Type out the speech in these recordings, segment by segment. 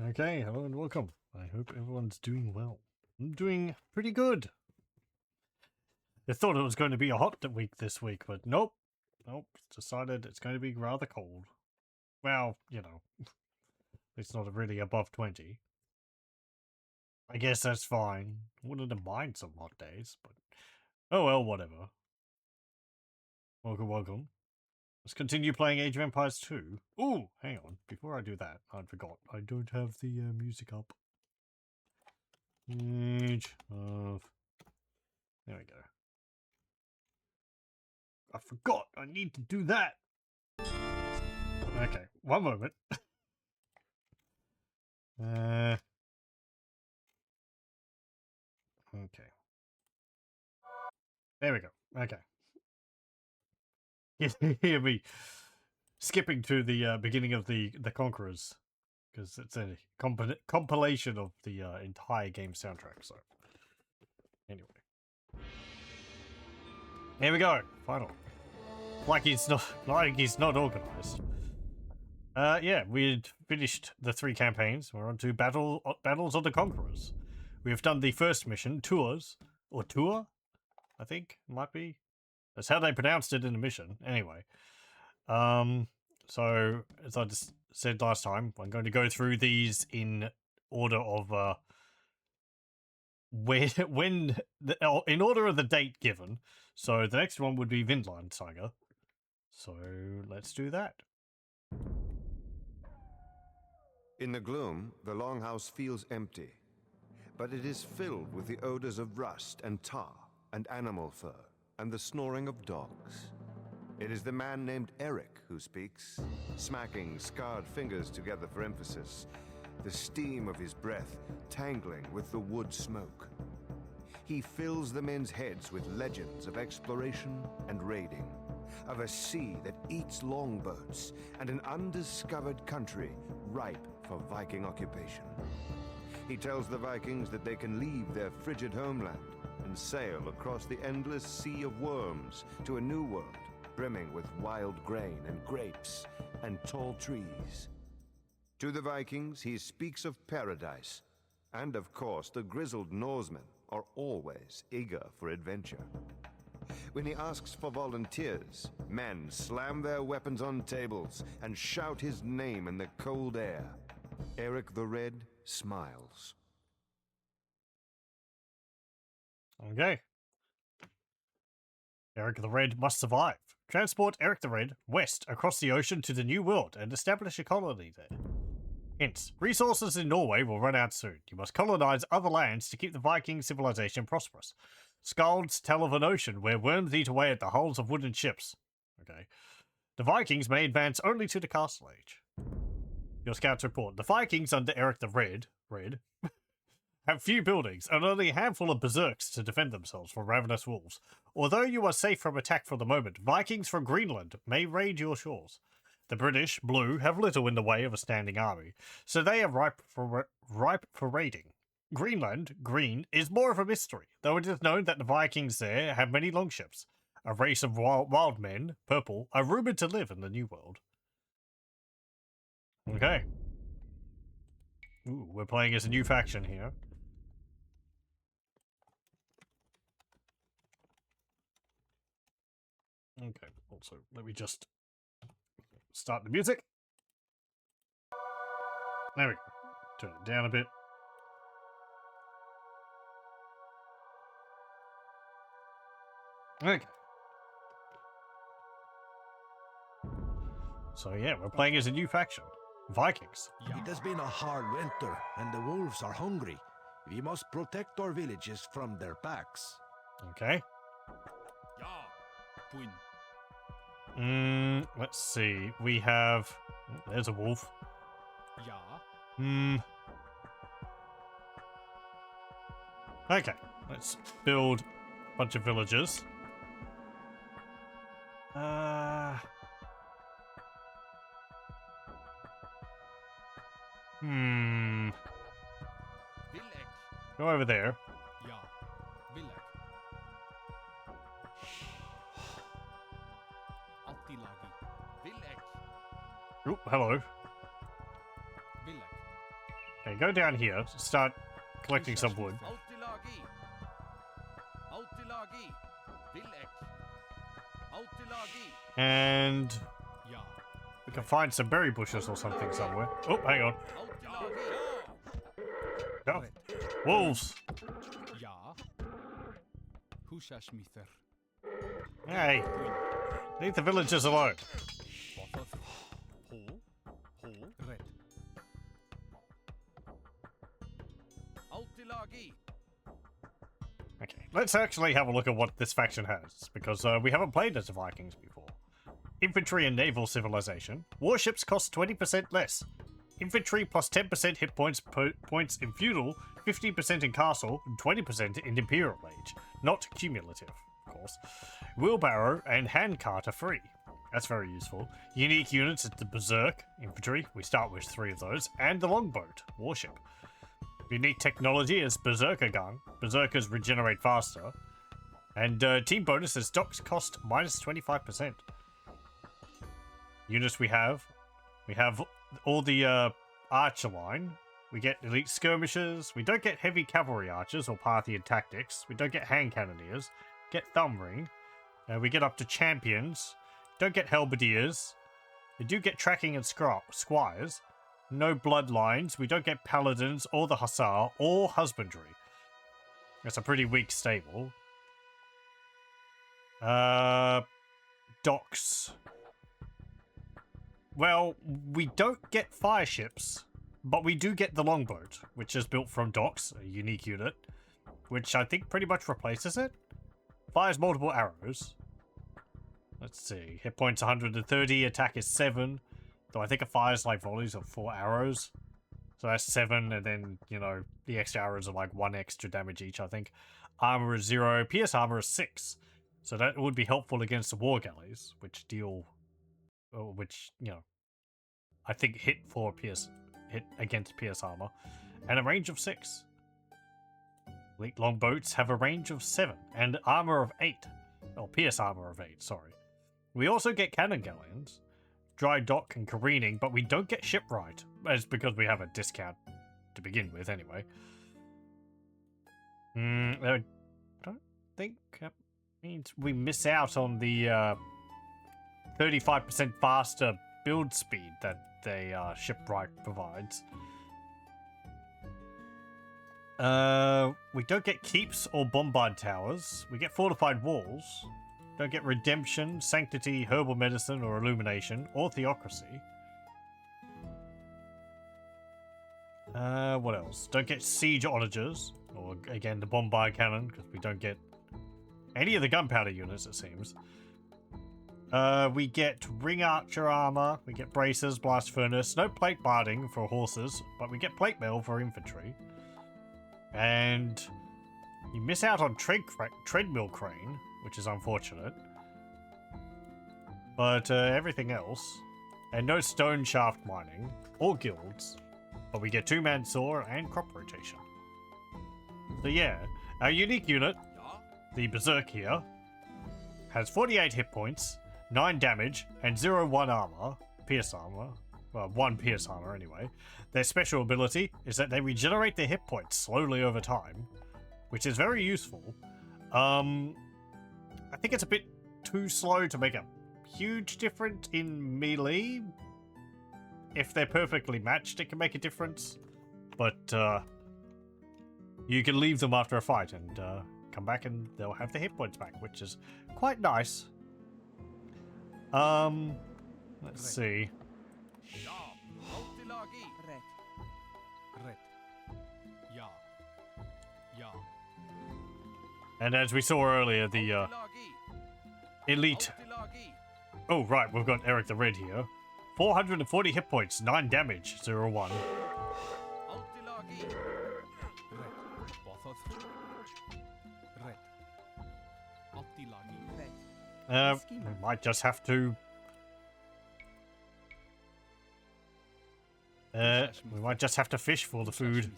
Okay, hello and welcome. I hope everyone's doing well. I'm doing pretty good. I thought it was going to be a hot week this week, but nope. Nope, decided it's going to be rather cold. Well, you know, it's not really above 20. I guess that's fine. Wouldn't have mind some hot days, but oh well, whatever. Welcome, welcome. Let's continue playing Age of Empires 2. Ooh, hang on. Before I do that, I forgot. I don't have the music up. Age of... There we go. I forgot. I need to do that. Okay, one moment. Okay. There we go. Okay. Hear me skipping to the beginning of the Conquerors, because it's a compilation of the entire game soundtrack. So, anyway, here we go. Final. Like he's not organized. Yeah, we'd finished the 3 campaigns. We're on to Battles of the Conquerors. We have done the first mission, Tours, or Tour, I think it might be. That's how they pronounced it in the mission. Anyway, so as I just said last time, I'm going to go through these in order of in order of the date given. So the next one would be Vinland Saga. So let's do that. In the gloom, the longhouse feels empty, but it is filled with the odors of rust and tar and animal fur and the snoring of dogs. It is the man named Eric who speaks, smacking scarred fingers together for emphasis, the steam of his breath tangling with the wood smoke. He fills the men's heads with legends of exploration and raiding, of a sea that eats longboats and an undiscovered country ripe for Viking occupation. He tells the Vikings that they can leave their frigid homeland and sail across the endless sea of worms to a new world brimming with wild grain and grapes and tall trees. To the Vikings, he speaks of paradise, and of course the grizzled Norsemen are always eager for adventure. When he asks for volunteers, men slam their weapons on tables and shout his name in the cold air. Eric the Red smiles. Okay. Eric the Red must survive. Transport Eric the Red west across the ocean to the New World and establish a colony there. Hence, resources in Norway will run out soon. You must colonize other lands to keep the Viking civilization prosperous. Skalds tell of an ocean where worms eat away at the hulls of wooden ships. Okay. The Vikings may advance only to the Castle Age. Your scouts report. The Vikings under Eric the Red have few buildings and only a handful of berserks to defend themselves from ravenous wolves. Although you are safe from attack for the moment, Vikings from Greenland may raid your shores. The British, blue, have little in the way of a standing army, so they are ripe for raiding. Greenland, green, is more of a mystery, though it is known that the Vikings there have many longships. A race of wild men, purple, are rumored to live in the New World. Okay. Ooh, we're playing as a new faction here. Okay, also, let me just start the music. There we go. Turn it down a bit. Okay. So yeah, we're playing as a new faction. Vikings. It has been a hard winter, and the wolves are hungry. We must protect our villages from their packs. Okay. Let's see. We have... Oh, there's a wolf. Okay, let's build a bunch of villages. Go over there. Oh, hello. Okay, go down here. Start collecting some wood. And we can find some berry bushes or something somewhere. Oh, hang on. Oh, wolves! Hey, leave the villagers alone. Okay, let's actually have a look at what this faction has, because we haven't played as the Vikings before. Infantry and naval civilization. Warships cost 20% less. Infantry plus 10% hit points in feudal, 15% in castle, and 20% in imperial age. Not cumulative, of course. Wheelbarrow and handcart are free. That's very useful. Unique units is the Berserk infantry. We start with 3 of those, and the longboat warship. Unique technology is Berserker gun. Berserkers regenerate faster. And team bonus is docks cost minus 25%. Units we have all the archer line. We get elite skirmishers. We don't get heavy cavalry archers or Parthian tactics. We don't get hand cannoneers. Get thumb ring. We get up to champions. Don't get halberdiers. We do get tracking and squires. No bloodlines. We don't get paladins or the hussar or husbandry. That's a pretty weak stable. Docks. Well, we don't get fire ships, but we do get the longboat, which is built from docks, a unique unit, which I think pretty much replaces it. Fires multiple arrows. Let's see. Hit points 130, attack is 7. Though I think it fires like volleys of 4 arrows. So that's 7, and then, you know, the extra arrows are like 1 extra damage each, I think. Armor is 0, pierce armor is 6. So that would be helpful against the war galleys, which deal... which, you know, I think hit against pierce armor. And a range of 6. Elite longboats have a range of 7, and armor of 8. Or pierce armor of 8, sorry. We also get cannon galleons. Dry dock and careening, but we don't get shipwright. It's because we have a discount to begin with, anyway. I don't think that means we miss out on the 35% faster build speed that the shipwright provides. We don't get keeps or bombard towers. We get fortified walls. Don't get redemption, sanctity, herbal medicine, or illumination, or theocracy. What else? Don't get siege onagers, or again the bombard cannon, because we don't get any of the gunpowder units, it seems. We get ring archer armor, we get bracers, blast furnace, no plate barding for horses, but we get plate mail for infantry. And you miss out on treadmill crane, which is unfortunate. But everything else. And no stone shaft mining, or guilds. But we get 2-man saw and crop rotation. So yeah, our unique unit, the Berserk here, has 48 hit points, 9 damage, and 0-1 armor, pierce armor. Well, 1 pierce armor anyway. Their special ability is that they regenerate their hit points slowly over time, which is very useful. I think it's a bit too slow to make a huge difference in melee. If they're perfectly matched, it can make a difference. But you can leave them after a fight and come back and they'll have their hit points back, which is quite nice. Let's see. And as we saw earlier, the elite... Oh, right, we've got Eric the Red here. 440 hit points, 9 damage, 0-1. We might just have to... we might just have to fish for the food.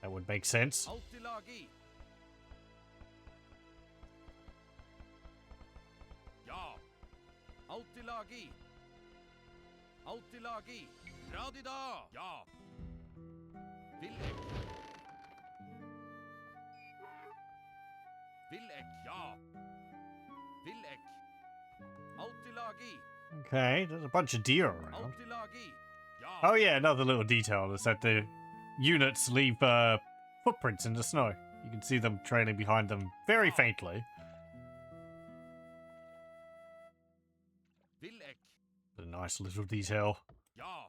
That would make sense. AUTO-RESEEDING. Radida. Ja. Vil ek. Vil ek. Ja. Vil ek. AUTO-RESEEDING. Okay, there's a bunch of deer around. AUTO-RESEEDING. Ja. Oh yeah, another little detail is that the units leave footprints in the snow. You can see them trailing behind them very faintly. Vil ek. A nice little detail. Ja.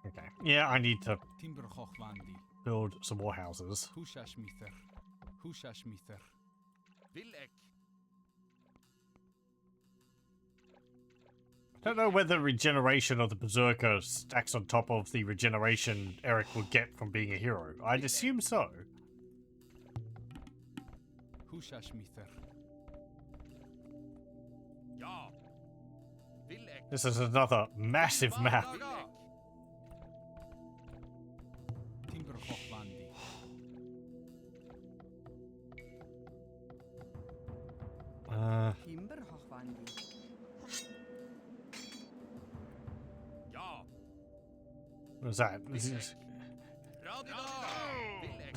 Okay. Yeah, I need to Timberhochwandi. build some more houses. Hushashmither. Hushashmither. Vil ek. I don't know whether regeneration of the Berserker stacks on top of the regeneration Eric would get from being a hero. I'd assume so. Hushashmither. Ja. Vil ek. This is another massive map. Timberhochwandi. Timberhochwandi. Ja. What is that? This is- Radida. Vil ek.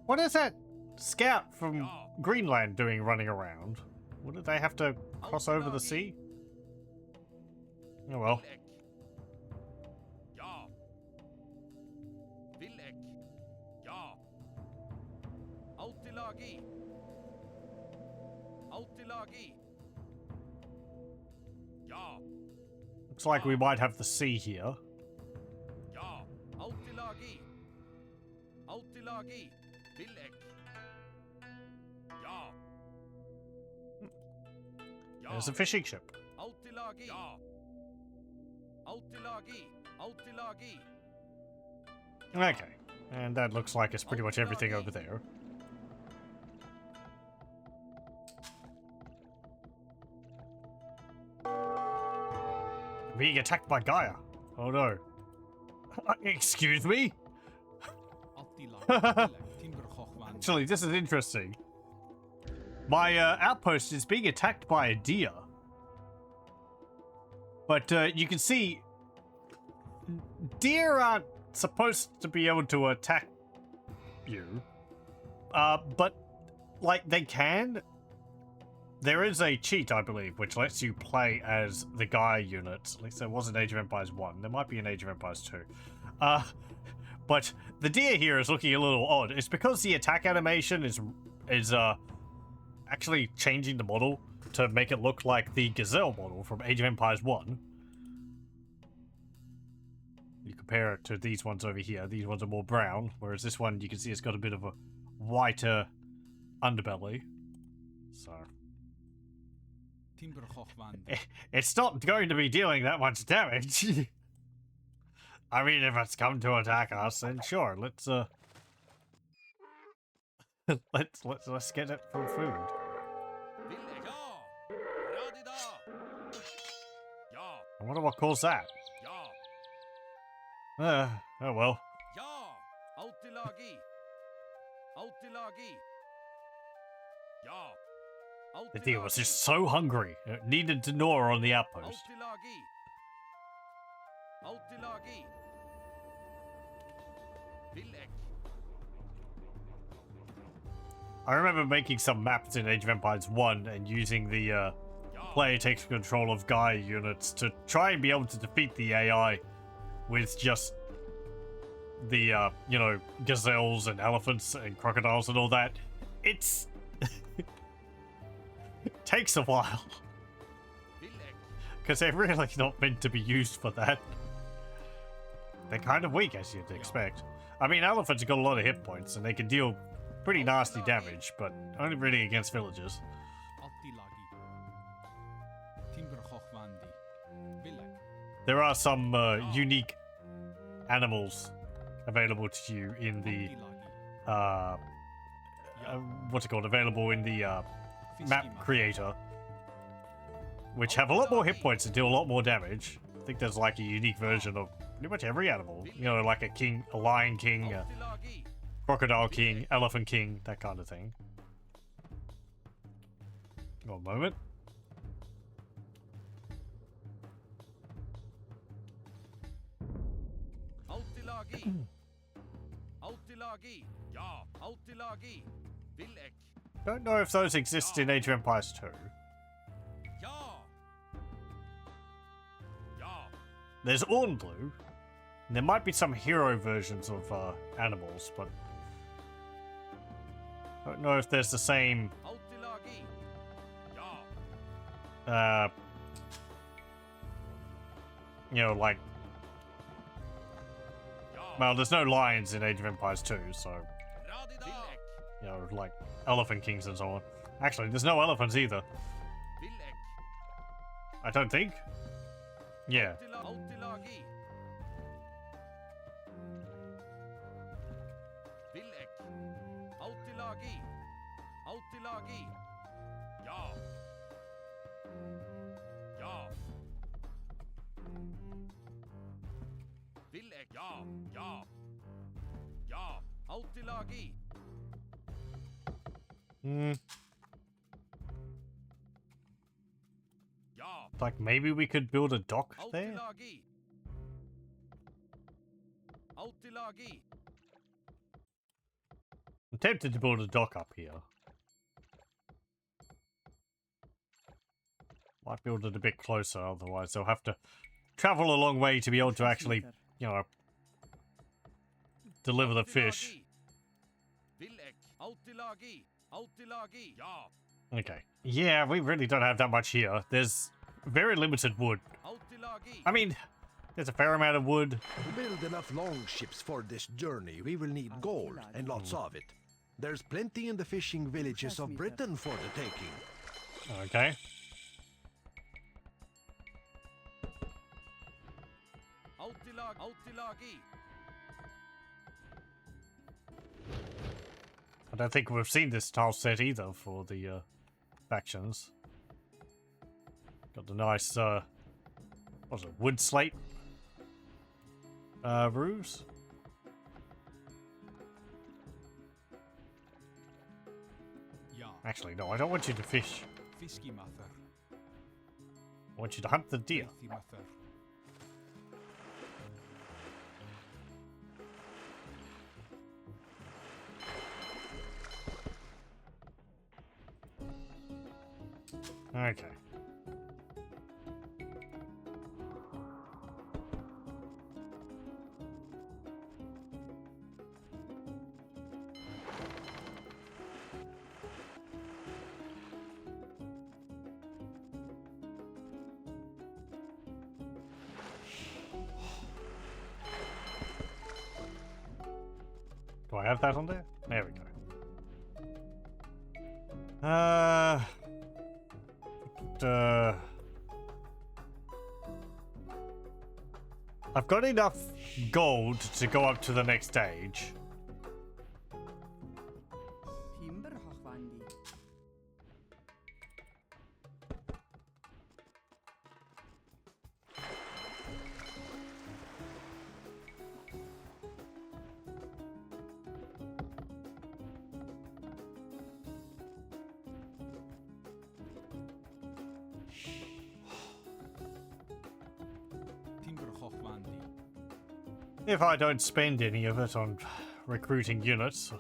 What is that scout from Greenland doing running around? What did they have to cross over the sea? Oh well. Vil ek. Ja. Vil ek. Ja. AUTO-RESEEDING. AUTO-RESEEDING. Ja. Looks like we might have the sea here. Ja. AUTO-RESEEDING. AUTO-RESEEDING. Vil ek. Ja. Ja. There's a fishing ship. AUTO-RESEEDING. Ja. AUTO-RESEEDING. AUTO-RESEEDIng. Okay. And that looks like it's pretty much everything over there. Being attacked by Gaia. Oh no. Excuse me? Attila. Timberhochwandi. Actually, this is interesting. My outpost is being attacked by a deer. But you can see deer aren't supposed to be able to attack you. But, like, they can. There is a cheat, I believe, which lets you play as the Gaia units. At least there was in Age of Empires 1. There might be in Age of Empires 2. But the deer here is looking a little odd. It's because the attack animation is actually changing the model to make it look like the gazelle model from Age of Empires 1. You compare it to these ones over here. These ones are more brown, whereas this one, you can see it's got a bit of a whiter underbelly. So Timberhochwandi. it's not going to be dealing that much damage. I mean, if it's come to attack us, then sure, let's let's get it for food. Vil ek. Ja. Radida. Ja. I wonder what caused that. Ja. Oh well. Ja. AUTO-RESEEDING. AUTO-RESEEDING. Ja. The deer was just so hungry. It needed to gnaw on the outpost. AUTO-RESEEDING. AUTO-RESEEDING. Vil ek. I remember making some maps in Age of Empires 1 and using the player takes control of Gaia units to try and be able to defeat the AI with just the, you know, gazelles and elephants and crocodiles and all that. It's... it takes a while. Vil ek. Because they're really not meant to be used for that. They're kind of weak, as you'd expect. I mean, elephants have got a lot of hit points, and they can deal pretty nasty damage, but only really against villagers. Attilagi. Timberhochwandi. Vilek. There are some unique animals available to you in the Attilagi. what's it called? Available in the map Fiskima. creator, which have a lot more hit points and deal a lot more damage. I think there's like a unique version of pretty much every animal. You know, like a king, a lion king, a AUTO-RESEEDING. crocodile king, elephant king, that kind of thing. One moment. AUTO-RESEEDING. AUTO-RESEEDING. Ja, AUTO-RESEEDING. Will ek. Don't know if those exist in Age of Empires 2. Ja. Ja. There's Ornblue. And there might be some hero versions of animals, but I don't know if there's the same AUTO-RESEEDING. Ja. you know, like, Ja. well, there's no lions in Age of Empires 2, so, Radida. Will ek. you know, like elephant kings and so on. Actually, there's no elephants either. Will ek. I don't think. Yeah. AUTO-RESEEDING. Will ek. AUTO-RESEEDING. AUTO-RESEEDING. Ja. Ja. Will ek. Ja. Ja. Ja. AUTO-RESEEDING. Hmm. Ja. Like, maybe we could build a dock there? AUTO-RESEEDING. AUTO-RESEEDING. I'm tempted to build a dock up here. Might build it a bit closer, otherwise they'll have to travel a long way to be able to actually, you know, deliver the fish. Will ek. AUTO-RESEEDING. AUTO-RESEEDING. Ja. Okay. Yeah, we really don't have that much here. There's very limited wood. AUTO-RESEEDING. I mean, there's a fair amount of wood. To build enough longships for this journey, we will need gold, and lots of it. There's plenty in the fishing villages of Britain for the taking. Okay. AUTO-RESEEDING. I don't think we've seen this tile set either for the factions. Got the nice, what's it, wood slate roofs. Ja. Actually, no, I don't want you to fish. Fiskimather. I want you to hunt the deer. Fiskimather. Okay. Do I have that on there? There we go. I've got enough gold to go up to the next stage. Timber hochwandi. Timber hochwandi. If I don't spend any of it on recruiting units.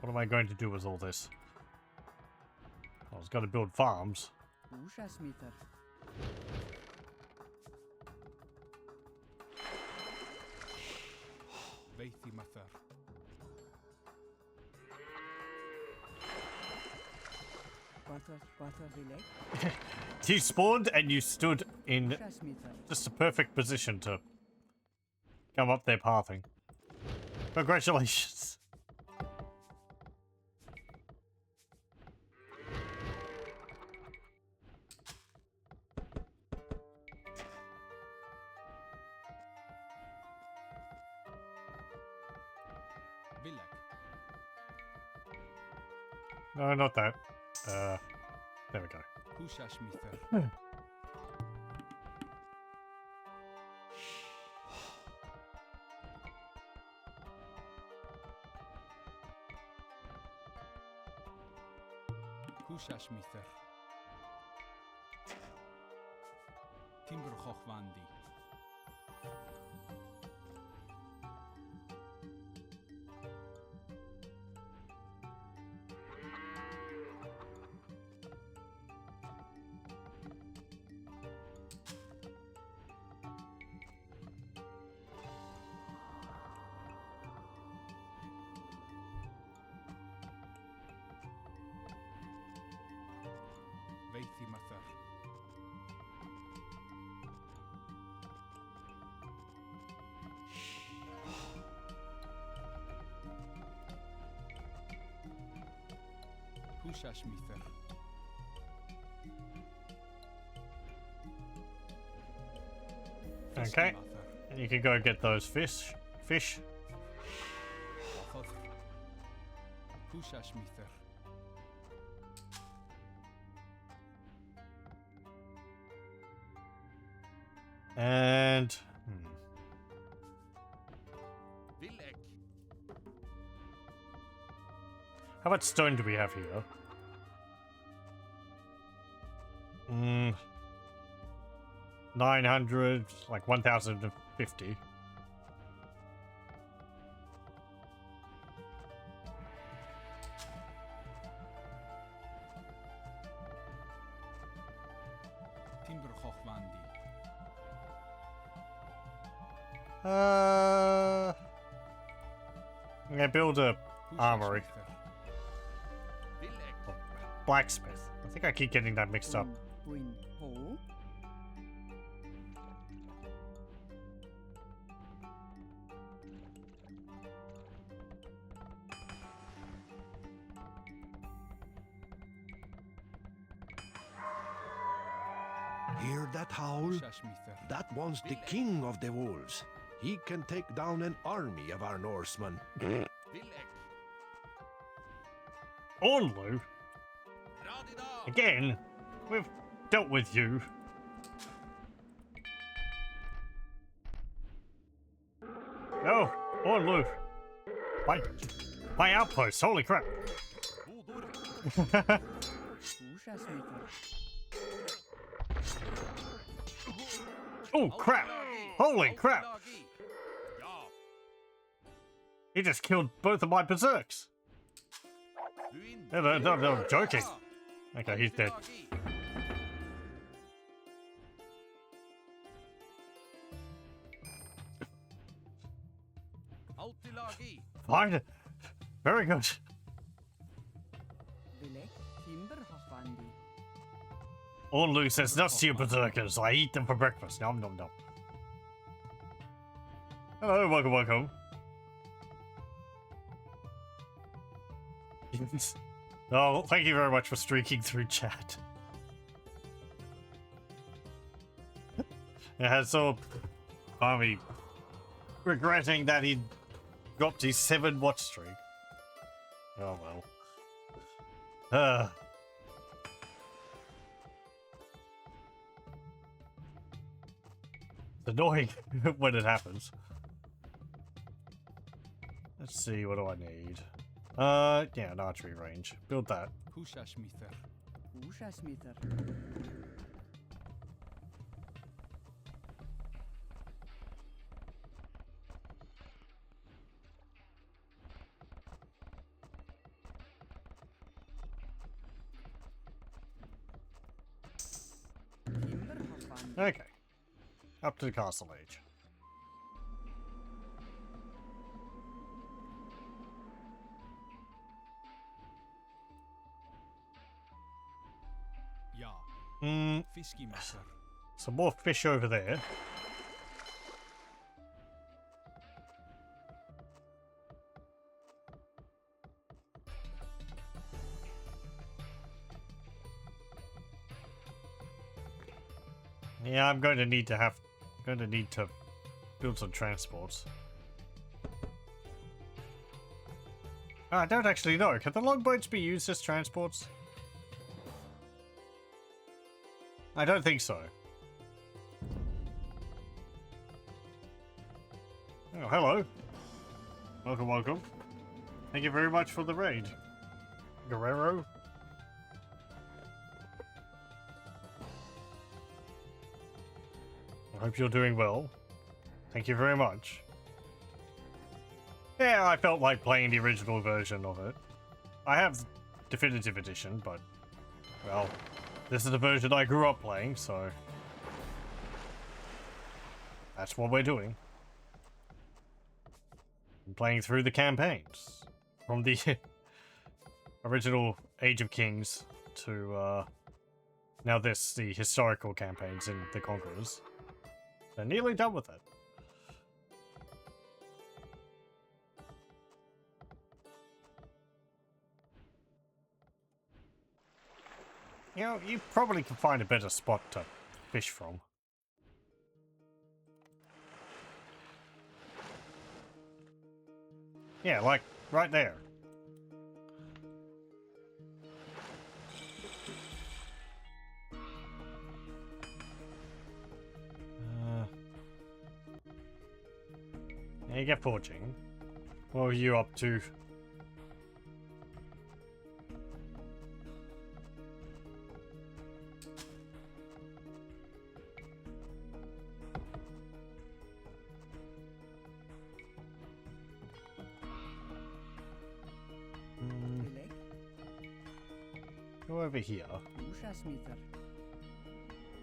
What am I going to do with all this? I was going to build farms. Ushasmitter. Veithimather. Water vilek. You spawned and you stood in Ushasmitter. just a perfect position to come up their pathing. Congratulations. Villek. No, not that. There we go. Ushasmither. Húsasmither. Timberhochwandi. Veithimather. Húsasmither. Okay. And you can go get those fish. Húsasmither. And Villek. how much stone do we have here? 900, like 1050. Timberhochwandi. I'm gonna build a armory. Húsasmither. Blacksmith. I think I keep getting that mixed up. Win ho. Hear that howl? Húsasmither. That one's the king of the wolves. He can take down an army of our Norsemen. Villek. Ornlu? Radida. Again? We've dealt with you. No, Ornlu. My outpost, holy crap. Budur. Húsasmither. Oh crap! Holy crap! Autilagi. Ja. He just killed both of my berserks. Buin. No, I'm joking. Okay, he's dead. Autilagi. Autilagi. Fine. Very good. Villek. Timberhochwandi. Ornlu says nuts to your berserkers. I eat them for breakfast. Nom nom nom. Hello, welcome. Oh, thank you very much for streaking through chat. It has so Army regretting that he dropped his 7 watch streak. Oh well. It's annoying when it happens. Let's see, what do I need? Yeah, an archery range. Build that. Húsasmither. Húsasmither. Timberhochwandi. Okay. Up to the castle age. Ja. Fiskimather. Some more fish over there. Yeah, I'm going to need to build some transports. I don't actually know. Can the longboats be used as transports? I don't think so. Oh, hello. Welcome. Thank you very much for the raid. Guerrero. hope you're doing well. Thank you very much. Yeah, I felt like playing the original version of it. I have Definitive Edition, but, well, this is the version I grew up playing, so that's what we're doing. I'm playing through the campaigns from the original Age of Kings to now the historical campaigns in the Conquerors. They're nearly done with it. You know, you probably could find a better spot to fish from. Yeah, like right there. Yeah, you get forging. What were you up to? Bilek. Go over here. Úsasmítar.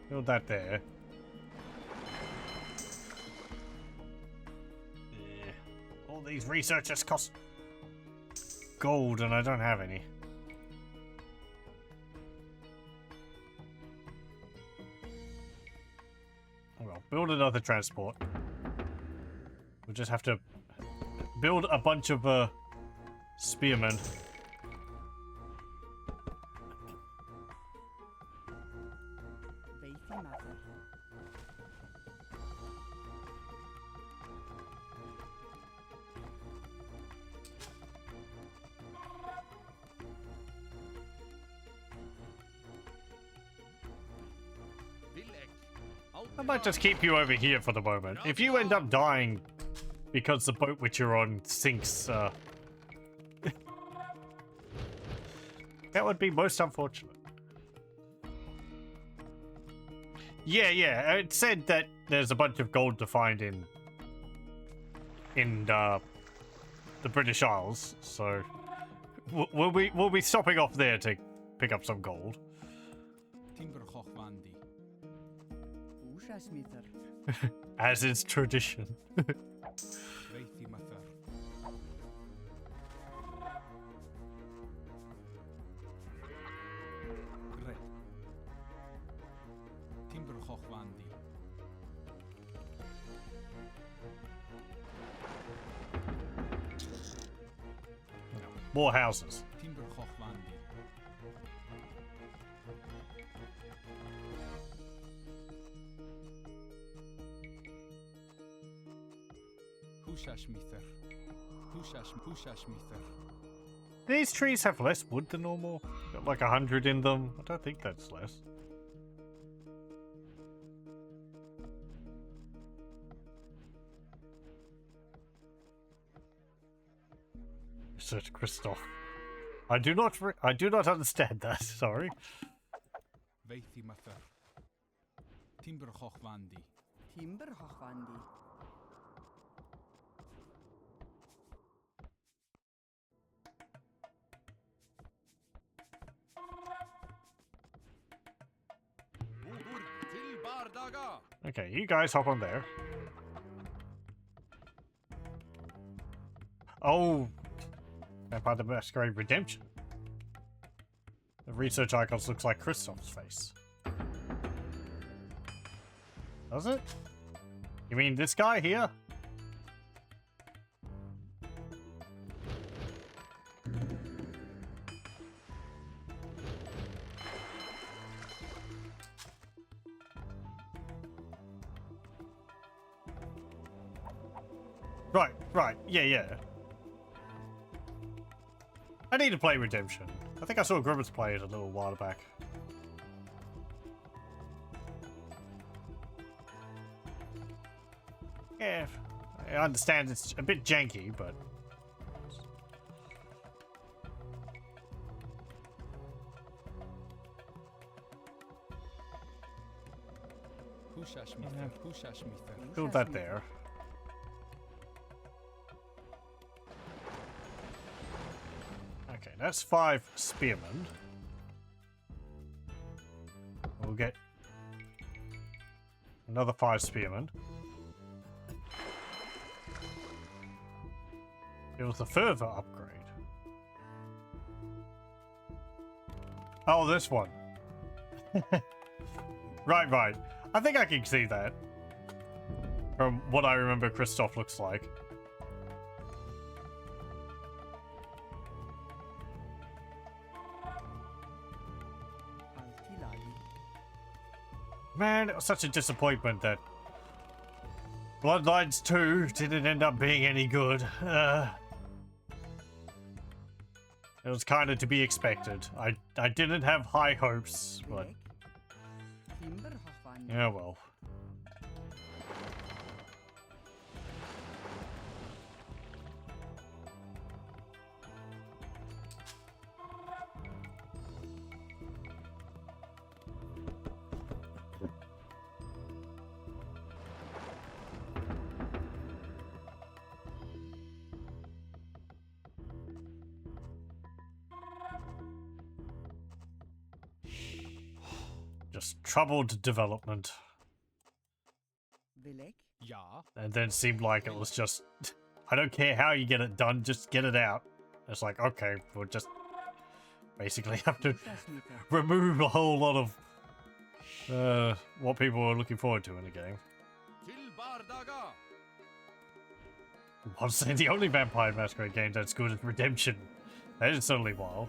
Build that there. Yeah. All these researchers cost gold and I don't have any. Well, build another transport. We'll just have to build a bunch of spearmen. Veifimatar. I might just keep you over here for the moment. If you end up dying because the boat which you're on sinks, that would be most unfortunate. Yeah, it said that there's a bunch of gold to find in the British Isles, so we'll be stopping off there to pick up some gold. Timber Hochwandi. Úsasmítar. As is tradition. Veifimatar. Gre. Timber Hochwandi. More houses. Timber Hochwandi. Húsasmítar. Húsasmítar. These trees have less wood than normal. Got like 100 in them. I don't think that's less. Research Christoph. I do not understand that. Sorry. Veifimatar. Timber Hochwandi. Timber Hochwandi. Bor til bardaga. Okay, you guys hop on there. Oh, Vampire the Masquerade Redemption. The research icons looks like Christoph's face. Does it? You mean this guy here? Right, yeah. I need to play Redemption. I think I saw Grimmets play it a little while back. Yeah, I understand it's a bit janky, but... Pushashmither, Pushashmither. Build that there. Okay, that's 5 spearmen. We'll get another 5 spearmen. It was a further upgrade. Oh, this one. Right. I think I can see that. From what I remember Christoph looks like. Altilagi. Man, it was such a disappointment that Bloodlines 2 didn't end up being any good. It was kind of to be expected. I didn't have high hopes, but Bilek. Timber Hochwandi. yeah, well. Just troubled development. Bilek. Ja, And then it seemed like it was just, I don't care how you get it done, just get it out. It's like, okay, we'll just basically have to Pushashmither. remove a whole lot of what people are looking forward to in the game. Till Bardaga. Honestly, the only Vampire Masquerade game that's good is Redemption. That is certainly wild.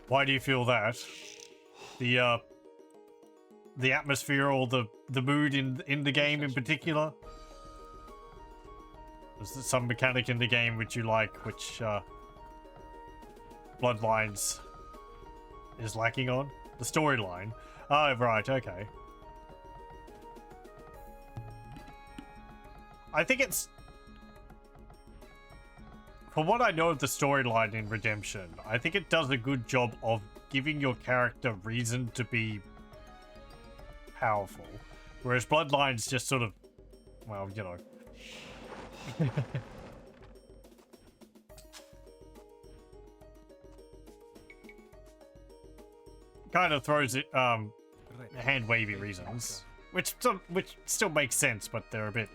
Why do you feel that? The atmosphere or the mood in the game in particular? Is there some mechanic in the game which you like, which Bloodlines is lacking on? The storyline. Oh, right, okay. I think it's... From what I know of the storyline in Redemption, I think it does a good job of giving your character reason to be powerful. Whereas Bloodlines just sort of... Well, you know... kind of throws it, hand-wavy reasons. Which still makes sense, but they're a bit...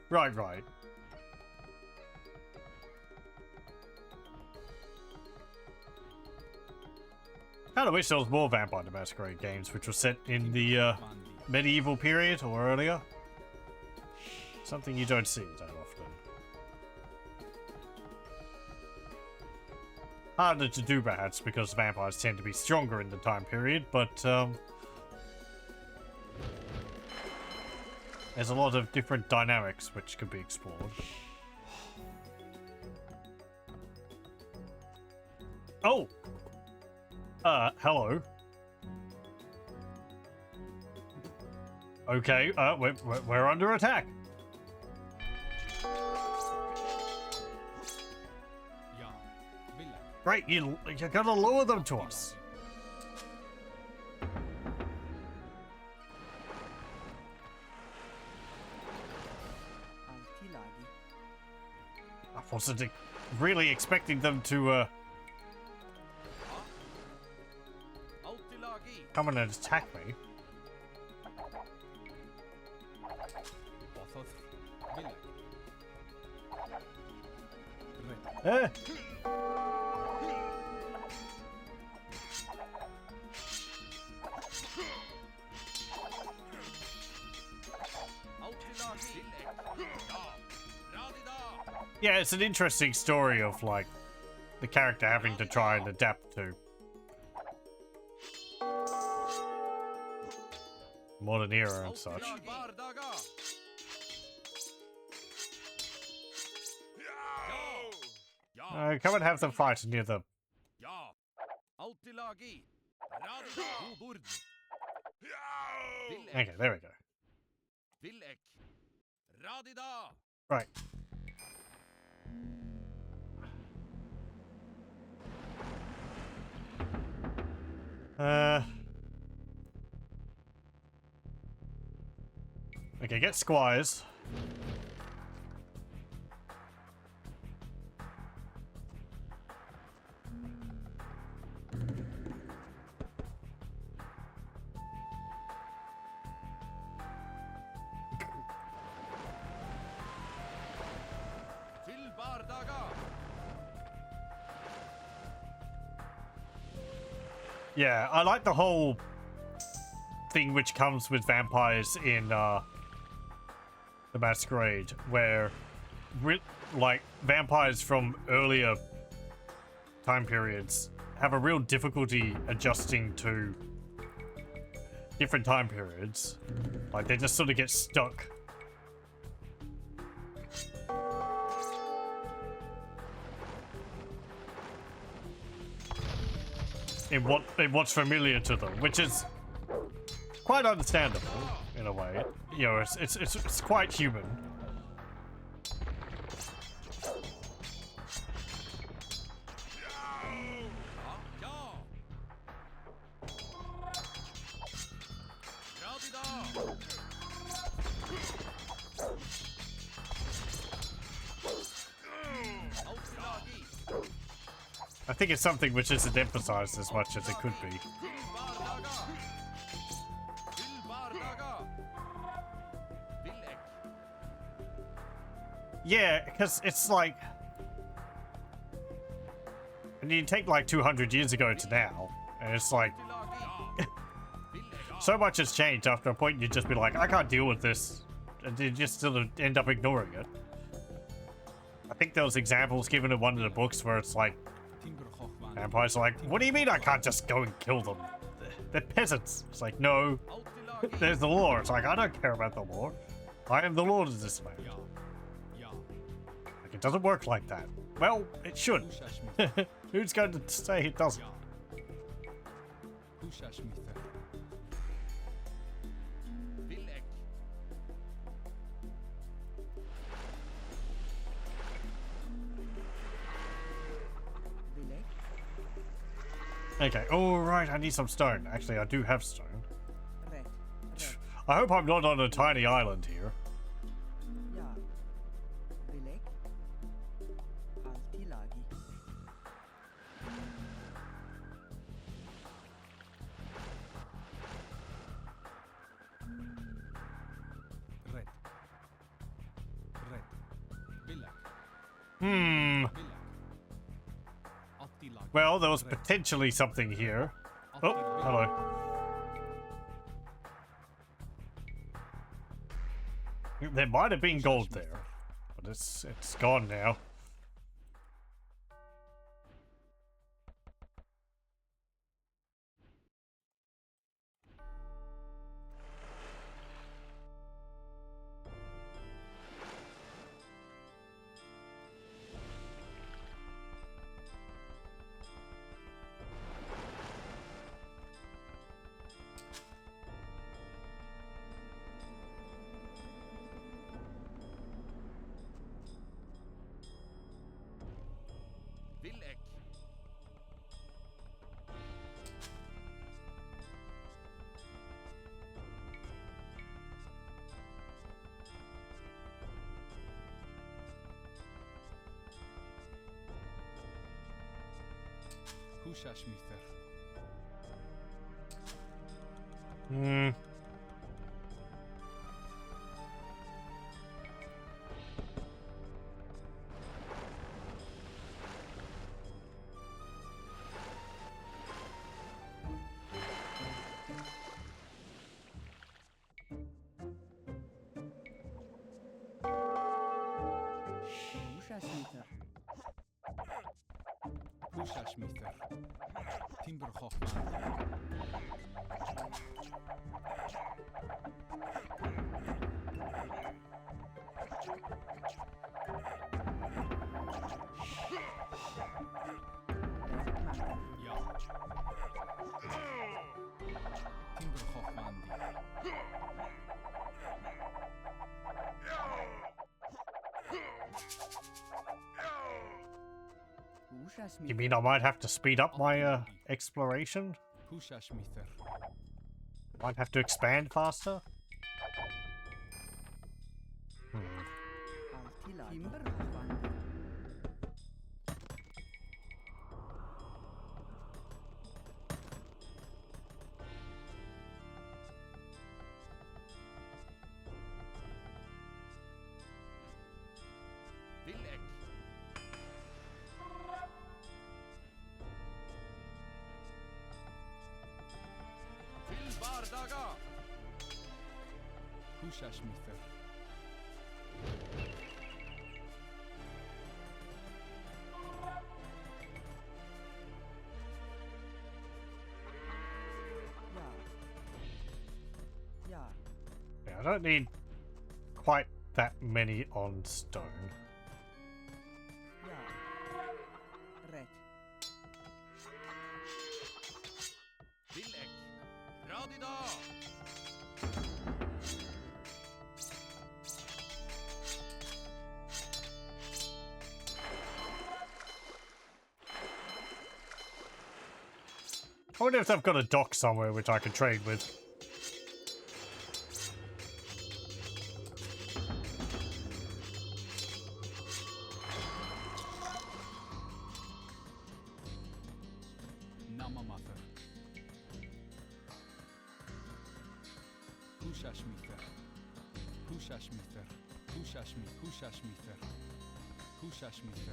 Right. Kind of wish there was more Vampire the Masquerade games, which were set in the medieval period or earlier. Something you don't see that often. Harder to do perhaps because vampires tend to be stronger in the time period, but there's a lot of different dynamics which could be explored. Oh! Hello. Okay, we're under attack. ja, Bilek. Right, you're gonna lure them to us. Altilagi. I wasn't really expecting them to Altilagi. come in and attack me. Bothoth, Bilek. Eh? Altilagi. Ja. Radida. Yeah, it's an interesting story of like the character having to try and adapt to modern era and such. Till Bardaga. Ja. Come and have them fight near the... Ja. Altilagi. Radida. Ubord. Okay, there we go. Bilek. Radida. Right. Okay, get squires. Til bardaga. Yeah, I like the whole thing which comes with vampires in the Masquerade, where like vampires from earlier time periods have a real difficulty adjusting to different time periods. Like they just sort of get stuck. In what's familiar to them, which is quite understandable in a way. You know, it's quite human. Ja. Radida. Autilagi. I think it's something which isn't emphasized as much as it could be. Bardaga. Til bardaga. Villek. Yeah, because it's like, and you take like 200 years ago to now, and it's like so much has changed. After a point, you'd just be like, I can't deal with this, and you just sort of end up ignoring it. I think there was examples given in one of the books where it's like, vampires are like, what do you mean I can't just go and kill them? They're peasants. It's like, no, Autilagi. there's the law. It's like, I don't care about the law. I am the lord of this land. Like, it doesn't work like that. Well, it should. Who's going to say it doesn't? Villek. Villek. Okay, alright, I need some stone. Actually, I do have stone. Red. Red. I hope I'm not on a tiny island here. Ja. Villek. Altilagi. Red. Red. Villak. Hmm. Villak. Attilag. Well, there was potentially something here. Oh, hello. There might have been gold there, but it's gone now. Villek. Húsasmíþar. Hmm. Húsasmíþar. Húsasmíþar. Timburhoffman. Bergman. Ja. Timburhoffmandi. You Húsasmíþar. mean I might have to speed up my exploration? Húsaschmitter. Might have to expand faster. Altila. Timberhochwand. Villeck. Filbardaga. Húsaschmitter. Ja. Ja. Yeah, I don't need quite that many on stone. Ja. Rätt. Villeck. Radida. I wonder if they've got a dock somewhere which I can trade with. Namamatter. Húsaschmitter. Húsaschmitter. Húsaschmitter. Húsaschmitter.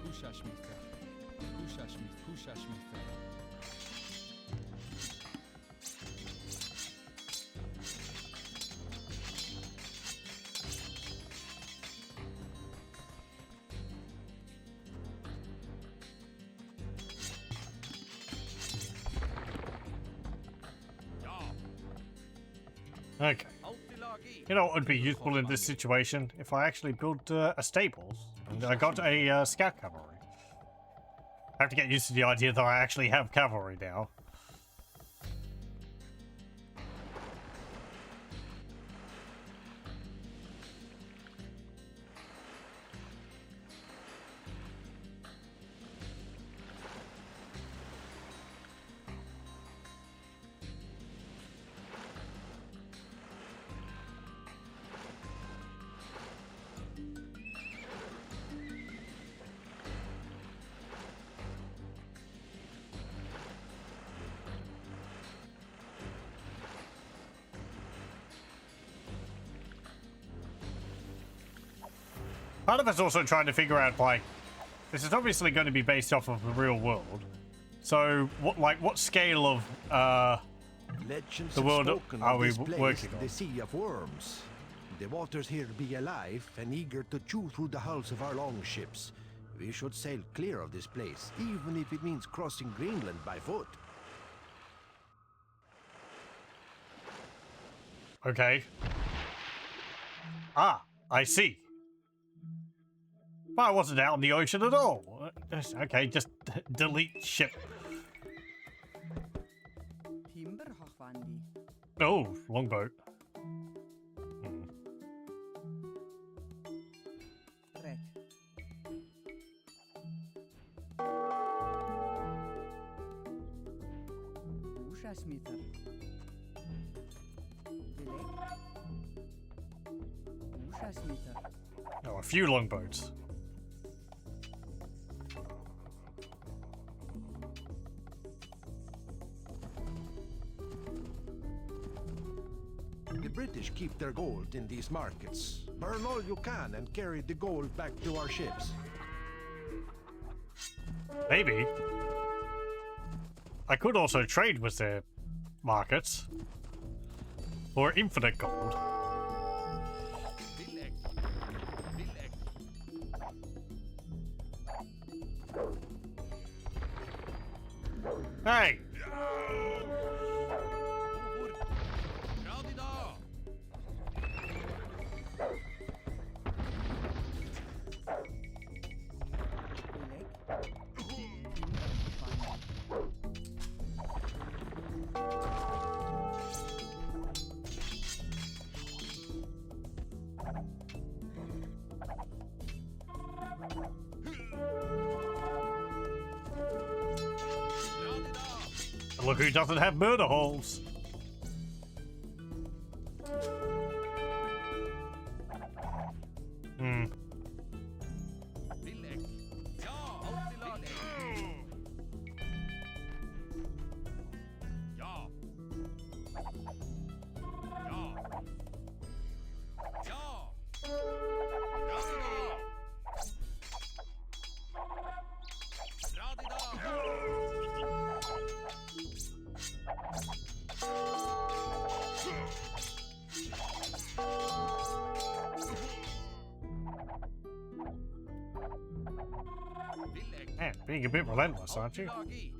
Húsaschmitter. Húsaschmitter. Húsaschmitter. Ja. Okay. Altilagi. You know what would be useful in this situation? If I actually built a stables and I got a scout cavalry. I have to get used to the idea that I actually have cavalry now. Part of us also trying to figure out, like, this is obviously going to be based off of the real world. So, what scale of, Legends The have world spoken are of we this place, working on? the Sea of Worms. The waters here be alive and eager to chew through the hulls of our longships. We should sail clear of this place, even if it means crossing Greenland by foot. okay. Ah, I see. Well, I wasn't out in the ocean at all. Okay, just delete ship. Timberhochwandi. Oh, longboat. Rätt. Húsaschmitter. Villeck. Húsaschmitter. Oh, a few longboats. The British keep their gold in these markets. Burn all you can and carry the gold back to our ships. Maybe. I could also trade with their markets for infinite gold. Villeck. Villeck. Hey! Look who doesn't have murder holes. Hmm. Vil ek. Ja, alt i lag. Ja. Ja. Ja. Radida. Radida. Vil ek. Man, being a bit relentless, aren't you? Alt i lag i.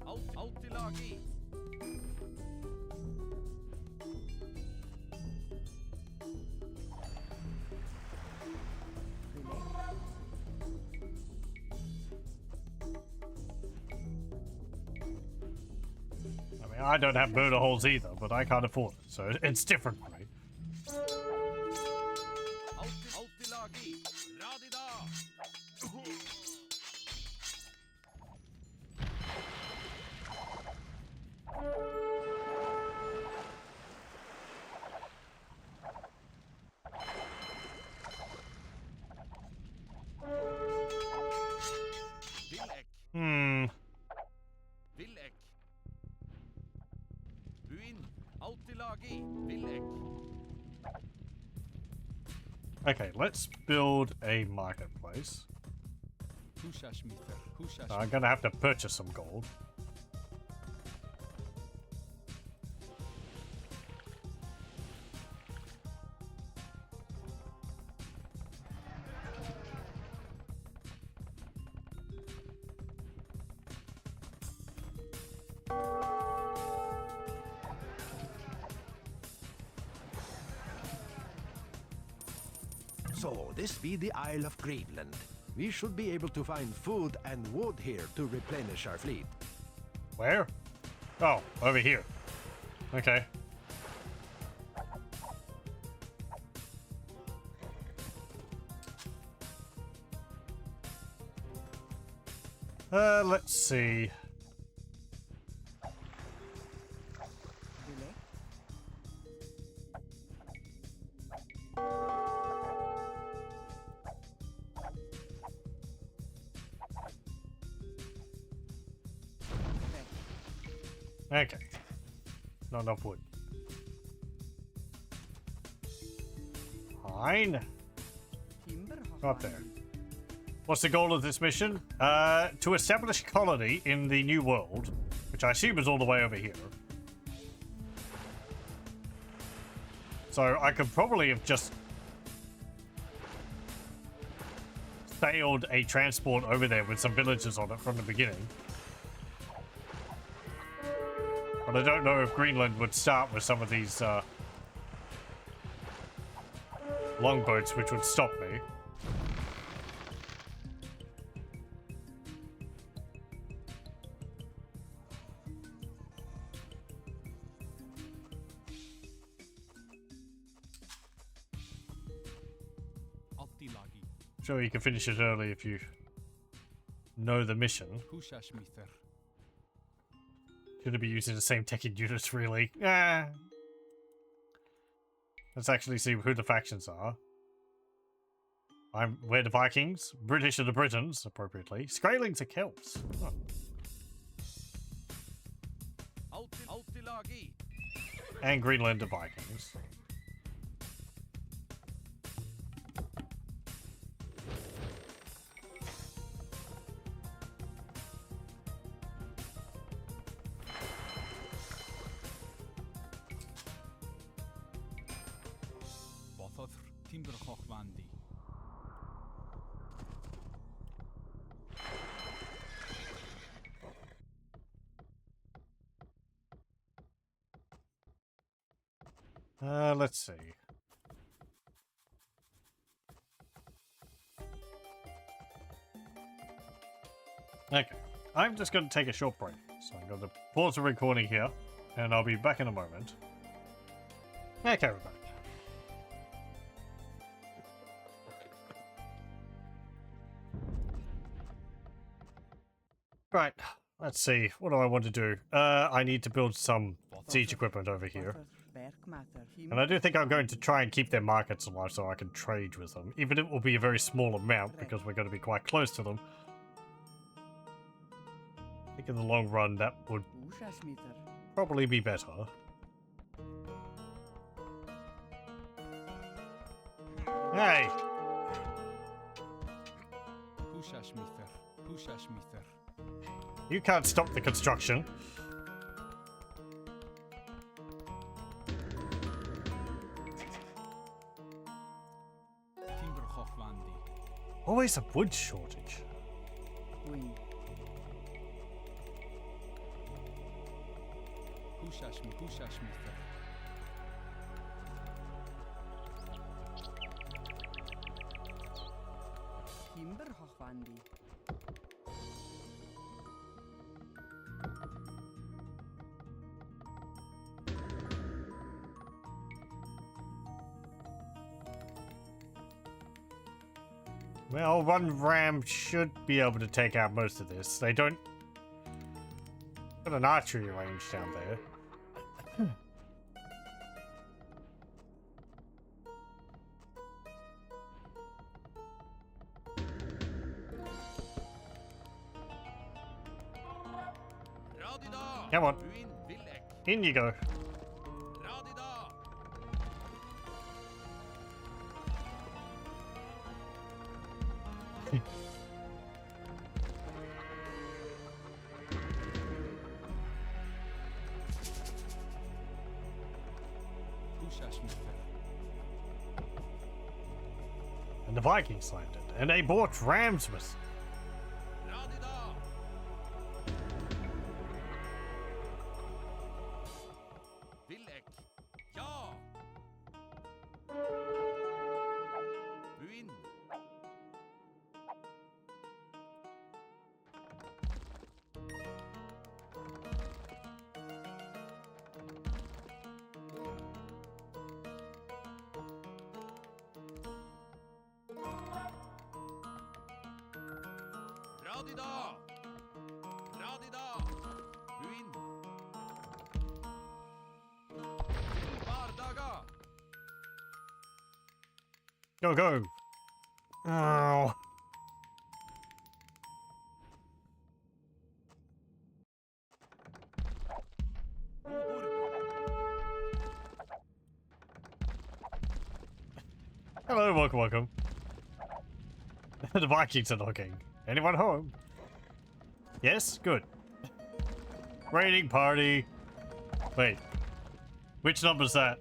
Alt i lag i. I mean, I don't have murder holes either, but I can't afford it, so it's different for me. Alt i lag i. Radida. Vil ek. Hmm. Vil ek. Buin. Alt i lag i. Vil ek. Okay, let's build a marketplace. Hushashmither. Hushashmither. So I'm gonna have to purchase some gold. So, this be the Isle of Greenland. We should be able to find food and wood here to replenish our fleet. Where? Oh, over here. Okay. Let's see. Vil ek. Rett. Okay. Not enough wood. Fine. Timber Up there. hochwand. What's the goal of this mission? To establish a colony in the New World, which I assume is all the way over here. So I could probably have just sailed a transport over there with some villagers on it from the beginning. But I don't know if Greenland would start with some of these longboats, which would stop me. Altilagi. Sure, you can finish it early if you know the mission. Hushashmither. Shouldn't be using the same tech in units, really. Ah. Let's actually see who the factions are. We're the Vikings. British are the Britons, appropriately. Skraelings are Celts. Huh. Alt i lag i. And Greenland are Vikings. Bothothr. Timber hochwandi. Let's see. Okay, I'm just going to take a short break. So I'm going to pause the recording here, and I'll be back in a moment. Okay, we're back. Right, Let's see. What do I want to do? I need to build some siege equipment over here. And I do think I'm going to try and keep their markets alive so I can trade with them. Even if it will be a very small amount because we're going to be quite close to them. I think in the long run that would probably be better. Hey! You can't stop the construction. Always a wood shortage. Timber hochwandi. Well, one ram should be able to take out most of this. They don't... Got an archery range down there. Come on. In you go. And the Vikings landed, and they bought rams with. Go, go. Oh. Hello, welcome, welcome. The Vikings are knocking. Anyone home? Yes? Good. Raiding party. Wait. Which number's that?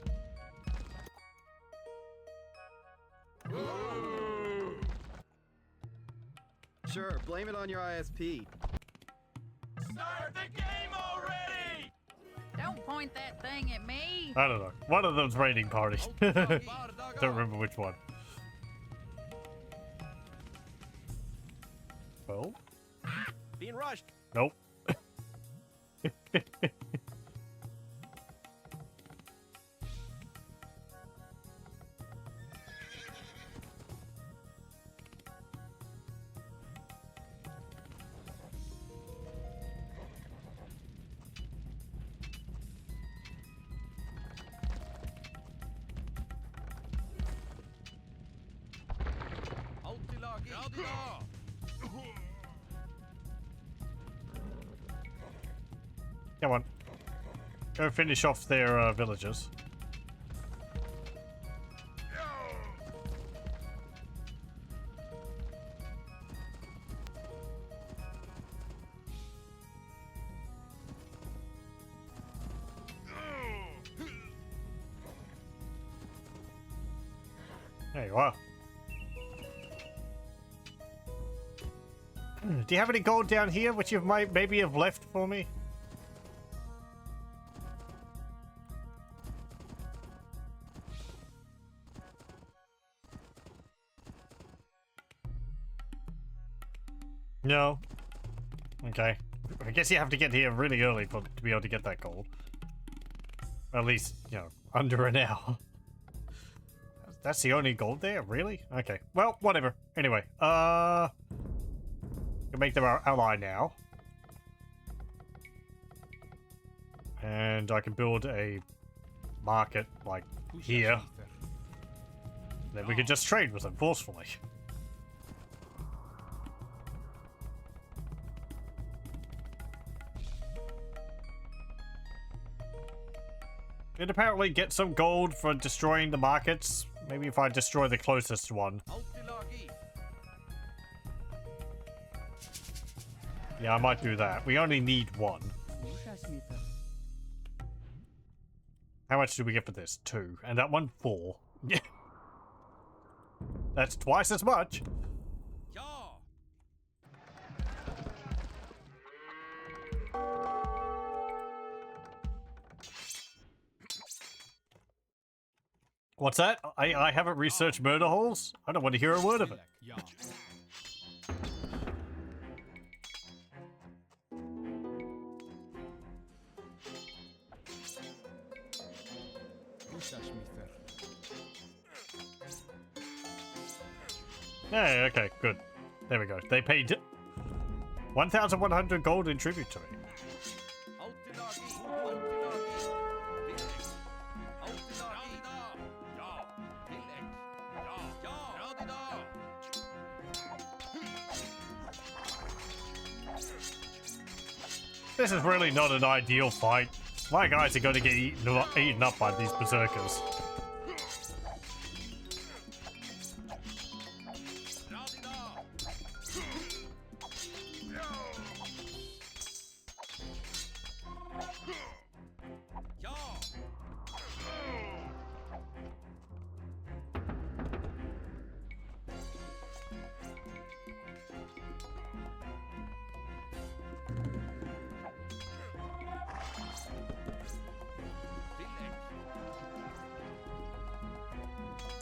Sure, blame it on your ISP. Start the game already! Don't point that thing at me. I don't know. One of them's raiding party. Don't remember which one. Well? Being rushed. Nope. Come on. Go finish off their villagers. There you are. Do you have any gold down here which you might maybe have left for me? No. Okay. I guess you have to get here really early to be able to get that gold. At least, you know, under an hour. That's the only gold there? Really? Okay. Well, whatever. Anyway, can make them our ally now. And I can build a market like here. Then we can just trade with them forcefully. And apparently get some gold for destroying the markets. Maybe if I destroy the closest one. Yeah, I might do that. We only need one. How much do we get for this? 2. And that one, 4. Yeah. That's twice as much. What's that? I haven't researched murder holes? I don't want to hear a word of it. Yeah, okay, good. There we go. They paid 1,100 gold in tribute to me. This is really not an ideal fight. My guys are going to get eaten up by these berserkers.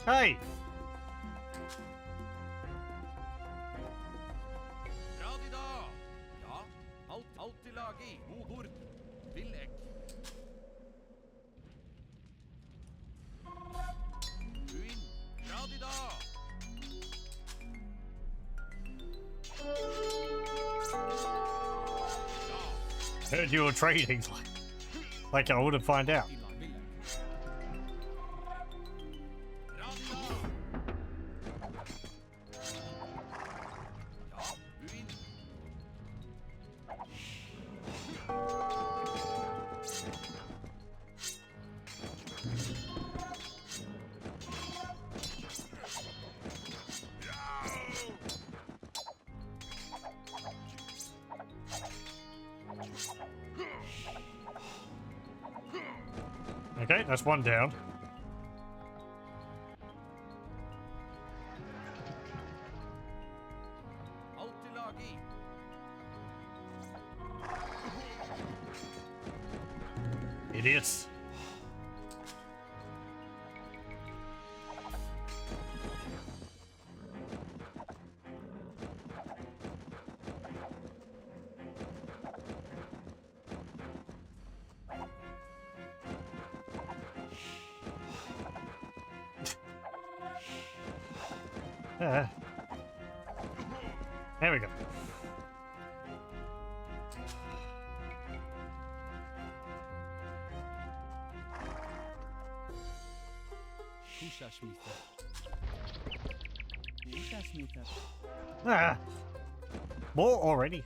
Hey! Heard you were trading, like I wouldn't find out. Okay, that's one down. Idiots. There we go. Ah, more already.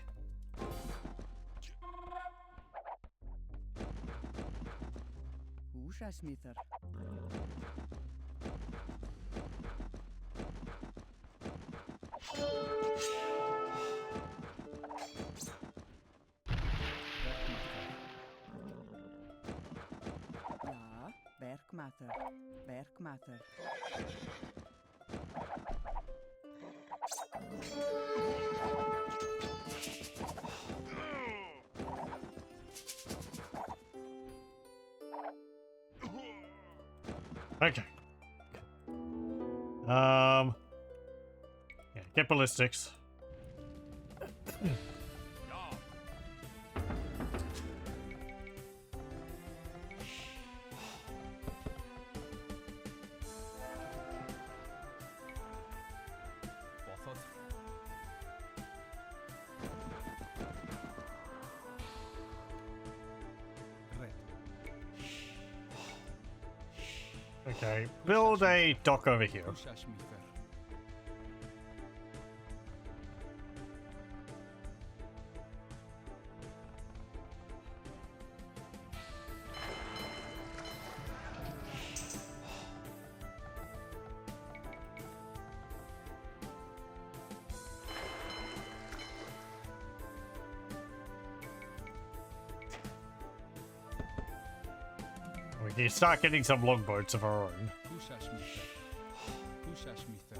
Werkmatter. Okay. Yeah, get ballistics. Okay, build a dock over here. Hushashmither. We can start getting some longboats of our own. Hushashmither. Hushashmither.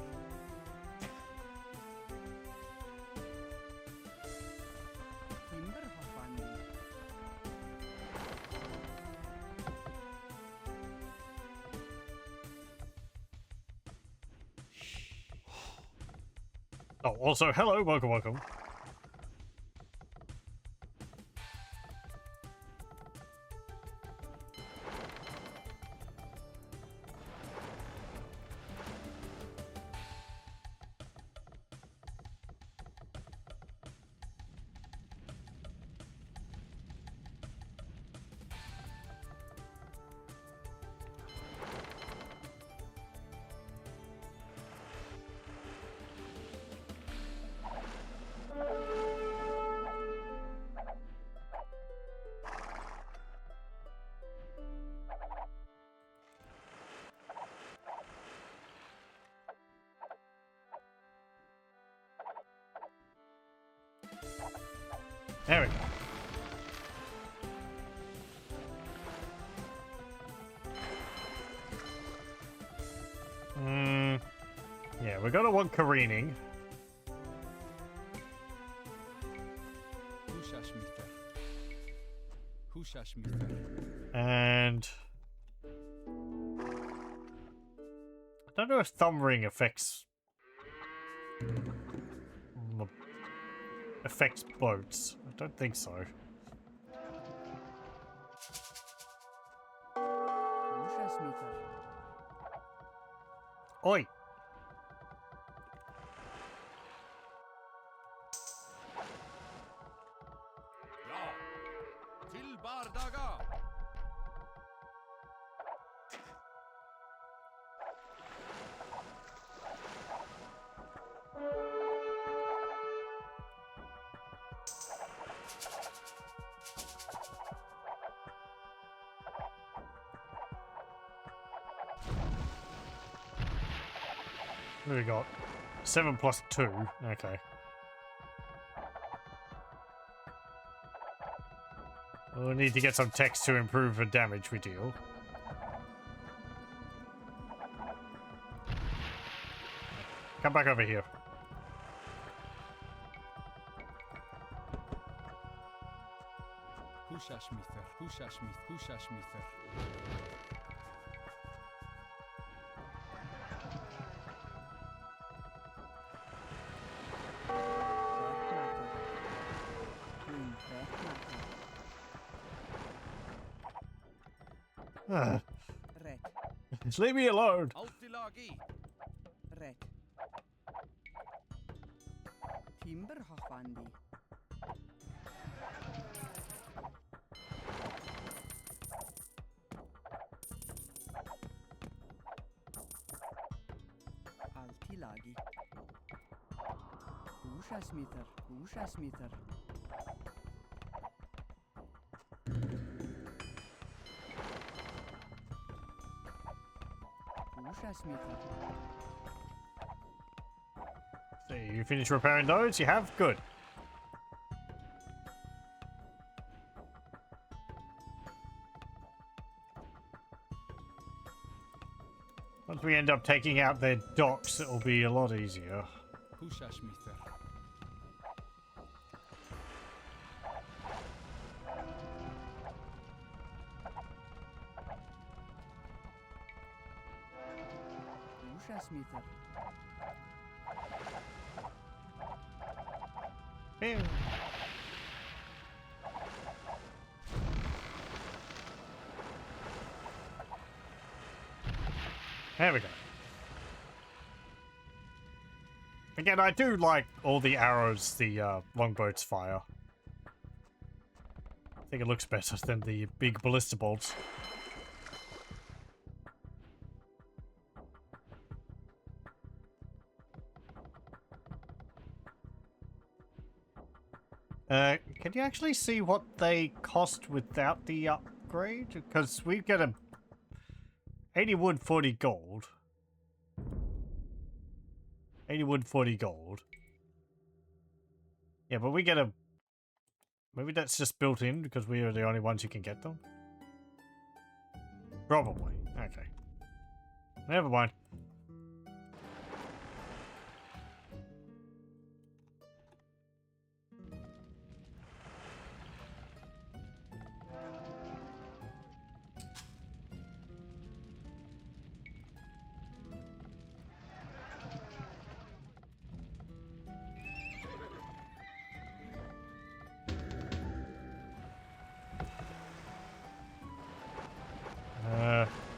Timber Hafandi. Oh, also, hello, welcome, welcome. There we go. Yeah, we're gonna want careening. Hushashmither. Hushashmither. And I don't know if thumb ring affects boats. I don't think so. Hushashmither. Oi! Ja. Till bardaga. What do we got? 7 plus 2. Okay. We'll need to get some text to improve the damage we deal. Come back over here. Hushashmither. Hushashmither. Ah, Rätt. just leave me alone. Altilagi. Rätt. Timber Hafandi. Altilagi. Hushashmither. Hushashmither. Hushashmither. So you finish repairing those? You have? Good. Once we end up taking out their docks, it'll be a lot easier. Hushashmither. Hushashmither. Ew. There we go. Again, I do like all the arrows the longboats fire. I think it looks better than the big ballista bolts. Can you actually see what they cost without the upgrade? Because we get a 80 wood, 40 gold. 80 wood, 40 gold. Yeah, but we get a... Maybe that's just built in because we are the only ones who can get them? Probably. Okay. Never mind.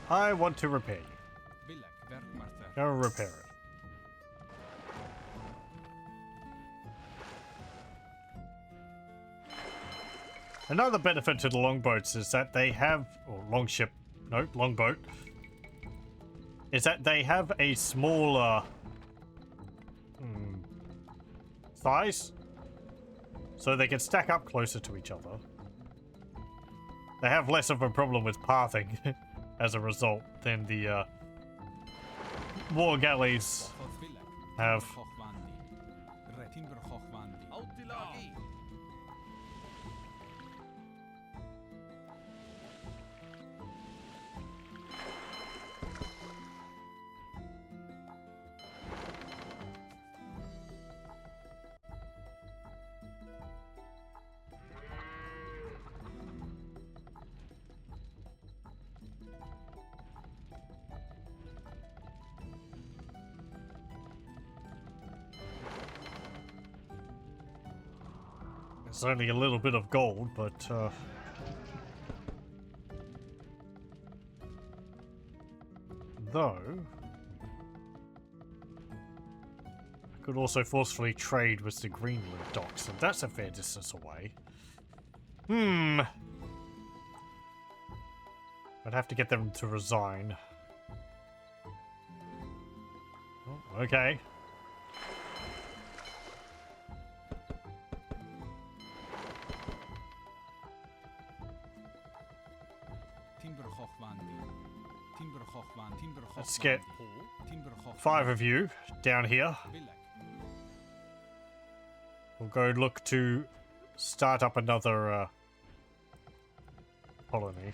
I want to repair you. Bilek, werkmarter. Go repair it. Another benefit to the longboats is that they have, or longship, no, longboat, is that they have a smaller size, so they can stack up closer to each other. They have less of a problem with pathing as a result than the war galleys have. AUTO-RESEEDING. It's only a little bit of gold, but though I could also forcefully trade with the Greenland docks, and that's a fair distance away. I'd have to get them to resign. Oh, okay. Let's get 5 of you down here. We'll go look to start up another colony.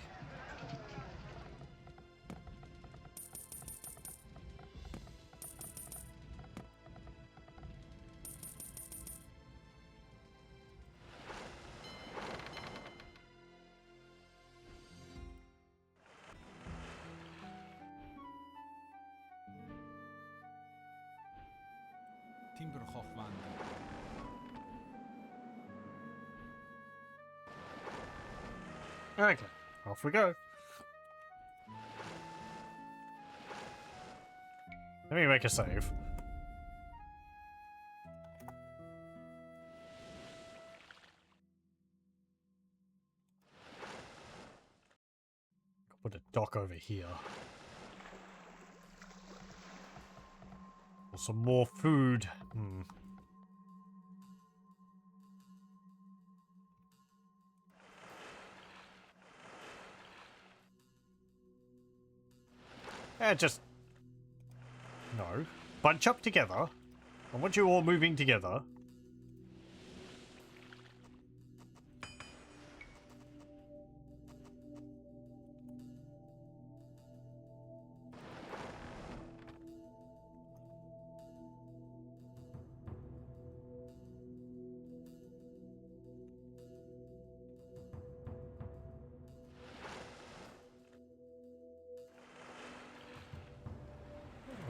Okay, off we go. Let me make a save. Put a dock over here. For some more food. Just... No. Bunch up together. I want you all moving together.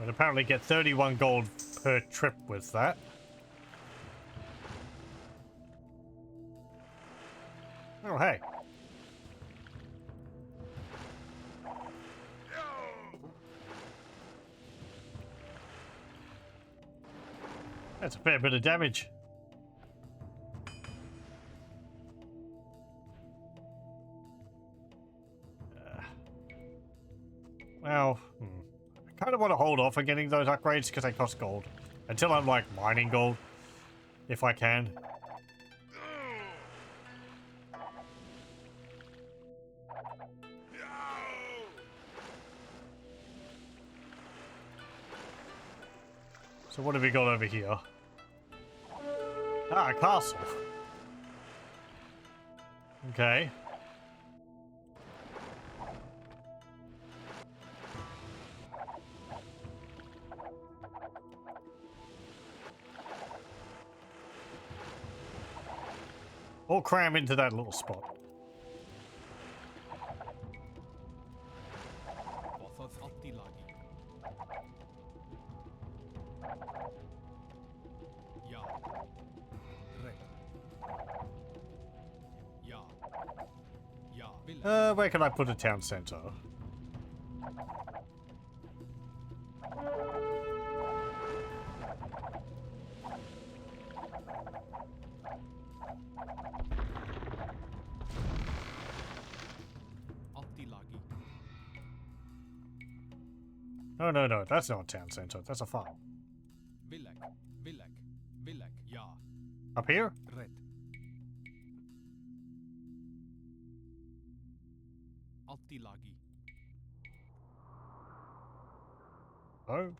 I'd apparently get 31 gold per trip with that. Oh, hey. That's a fair bit of damage. Well, I kind of want to hold off on getting those upgrades because they cost gold. Until I'm like mining gold. If I can. So what have we got over here? Ah, a castle. Okay. All cram into that little spot. Bothodd adeiladu. Ja. Red. Ja. Ja. Village. Where can I put a town center? Adeiladu. No, no, no. That's not a town center. That's a farm. Village. Village. Village. Ja. Up here? Red. Adeiladu. Oh.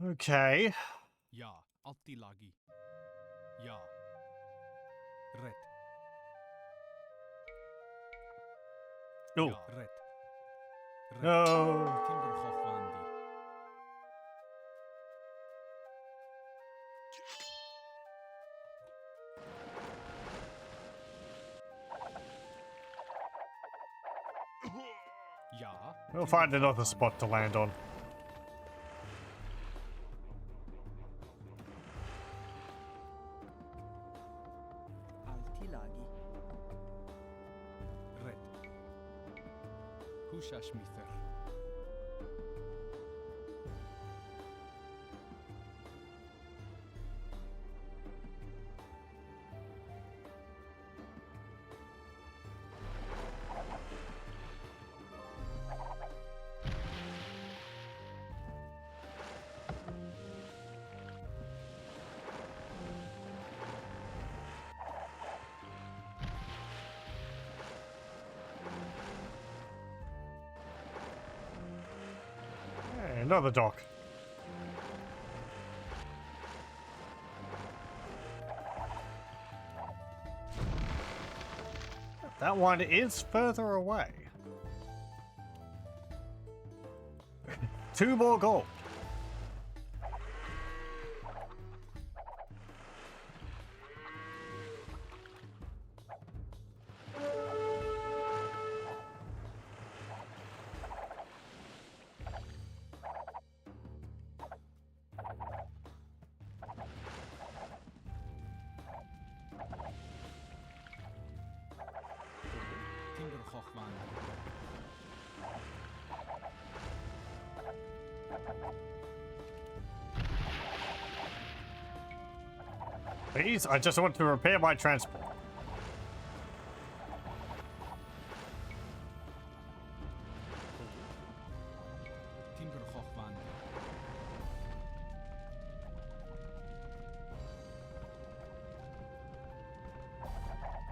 Okay. Ja. Adeiladu. Ja. Red. Oh. Ja. Red. Red. No. Timberhochwandi. Ja. We'll find another spot to land on. Altilagi. Red. Húsasmither. Hey, another dock. That one is further away. 2 more gold. Timberhochwandi. Please, I just want to repair my transport. Timberhochwandi.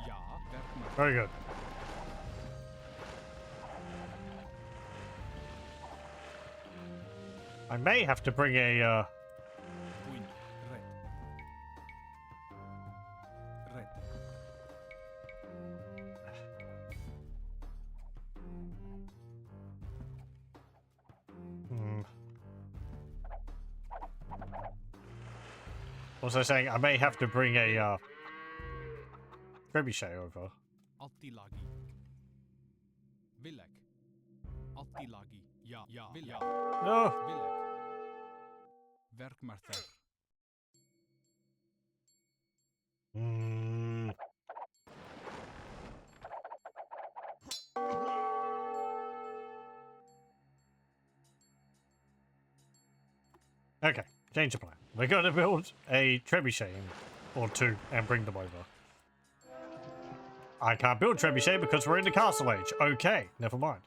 Ja. Werkmarkt. Very good. I may have to bring a, Queen. Red. Red. what was I saying? I may have to bring a, trebuchet over. Adeiladu. Village. Adeiladu. Ja. Ja. Village. No! Village. Werkmarter. Mm. Okay, change the plan. We're going to build a trebuchet or 2 and bring them over. I can't build trebuchet because we're in the castle age. Okay, never mind.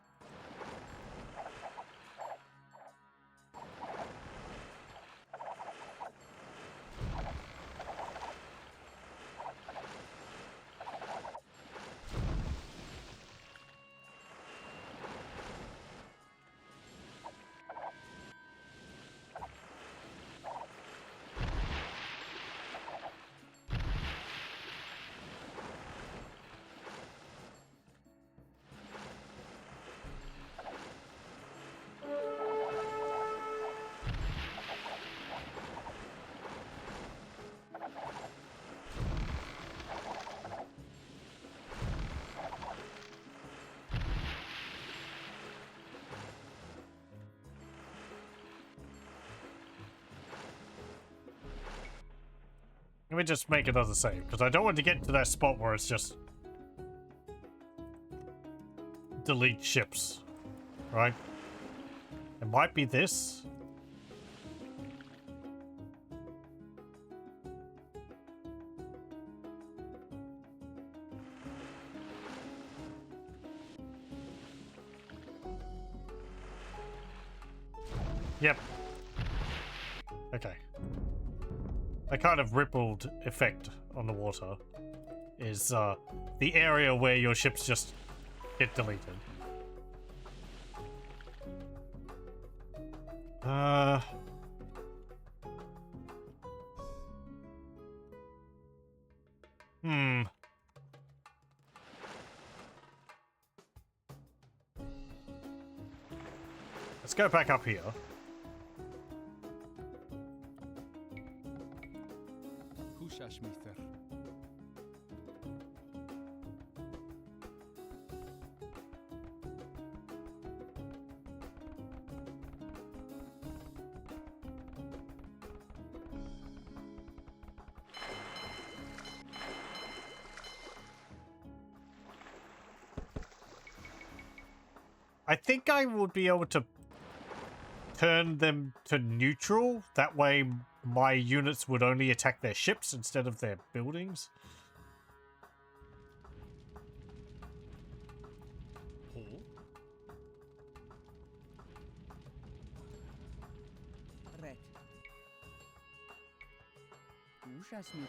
Let me just make another save, because I don't want to get to that spot where it's just delete ships, right? It might be this. Yep. Okay. That kind of rippled effect on the water is the area where your ships just get deleted. Let's go back up here. Húsasmíter. I think I would be able to turn them to neutral. That way my units would only attack their ships instead of their buildings. Ret. Húsasmíter.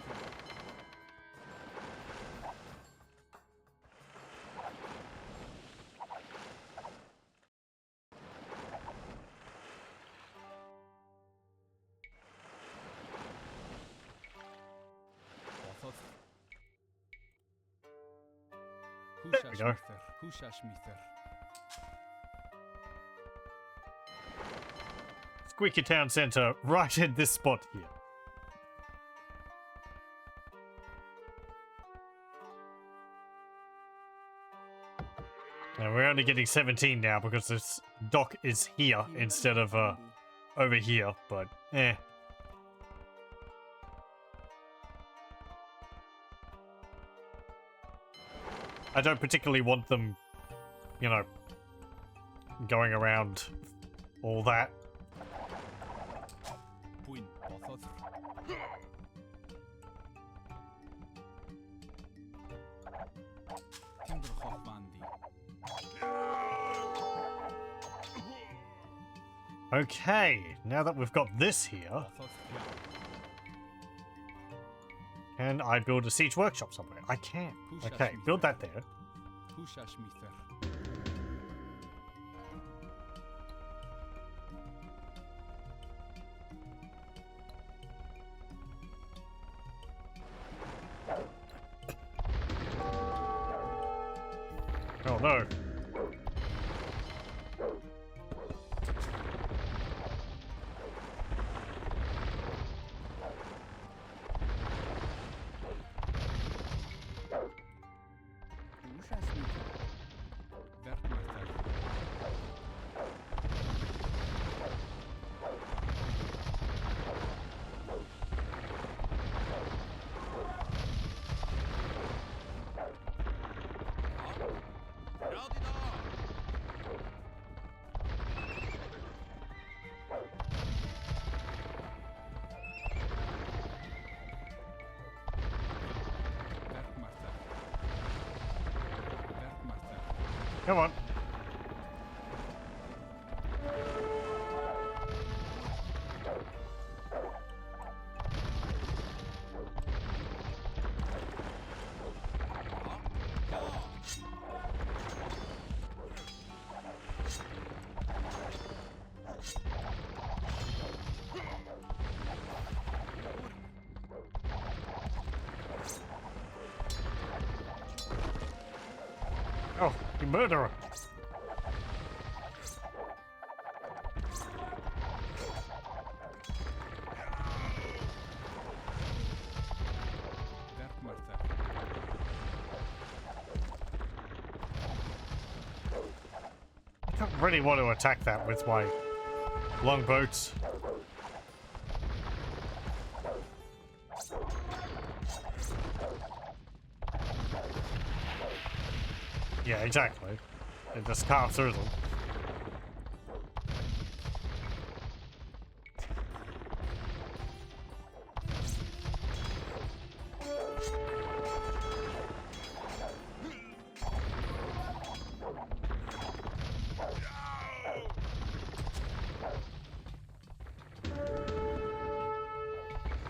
There we go. Húsasmíter. Squeaky Town Center right in this spot here. And we're only getting 17 now because this dock is here instead of over here, but eh. I don't particularly want them, you know, going around all that. Puin. Bothos. Timberhoffmandi. Okay, now that we've got this here, Bothos. can I build a siege workshop somewhere? I can. Okay, build that there. Húsasmíter. Oh no. Húsasmíter. Werkmeister. Come on. Oh, you murderer. Werkmeister. I don't really want to attack that with my longboats. Yeah, exactly. And just carve through them.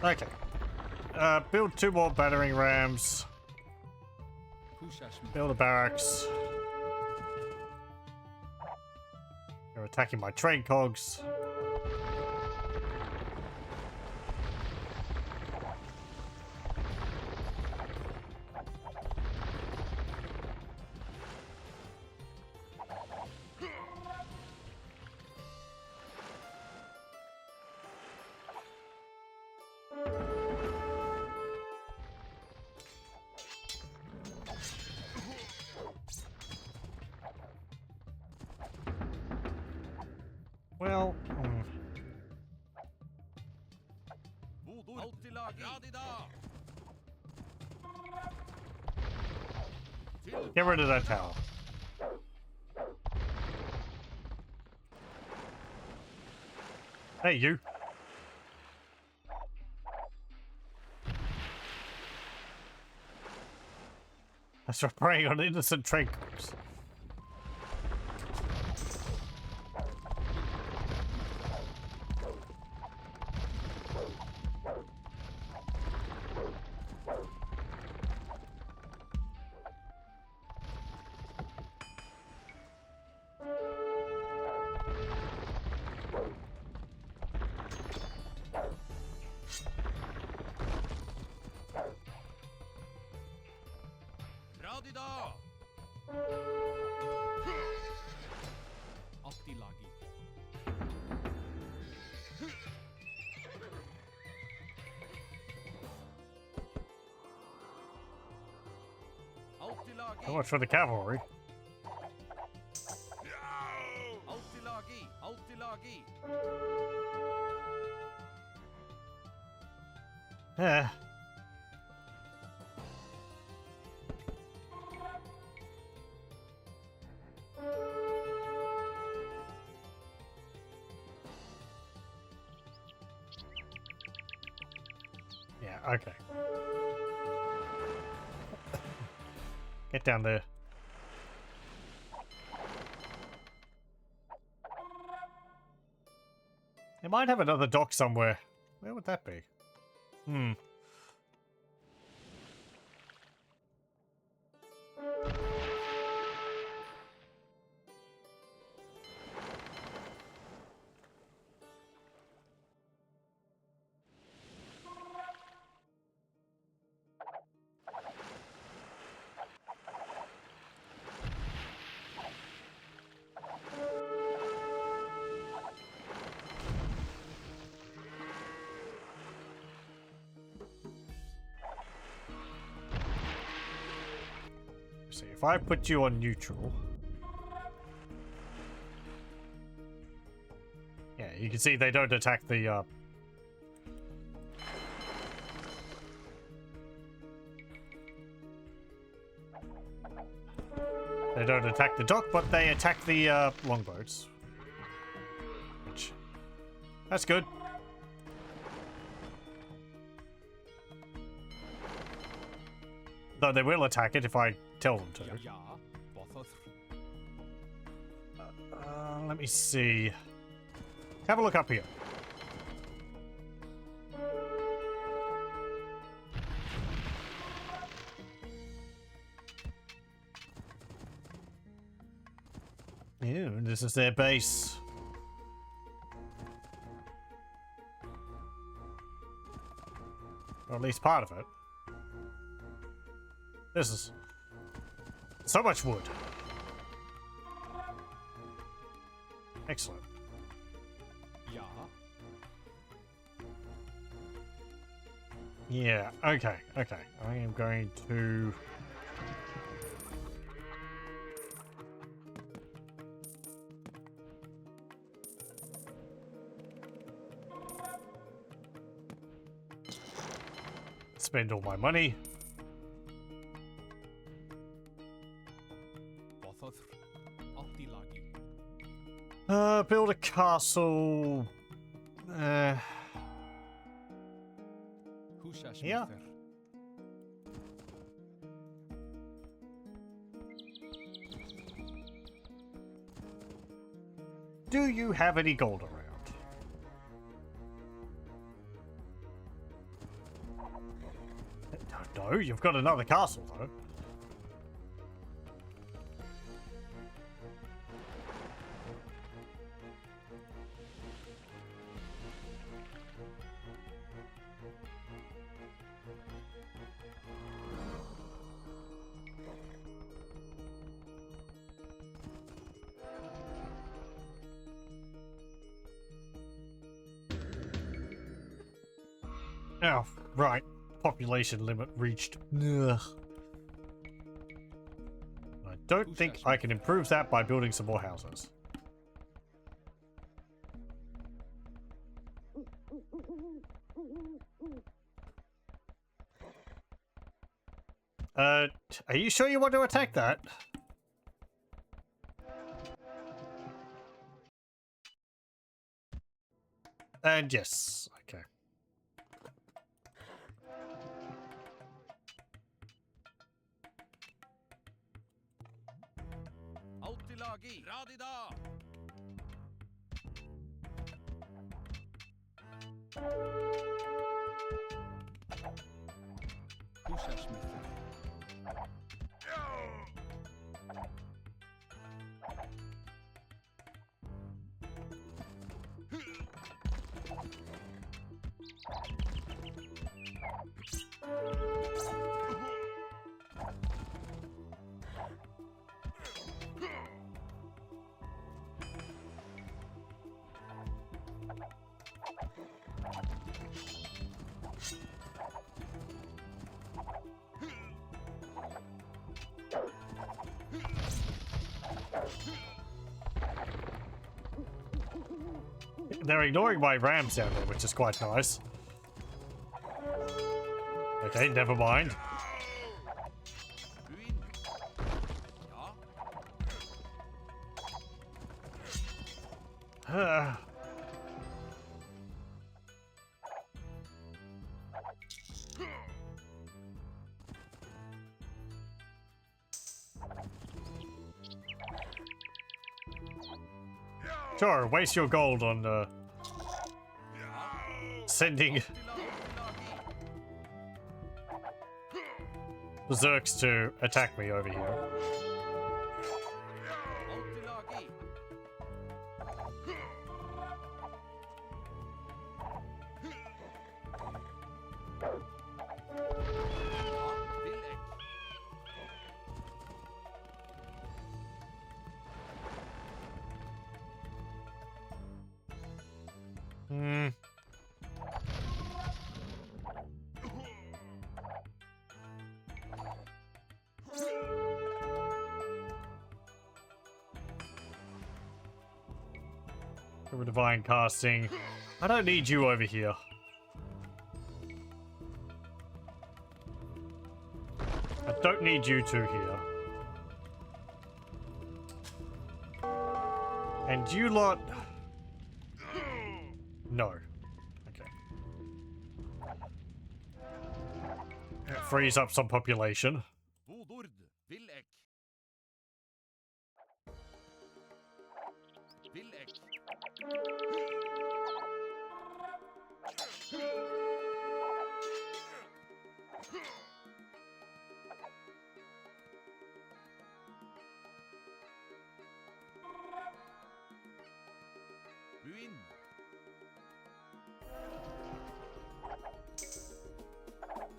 Okay. Build 2 more battering rams. Pushash me. Build a barracks. You're attacking my trade cogs. Well, get rid of that tower. Hey, you. That's for preying on innocent trade cogs. Altilagi. So much for the cavalry. Yeah. Yeah, okay. Get down there. They might have another dock somewhere. Where would that be? Hmm. See, if I put you on neutral... Yeah, you can see they don't attack the, They don't attack the dock, but they attack the, longboats. Which... That's good. Though they will attack it if I tell them to. Yeah. Bothoth. Let me see. Have a look up here. Ew, this is their base. Or at least part of it. This is so much wood. Excellent. Yeah. Yeah, okay, okay. I am going to... spend all my money. Build a castle. Yeah. Húsasmíðar. Do you have any gold around? No, you've got another castle though. Oh, right. Population limit reached. Ugh. I don't think I can improve that by building some more houses. Are you sure you want to attack that? And yes, okay. AUTO-RESEEDING radida. Húsasmíðar. They're ignoring my rams down there, which is quite nice. Okay, never mind. Ruin. Ja. Sure, waste your gold on sending berserks to attack me over here. AUTO-RESEEDING. Hmm. Over divine casting. I don't need you over here. I don't need you two here. And you lot. No. Okay. Freeze up some population. Vodord vil ek. Vil ek. Ruin.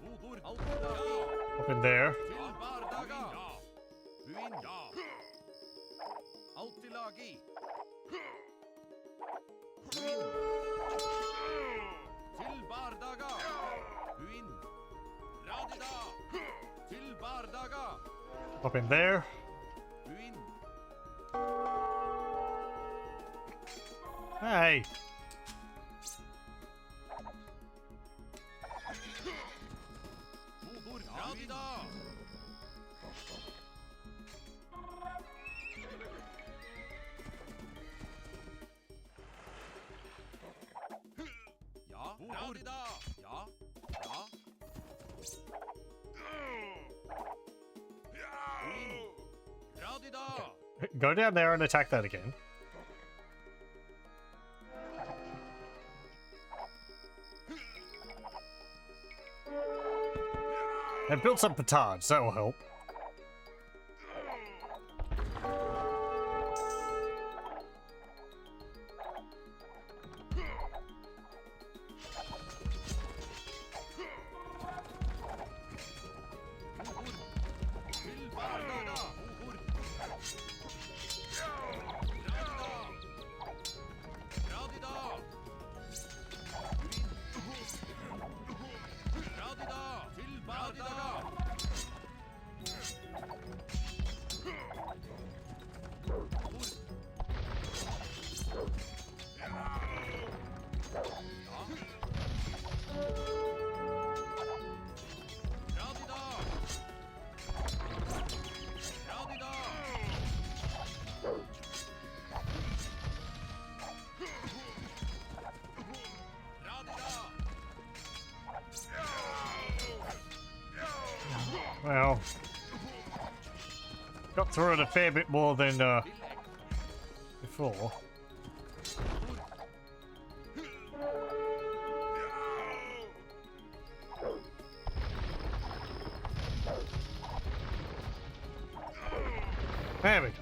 Vodord AUTO-RESEEDING. Up in there. Til bardaga. Ruin. AUTO-RESEEDING. Ruin. Til bardaga. Ruin. Radida. Til bardaga. Up in there. Ruin. Hey. Vodord radida. Radida! Ja. Ja. Radida! Go down there and attack that again. And build some petards, that will help. Well, got through it a fair bit more than before. There we go.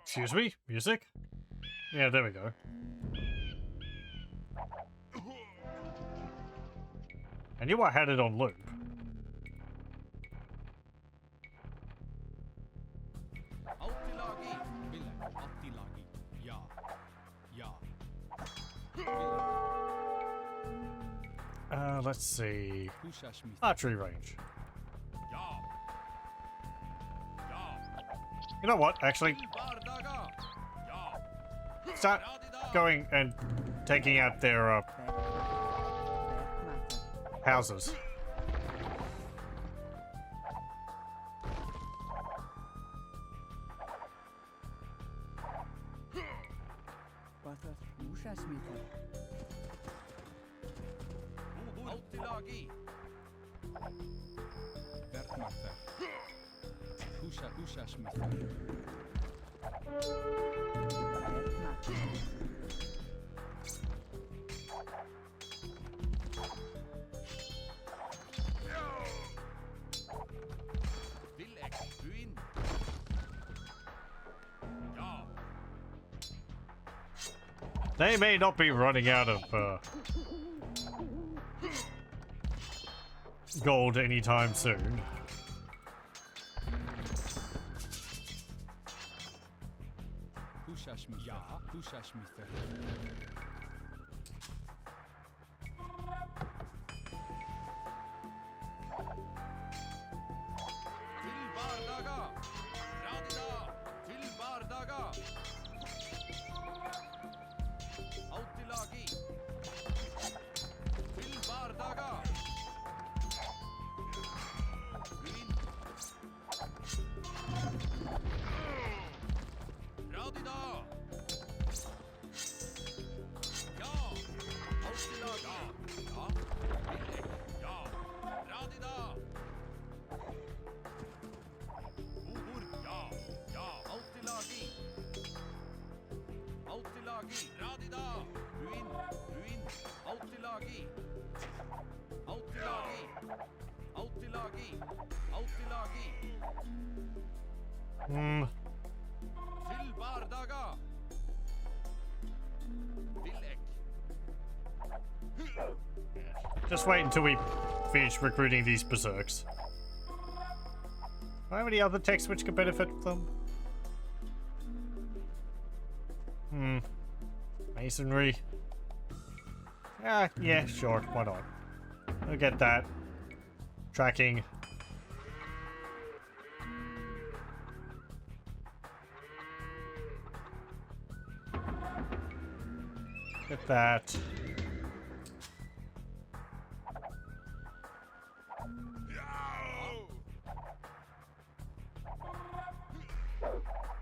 Excuse me? Music? Yeah, there we go. I knew I had it on loop. Let's see. Archery range. You know what, actually? Start going and taking out their houses. They may not be running out of gold anytime soon. Just wait until we finish recruiting these berserks. Do I have any other techs which could benefit them? Masonry. Yeah, sure, why not? I'll get that. Tracking. Get that.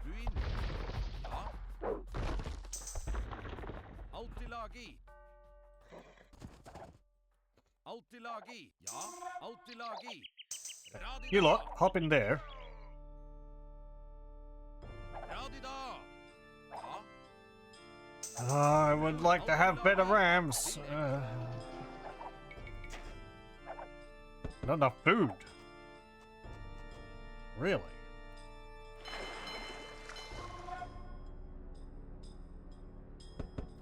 Du inn. Ja. Alt i lagi. Alt i lagi. Ja, alt i lagi. You lot, hop in there. Radida. Ja. I would like to have better rams. Not enough food. Really?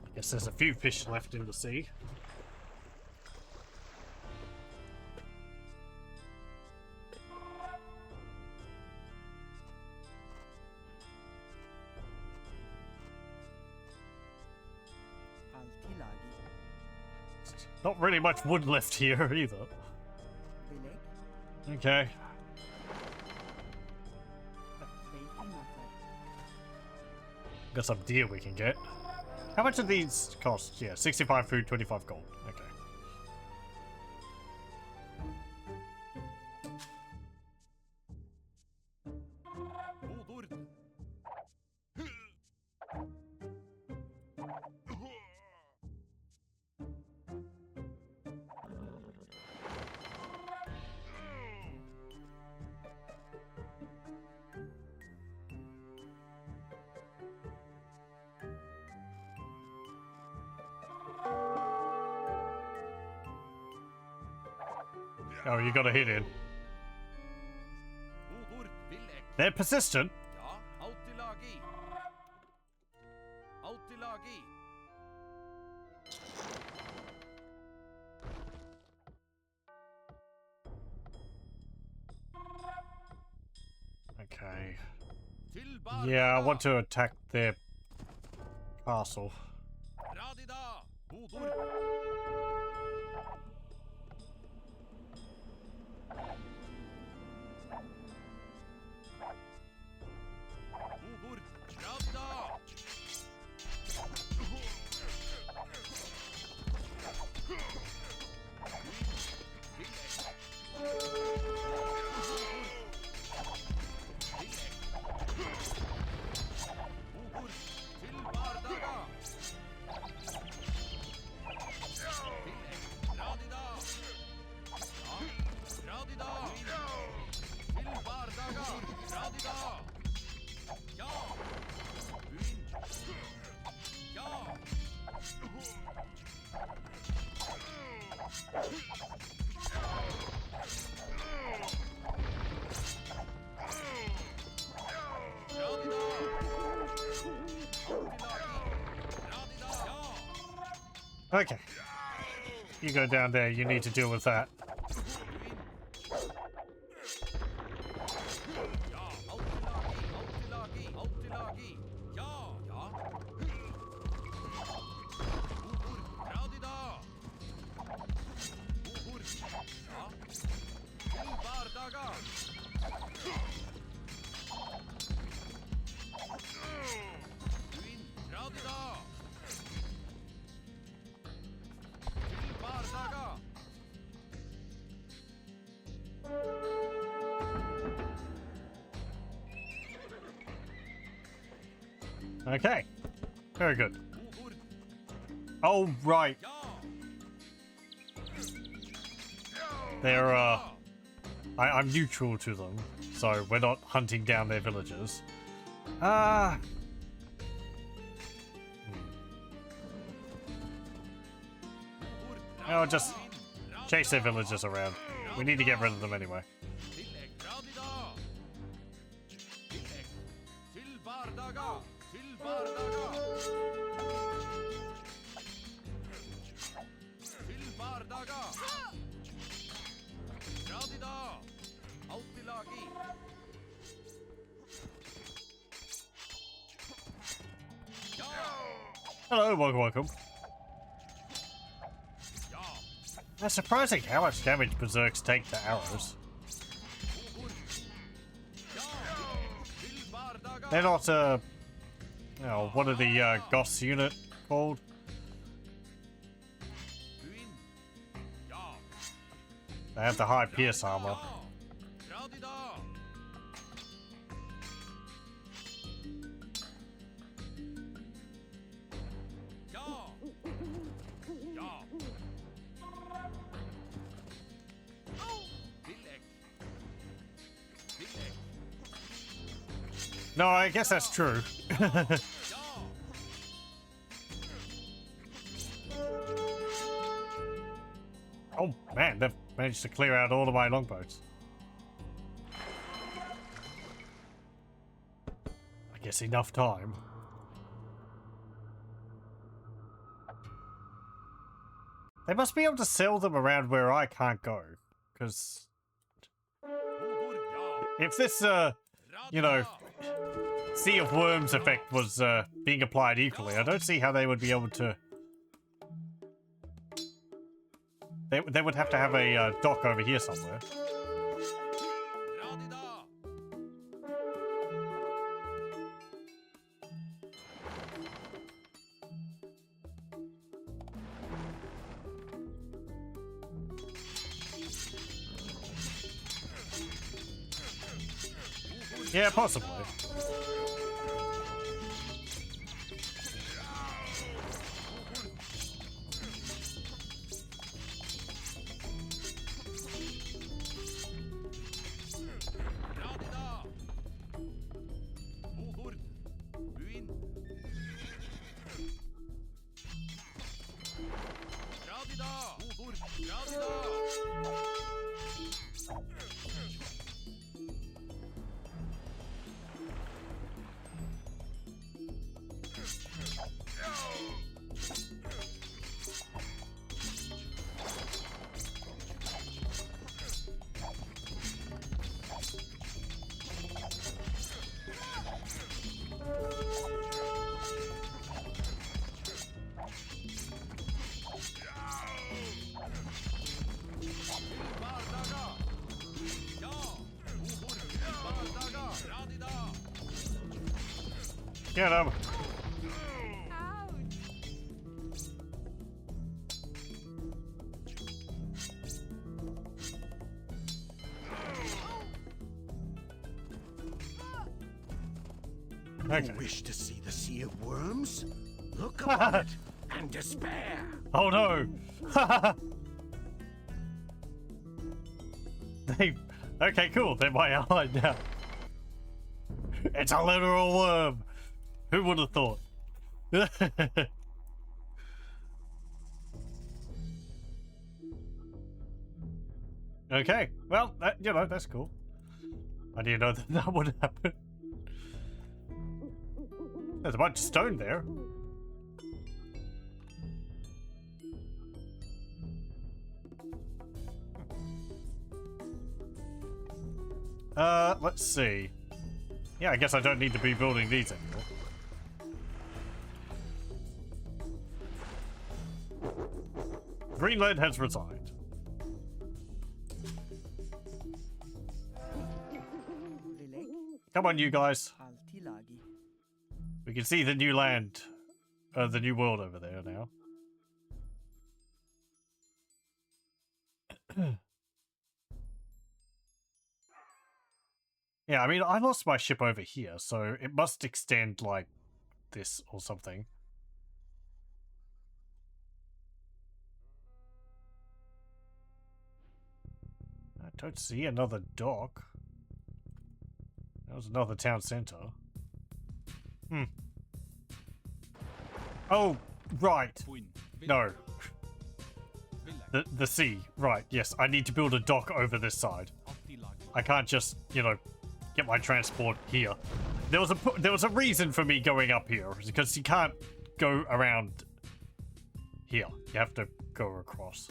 I guess there's a few fish left in the sea. Altilagi. Not really much wood left here either. Bilek. Okay. Got some deer we can get. How much do these cost? Yeah, 65 food, 25 gold. Okay. Bodord. Oh, you got a hit in. Bodord. Villek. They're persistent. Ja, alt i lagi. Alt i lagi. Okay. Til Yeah, I want to attack their castle. Radida. Bodord. Bodord. Radida. Bodord. Til bardaga. Radida. Ja. Radida. Til bardaga. Radida. Ja. Uinn. Ja. Radida. Radida. Ja. Okay. You go down there, you need to deal with that. Ja, alt i lagi. Ja, ja. Bodord. Radida. Bodord. Ja. Til bardaga. Uinn. Radida. Til bardaga. Okay. Very good. Bodord. Oh, right. Ja. They're, I'm neutral to them, so we're not hunting down their villagers. I'll just chase their villagers around. We need to get rid of them anyway. Villek. Radida. Villek. Til bardaga. Til bardaga. Til bardaga. Hello, welcome. Ja. It's surprising how much damage berserks take to arrows. They're not, what are the, Goths unit called? They have the high pierce armor. No, I guess that's true. Oh man, they've managed to clear out all of my longboats. I guess enough time. They must be able to sell them around where I can't go. Because if this, you know, Sea of Worms effect was being applied equally, I don't see how they would be able to... They would have to have a dock over here somewhere. Yeah, possibly. Get him! Okay. You wish to see the Sea of Worms? Look upon it and despair. Oh no! They... Okay, cool. They're my ally now. It's a literal worm! Who would have thought? Okay, well, that, you know, that's cool. I didn't know that that would happen. There's a bunch of stone there. Let's see. Yeah, I guess I don't need to be building these anymore. Greenland has resigned. Come on, you guys. We can see the new land, the new world over there now. Yeah, I mean, I lost my ship over here, so it must extend like this or something. I don't see another dock. That was another town center. Hmm. Oh, right. No. The sea. Right, yes. I need to build a dock over this side. I can't just, you know, get my transport here. There was a reason for me going up here, because you can't go around here. You have to go across.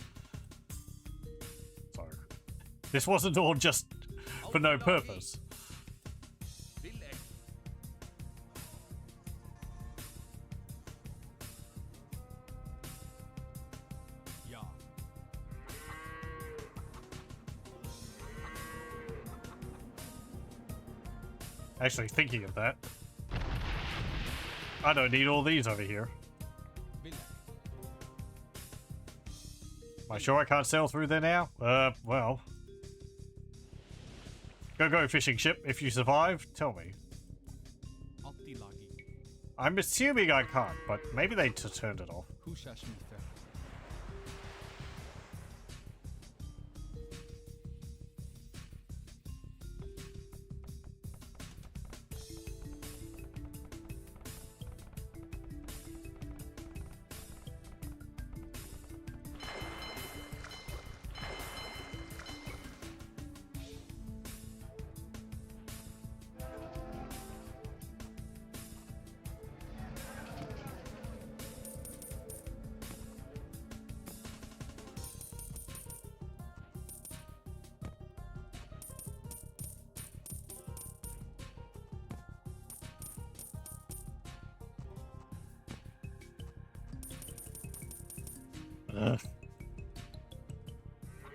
So, this wasn't all just for no purpose. Actually thinking of that. I don't need all these over here. Bilek. Am I sure I can't sail through there now? Well. Go fishing ship. If you survive, tell me. Attilagi. I'm assuming I can't, but maybe they turned it off. Húsasmíðar.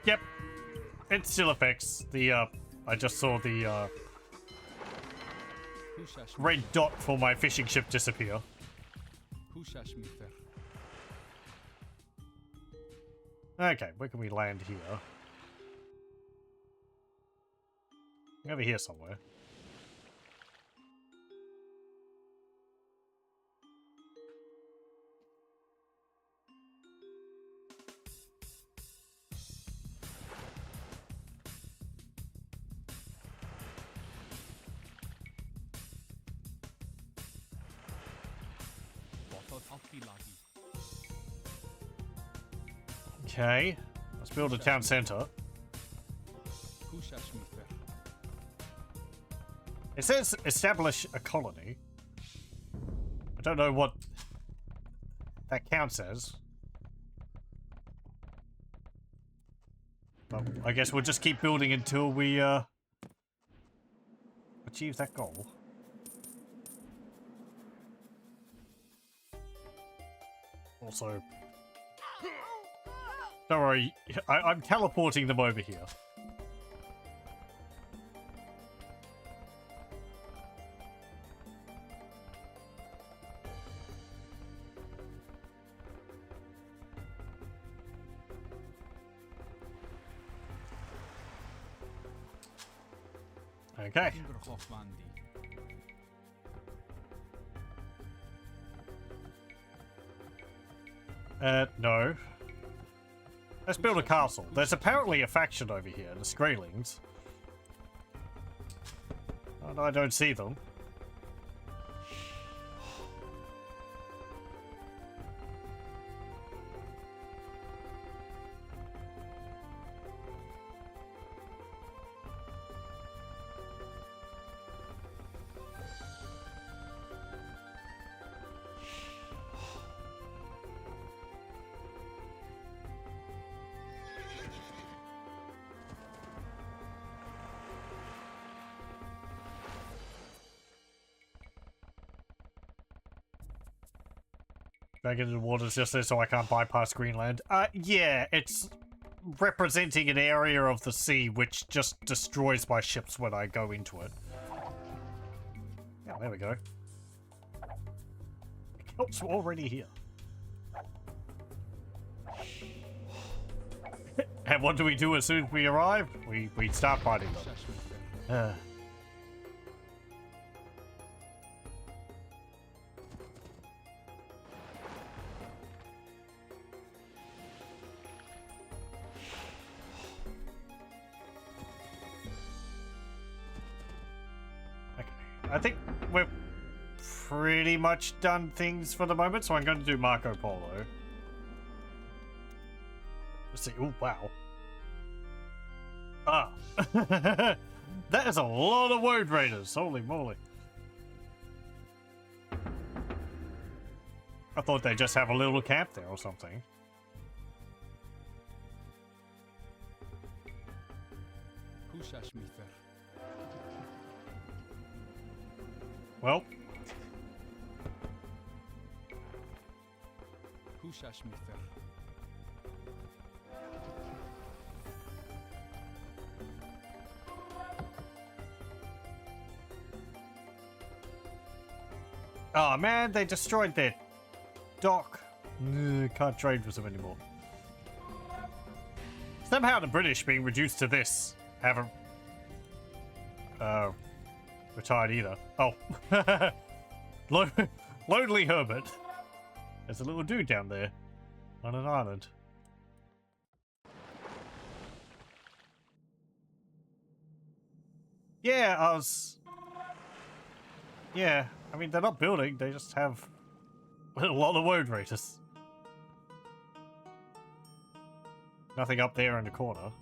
Yep. It still affects the, I just saw the, Húsasmíðar. red dot for my fishing ship disappear. Húsasmíðar. Okay, where can we land here? Over here somewhere. Attilagi. Okay, let's build a town center. Húsasmíðar. It says establish a colony. I don't know what that counts as. But I guess we'll just keep building until we achieve that goal. Also, don't worry, I'm teleporting them over here. Okay. Ingerhofvandi. No. Let's build a castle. There's apparently a faction over here, the Skraelings. And I don't see them. Dragon in the water's just there so I can't bypass Greenland. Yeah, it's representing an area of the sea which just destroys my ships when I go into it. Yeah, there we go. Helps already here. And what do we do as soon as we arrive? We start fighting them. Húsasmíðar. I think we're pretty much done things for the moment, so I'm going to do Marco Polo. Let's see. Oh, wow. Ah. That is a lot of Woad Raiders. Holy moly. I thought they just have a little camp there or something. Húsasmíðar. Well, Húsasmíðar. Oh man, they destroyed their dock. Can't trade with them anymore. Somehow the British, being reduced to this, haven't retired either. Oh. Lonely Herbert. There's a little dude down there on an island. Yeah, Yeah, I mean, they're not building, they just have a lot of road raiders. Nothing up there in the corner.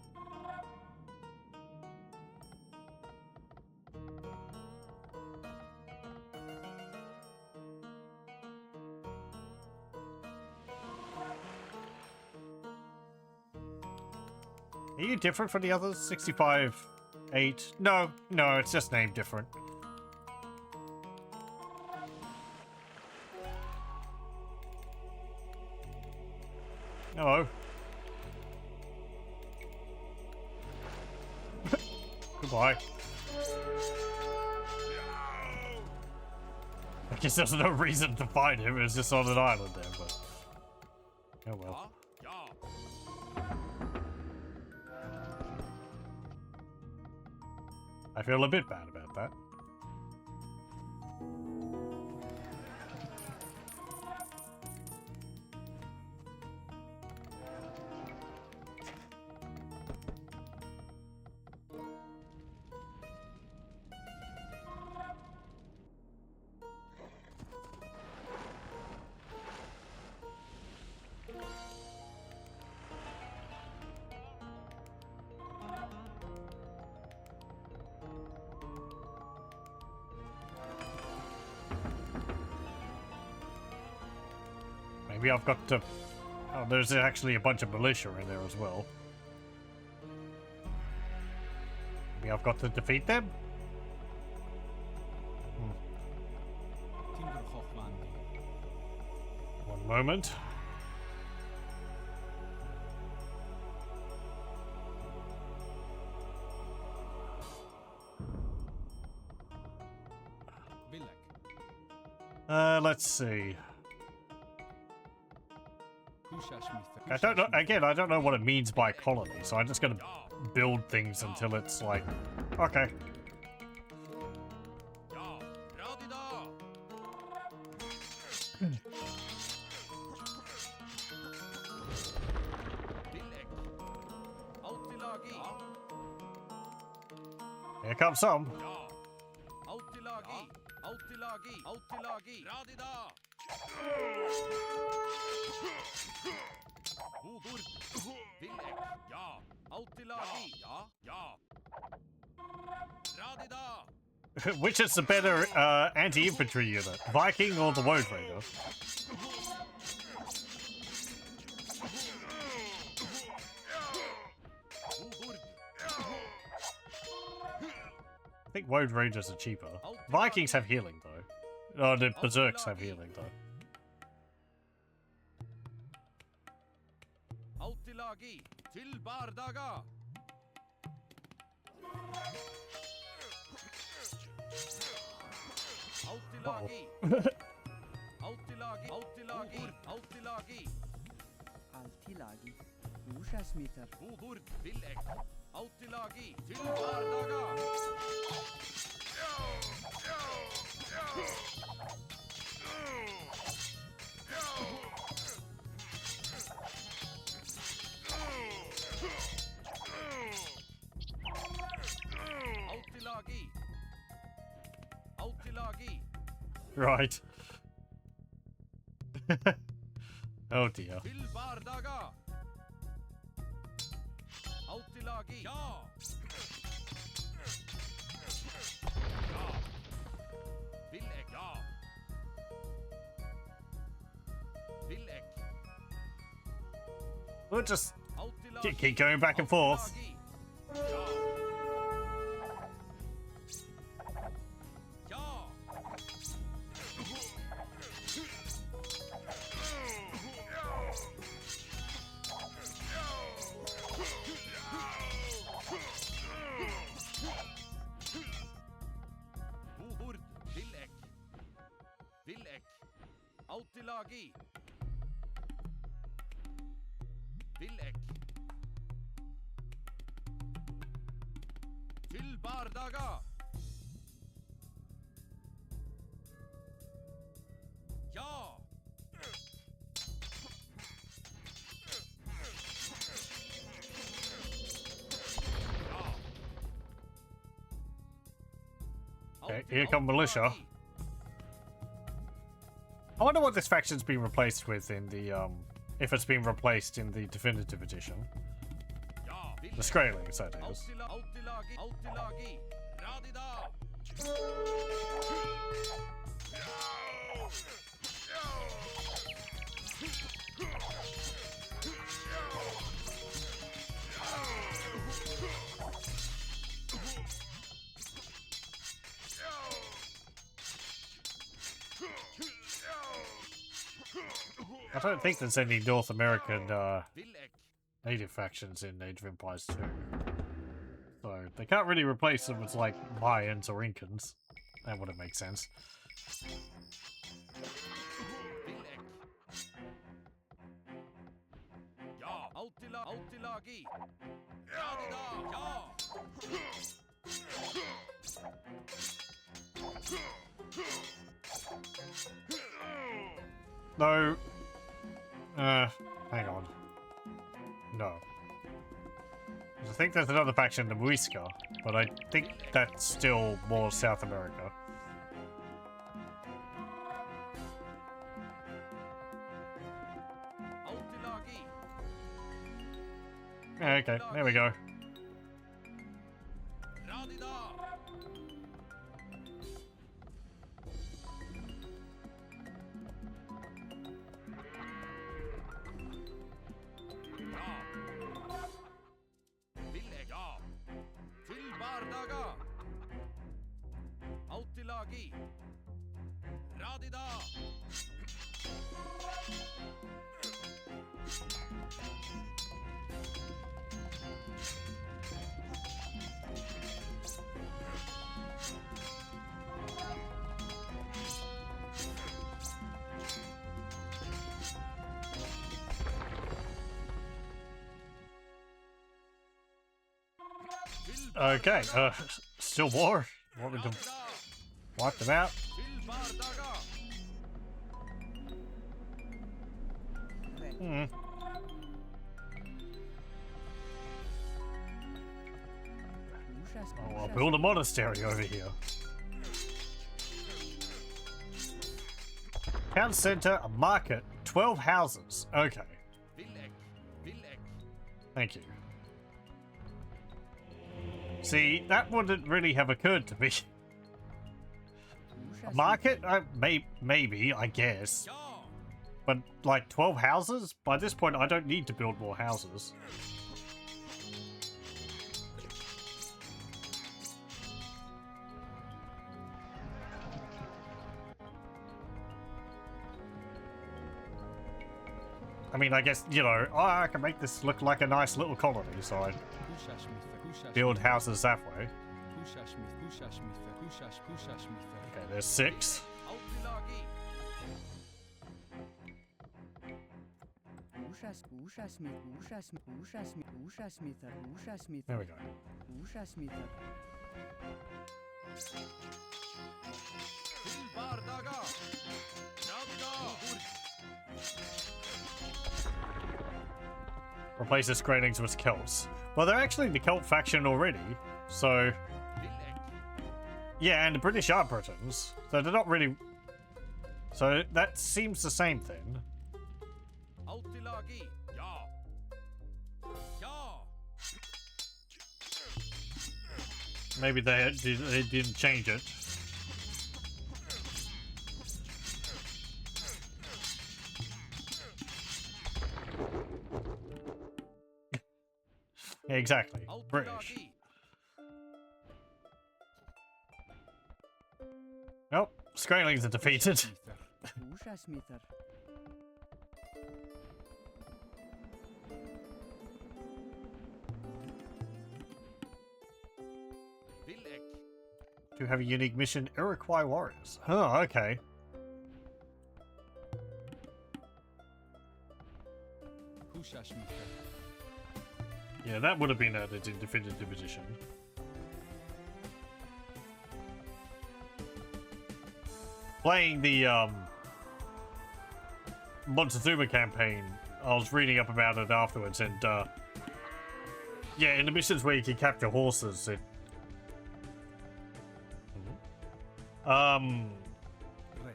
Are you different from the others? 65, 8? No, it's just named different. Hello. Goodbye. I guess there's no reason to find him, it's just on an island there, but... Oh well. I feel a bit bad about that. Maybe I've got to... Oh, there's actually a bunch of militia in there as well. Maybe I've got to defeat them? One moment. Let's see. I don't know, again, I don't know what it means by colony, so I'm just gonna build things until it's like, okay. Here comes some. Which is the better anti-infantry unit, Viking or the Road Raider? I think Road Raiders are cheaper. Vikings have healing though. Oh, the Berserks have healing though. Altilagi. Ushasmitar. Right. Oh dear. We'll just keep going back and forth. Autilagi. Villek. Fyll bardaga. Ja. Okay, here come militia. I wonder what this faction's been replaced with in the, if it's been replaced in the definitive edition. The Skrelings, that is. Autilagi. Radida. I don't think there's any North American native factions in Age of Empires 2. So they can't really replace them with like Mayans or Incans. That wouldn't make sense. Ja. Autilagi. Radida. Ja. No. Hang on. No. I think there's another faction, the Muisca, but I think that's still more South America. Autilagi. Okay, there we go. Radida. Ja. Fyll bardaga. Autilagi. Radida. Okay, still more? Want me to wipe them out? Fyll bardaga. Hmm. Oh, I'll build a monastery over here. Town center, a market, 12 houses. Okay, Villek. thank you. See, that wouldn't really have occurred to me. A market? Maybe, I guess. Ja. But, like, 12 houses? By this point, I don't need to build more houses. I mean, I guess, you know, I can make this look like a nice little colony, so I build houses that way. Okay, there's 6. Autilagi. There we go. Fyll bardaga. Radida. Replace the Skrelings with Celts. Well, they're actually the Celt faction already, so... Yeah, and the British are Britons, so they're not really... So that seems the same thing. Autilagi. Ja. Ja. Maybe they didn't change it. Yeah, exactly. British. Nope. Skrelings are defeated. Villek. To have a unique mission, Iroquois warriors. Oh, okay. Húsasmíter. Yeah, that would have been added in definitive edition. Playing the Montezuma campaign, I was reading up about it afterwards, and yeah, in the missions where you can capture horses, it Red.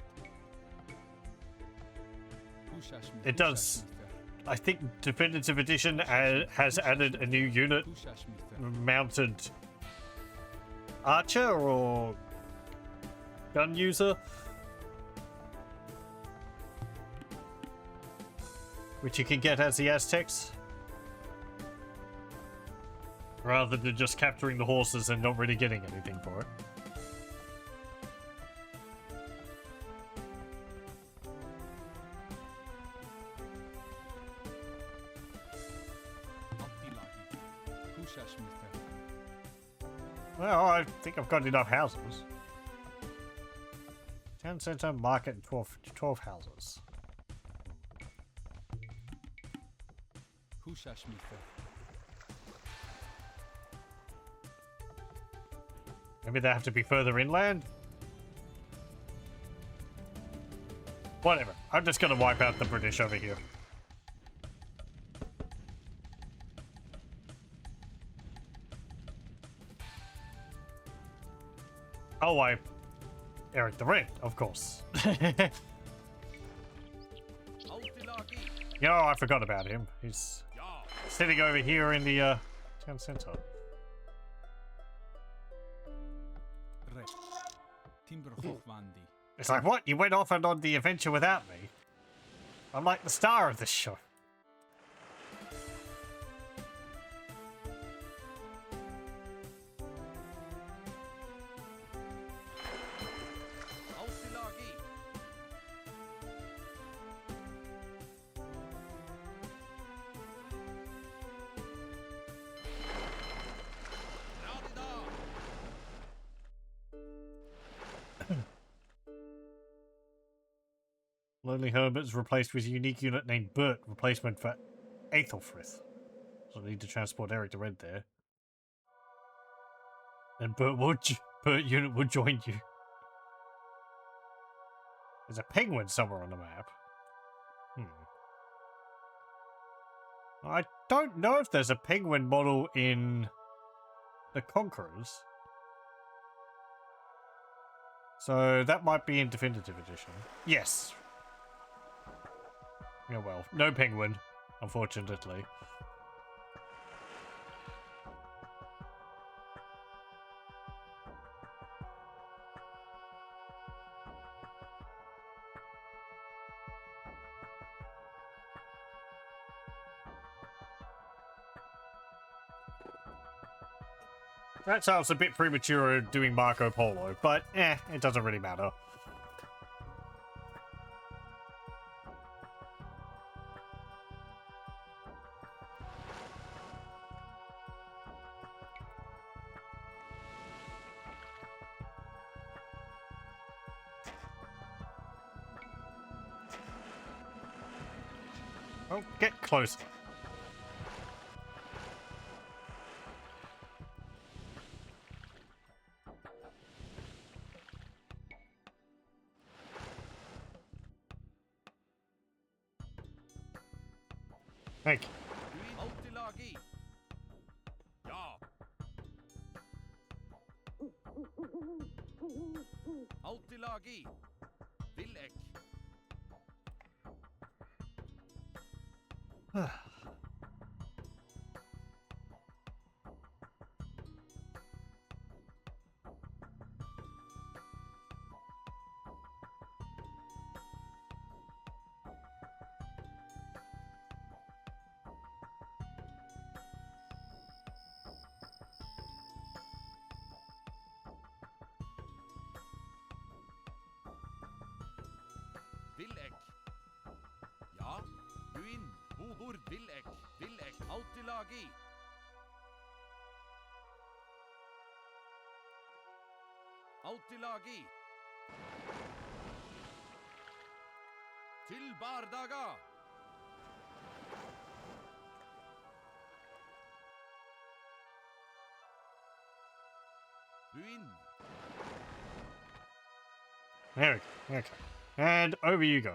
Húsasmíter. it does. I think definitive edition has added a new unit, Húsasmíter. mounted archer or gun user, which you can get as the Aztecs, rather than just capturing the horses and not really getting anything for it. Attilagi. Húsasmíter. Well, I think I've got enough houses. Town center, market, and 12 houses. Húsasmíter. Maybe they have to be further inland? Whatever. I'm just gonna wipe out the British over here. Oh, Eric the Red, of course. Outilagi. You know, I forgot about him. He's Ja. sitting over here in the town center. Red. Timberhochwandi. It's like, what? You went off and on the adventure without me? I'm like the star of this show. Outilagi. Radida. Lonely Hermit's replaced with a unique unit named Bert, replacement for Aethelfrith. So I need to transport Eric the Red there. And Bert unit would join you. There's a penguin somewhere on the map. I don't know if there's a penguin model in the Conquerors. So that might be in definitive edition. Yes. Yeah, well, no penguin, unfortunately. That sounds a bit premature doing Marco Polo, but it doesn't really matter. Oh, get closer. Thank you. Outilagi. Ja. Outilagi. Villek. Villek. Ja. Guin. Bodur Villek. Villek. Outilagi. Outilagi. Til Bardaga. Buin. There we go. Okay. And over you go.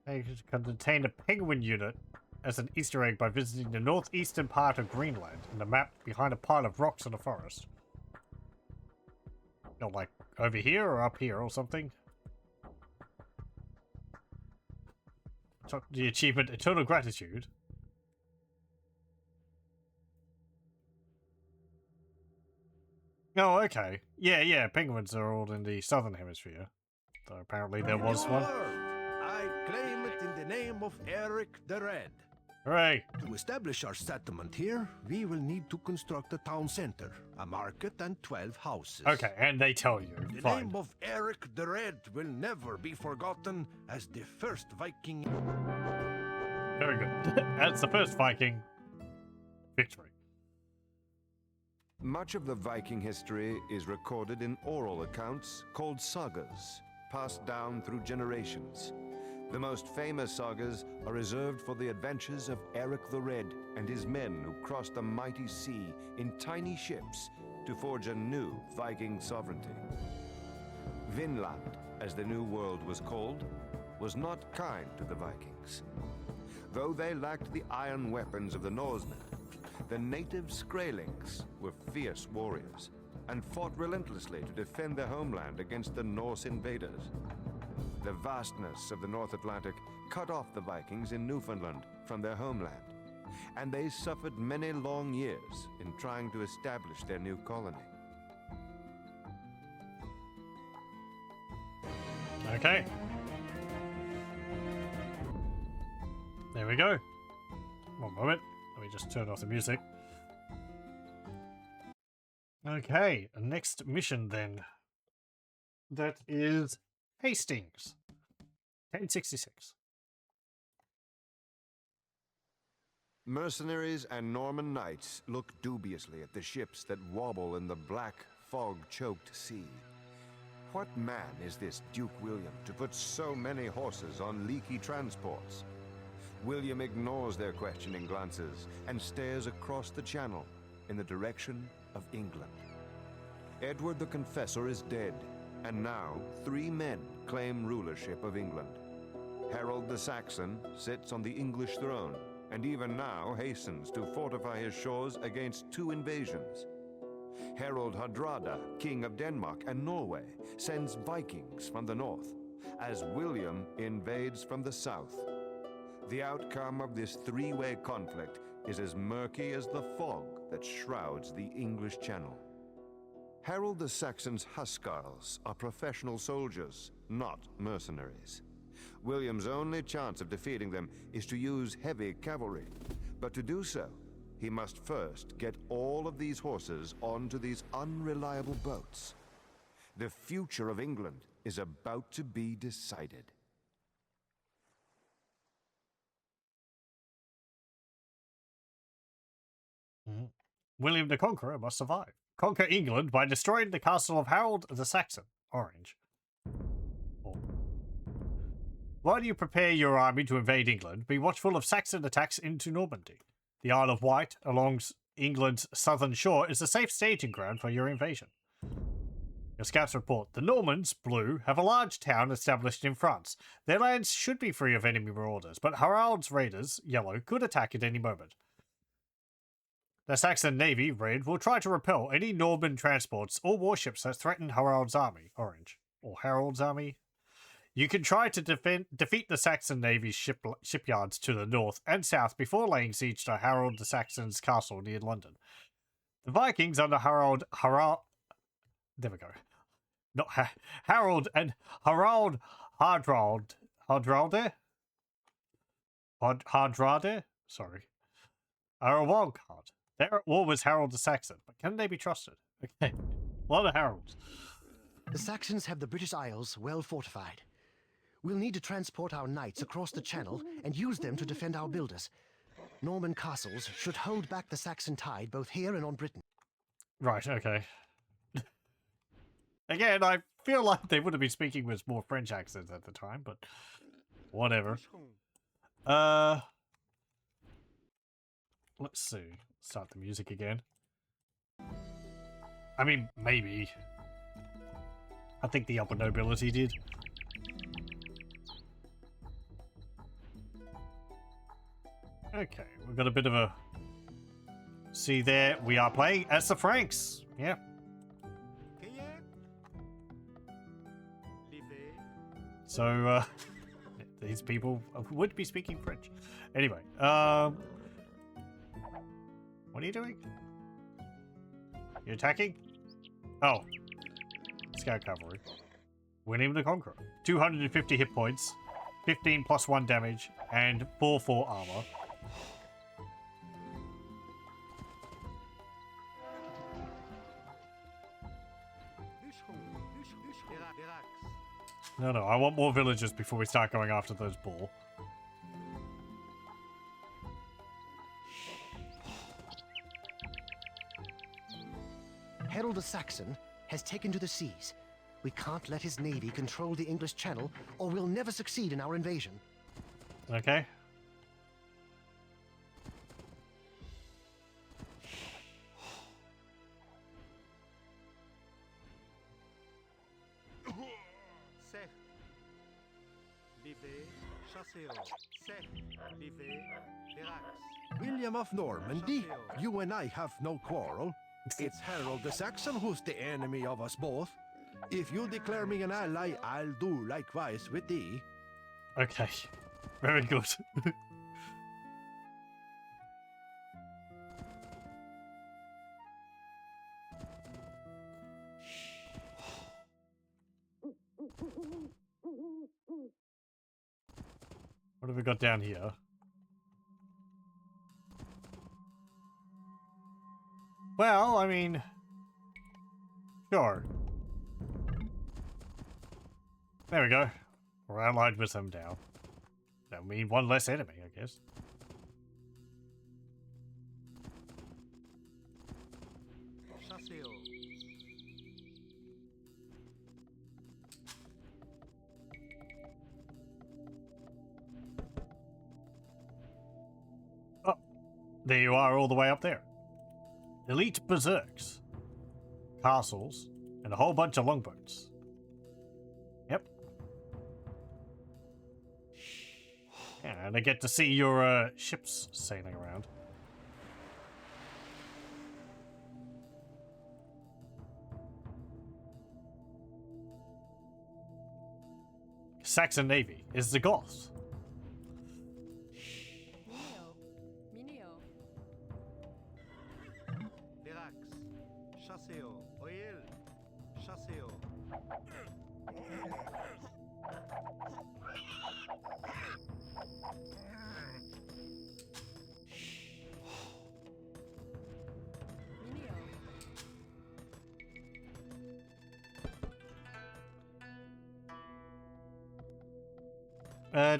You can obtain a penguin unit as an Easter egg by visiting the northeastern part of Greenland and the map behind a pile of rocks in the forest. Not like over here or up here or something. The achievement Eternal Gratitude. Oh, okay. Yeah, penguins are all in the southern hemisphere. So apparently there was Your one. word. I claim it in the name of Eric the Red. Hooray! To establish our settlement here, we will need to construct a town center, a market, and 12 houses. Okay, and they tell you. The Fine. name of Eric the Red will never be forgotten as the first Viking. Very good. That's the first Viking victory. Much of the Viking history is recorded in oral accounts called sagas, passed down through generations. The most famous sagas are reserved for the adventures of Eric the Red and his men who crossed the mighty sea in tiny ships to forge a new Viking sovereignty. Vinland, as the New World was called, was not kind to the Vikings. Though they lacked the iron weapons of the Norsemen, the native Skraelings were fierce warriors and fought relentlessly to defend their homeland against the Norse invaders. The vastness of the North Atlantic cut off the Vikings in Newfoundland from their homeland, and they suffered many long years in trying to establish their new colony. Okay. There we go. One moment. Let me just turn off the music. Okay, next mission then. That is Hastings. 1066. Mercenaries and Norman knights look dubiously at the ships that wobble in the black, fog-choked sea. What man is this Duke William to put so many horses on leaky transports? William ignores their questioning glances and stares across the channel in the direction of England. Edward the Confessor is dead, and now 3 men claim rulership of England. Harold the Saxon sits on the English throne, and even now hastens to fortify his shores against 2 invasions. Harold Hardrada, King of Denmark and Norway, sends Vikings from the north, as William invades from the south. The outcome of this 3-way conflict is as murky as the fog that shrouds the English Channel. Harold the Saxon's Huscarls are professional soldiers, not mercenaries. William's only chance of defeating them is to use heavy cavalry, but to do so, he must first get all of these horses onto these unreliable boats. The future of England is about to be decided. William the Conqueror must survive. Conquer England by destroying the castle of Harold the Saxon. Orange. While you prepare your army to invade England, be watchful of Saxon attacks into Normandy. The Isle of Wight, along England's southern shore, is a safe staging ground for your invasion. Your scouts report the Normans, blue, have a large town established in France. Their lands should be free of enemy marauders, but Harold's raiders, yellow, could attack at any moment. The Saxon Navy, red, will try to repel any Norman transports or warships that threaten Harold's army, orange, or Harold's army. You can try to defeat the Saxon Navy's shipyards to the north and south before laying siege to Harold the Saxon's castle near London. The Vikings under Harold, there we go. Not Harold and Harald Hardrade? Sorry. Are a wild card. They're at war with Harold the Saxon, but can they be trusted? Okay. A lot of Harolds. The Saxons have the British Isles well fortified. We'll need to transport our knights across the channel and use them to defend our builders. Norman castles should hold back the Saxon tide both here and on Britain. Right, okay. Again, I feel like they would have been speaking with more French accents at the time, but whatever. Let's see. Start the music again. I mean, maybe. I think the upper nobility did. Okay, we've got a bit of a... See there, we are playing as the Franks. Yeah. So, these people would be speaking French. Anyway, what are you doing? You attacking? Oh. Scout Cavalry. Winning the Conqueror. 250 hit points, 15 plus 1 damage, and 4/4 armor. No, I want more villagers before we start going after those boar. Harold the Saxon has taken to the seas. We can't let his navy control the English Channel, or we'll never succeed in our invasion. Okay. William of Normandy, you and I have no quarrel. It's Harold the Saxon who's the enemy of us both. If you declare me an ally, I'll do likewise with thee. Okay. Very good. What have we got down here? Well, I mean... Sure. There we go. We're allied with them now. That would mean one less enemy, I guess. Oh, there you are all the way up there. Elite berserks, castles, and a whole bunch of longboats. Yep. Yeah, and I get to see your ships sailing around. Saxon Navy is the Goths.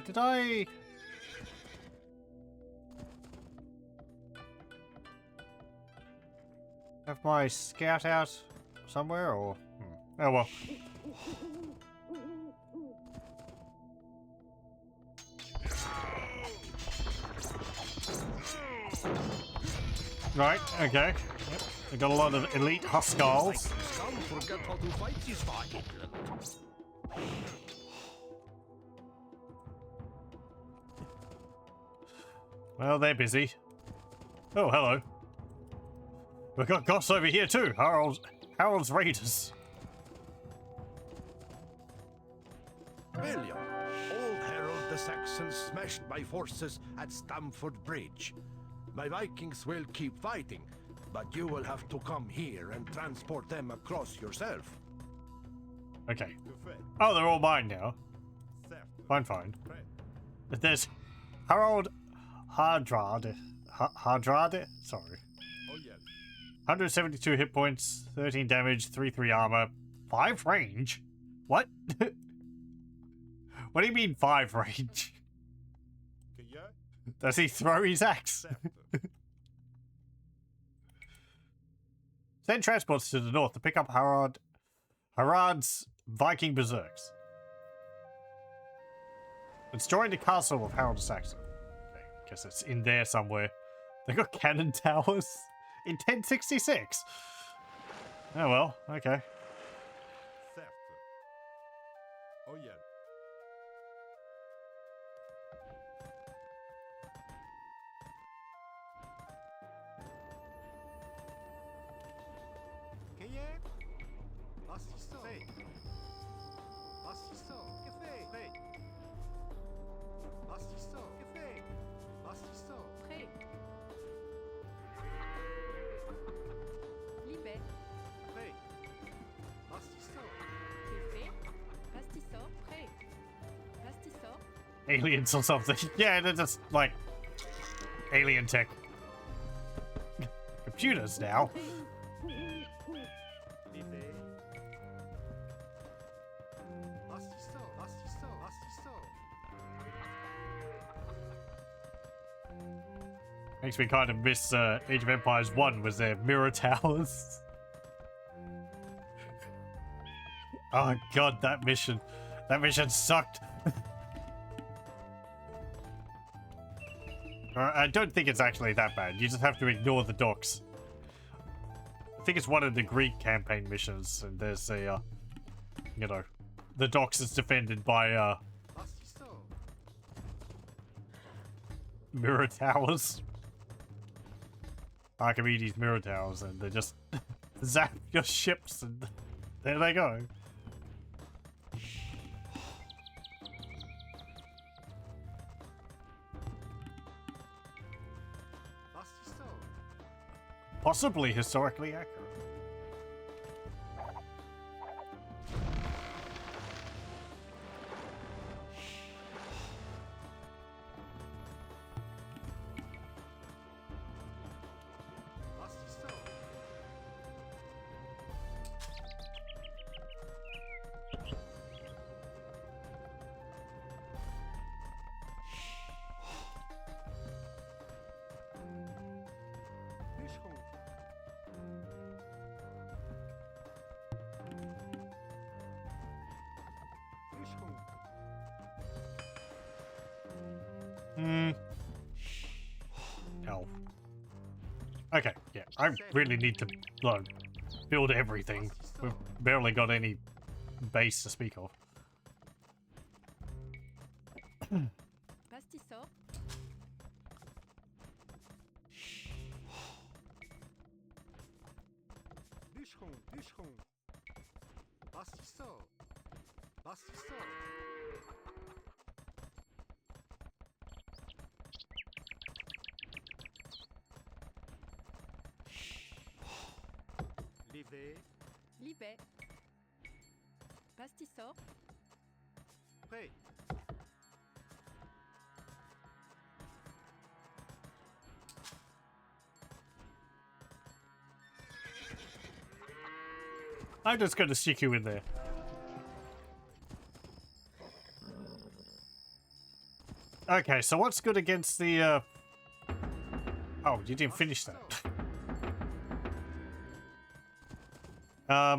Did I... have my scout out somewhere, or... Oh well. Right, okay. Yep. We got a lot of elite Huskars. Well, they're busy. Oh, hello. We've got Goths over here too. Harold's Raiders. William, old Harold the Saxon smashed my forces at Stamford Bridge. My Vikings will keep fighting, but you will have to come here and transport them across yourself. Okay. Oh, they're all mine now. Fine. But there's Harold Hardrade. Sorry. 172 hit points, 13 damage, 3/3 armor, 5 range. What? What do you mean 5 range? Does he throw his axe? Send transports to the north to pick up Harad's Viking berserks. Let's join the castle of Harold the Saxon. Guess it's in there somewhere. They got cannon towers in 1066. Oh well, okay. Certo. Oh yeah. Quem é? Assistam. Sei. Assistam. Que fez? Sei. Assistam. Que fez? Assistam. Prêt. Libé. Sei. Assistam. Que fait? Pastissor. Prêt. Pastissor. Aliens or something. Yeah, they're just like alien tech. Computers now. Livré. Assistam. Assistam. Assistam. Makes me kind of miss Age of Empires 1 was their mirror towers. Oh god, that mission sucked. I don't think it's actually that bad. You just have to ignore the docks. I think it's one of the Greek campaign missions, and there's a, you know, the docks is defended by Assistam. mirror towers. Archimedes mirror towers, and they just zap your ships, and there they go. Assistam. Possibly historically accurate. Assistam. Bichon. Bichon. Hell. Okay, yeah, I really need to build everything. We've barely got any base to speak of. Pastissor. Bichon. Bichon. Assistam. Assistam. Livré. Libé. Pastissor. Prêt. I'm just going to stick you in there. Okay, so what's good against the, Oh, you didn't finish that.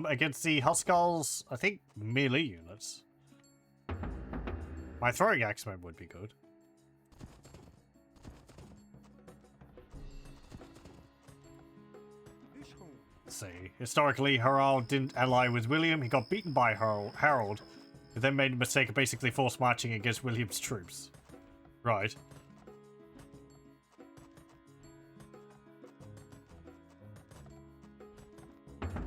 Against the Huskarls, I think melee units. My throwing axeman would be good. Bichon. Let's see. Historically, Harold didn't ally with William. He got beaten by Harold, who then made the mistake of basically force marching against William's troops. Right.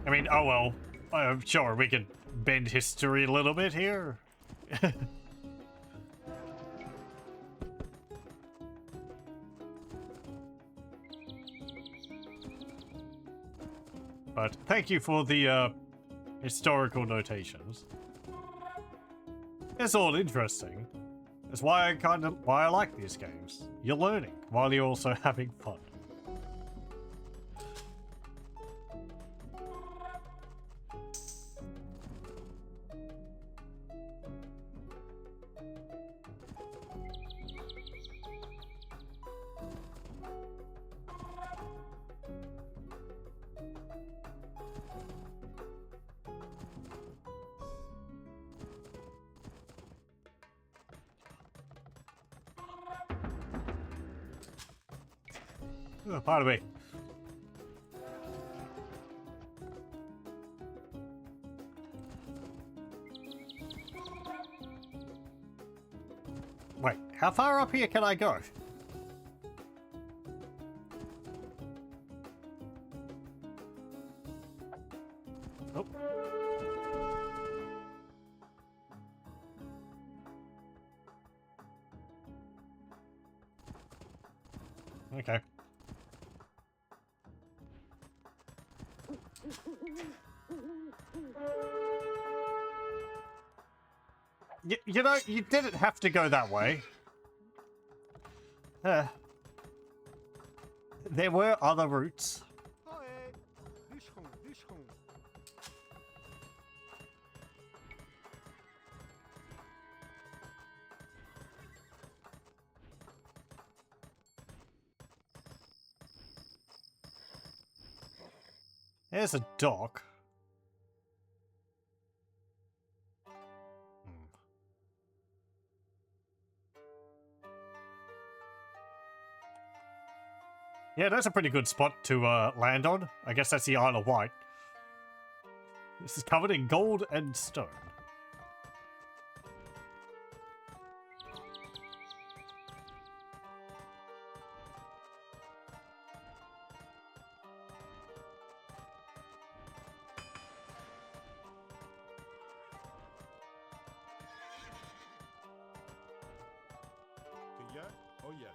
I mean, oh well. I'm sure we can bend history a little bit here. But thank you for the historical notations. It's all interesting. That's why I like these games. You're learning while you're also having fun. Pardon me. Wait, how far up here can I go? Oh. Okay. You know, you didn't have to go that way. There were other routes. There's a dock. Yeah, that's a pretty good spot to land on. I guess that's the Isle of Wight. This is covered in gold and stone. Oh yeah.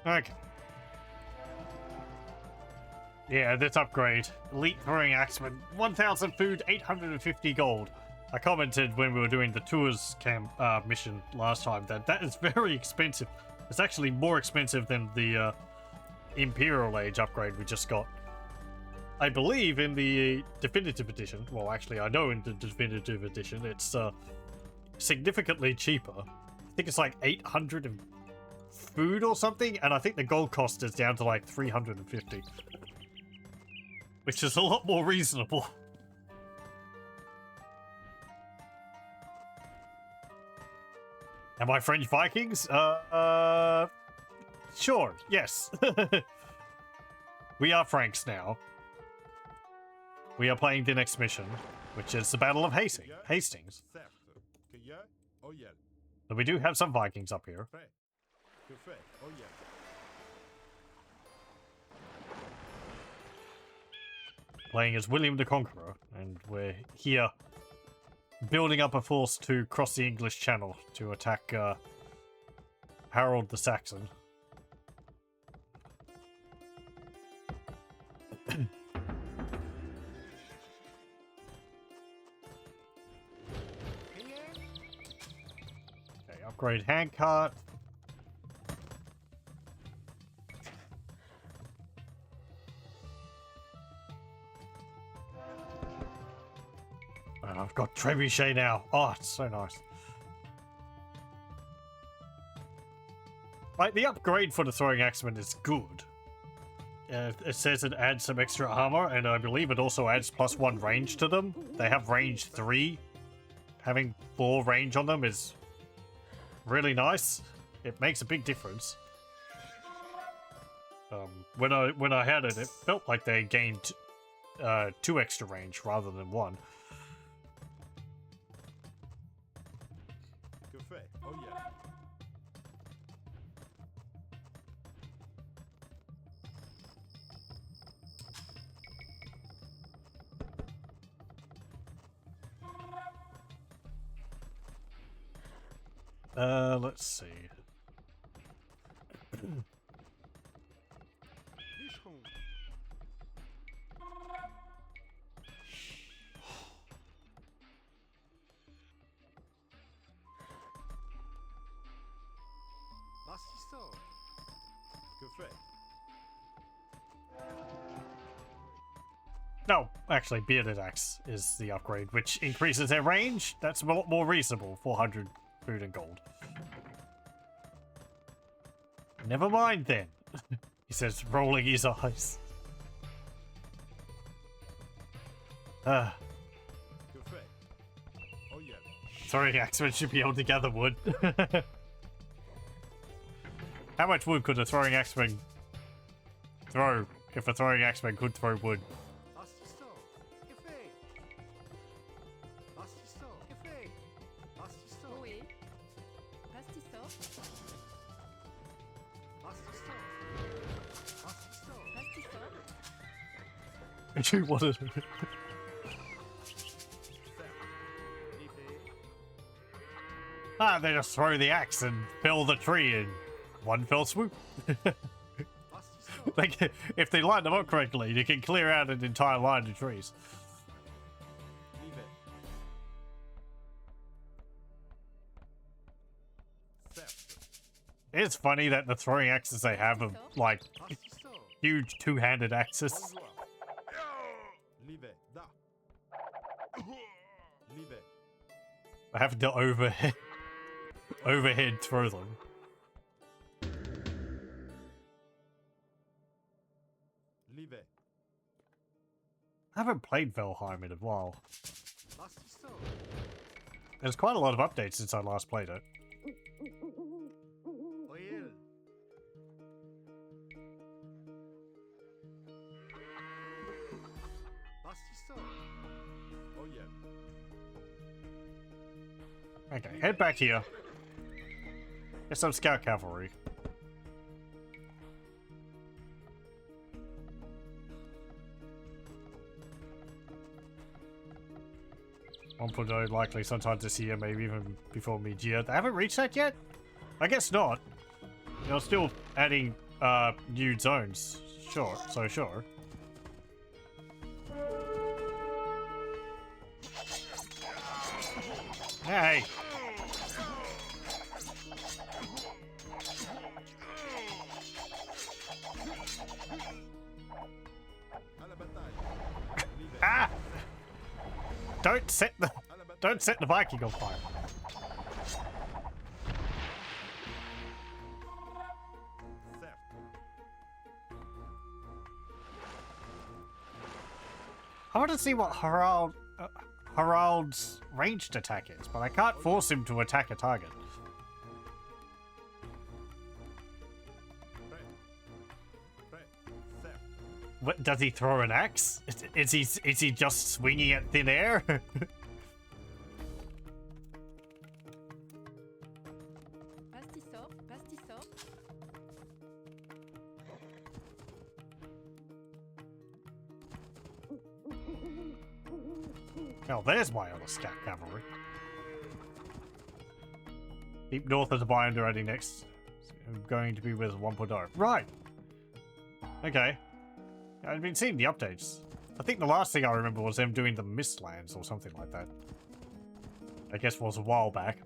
Okay. Yeah, this upgrade. Elite Throwing Axeman. 1,000 food, 850 gold. I commented when we were doing the tours camp mission last time that is very expensive. It's actually more expensive than the Imperial Age upgrade we just got. I believe in the Definitive Edition, well actually I know in the Definitive Edition it's significantly cheaper. I think it's like 800 of food or something, and I think the gold cost is down to like 350. Which is a lot more reasonable. Am I French Vikings? Sure, yes. We are Franks now. We are playing the next mission, which is the Battle of Hastings. So we do have some Vikings up here. Playing as William the Conqueror, and we're here building up a force to cross the English Channel to attack Harold the Saxon. Okay, upgrade handcart. I've got trebuchet now. Oh, it's so nice. Like, the upgrade for the Throwing Axeman is good. It says it adds some extra armor, and I believe it also adds +1 range to them. They have range 3. Having 4 range on them is really nice. It makes a big difference. When I had it, it felt like they gained 2 extra range rather than 1. Cafe. Oh yeah. Let's see. Cafe. No, actually, Bearded Axe is the upgrade, which increases their range. That's a lot more reasonable. 400 food and gold. Never mind then. He says, rolling his eyes. Cafe. Oh yeah. Throwing axemen should be able to gather wood. How much wood could a throwing axeman throw if a throwing axeman could throw wood? Oui. Pastisor. Pastisor. You wanted. They just throw the axe and fell the tree in one fell swoop. Like, if they line them up correctly, you can clear out an entire line of trees. It's funny that the throwing axes they have are like huge two-handed axes. I have to overhead throw them. I haven't played Valheim in a while. There's quite a lot of updates since I last played it. Okay, head back here. Get some scout cavalry. One Pluto likely sometime this year, maybe even before mid-year. They haven't reached that yet? I guess not. They're still adding new zones. Sure, so sure. Hey! Ah! Don't set the Viking on fire. I want to see what Harald's ranged attack is, but I can't force him to attack a target. What, does he throw an axe? Is he just swinging at thin air? Pastisor. Pastisor. Oh, there's my other scout cavalry. Deep north of the binder heading next. I'm going to be with 1.0. Right. Okay. I've been seeing the updates. I think the last thing I remember was them doing the Mistlands or something like that. I guess was a while back.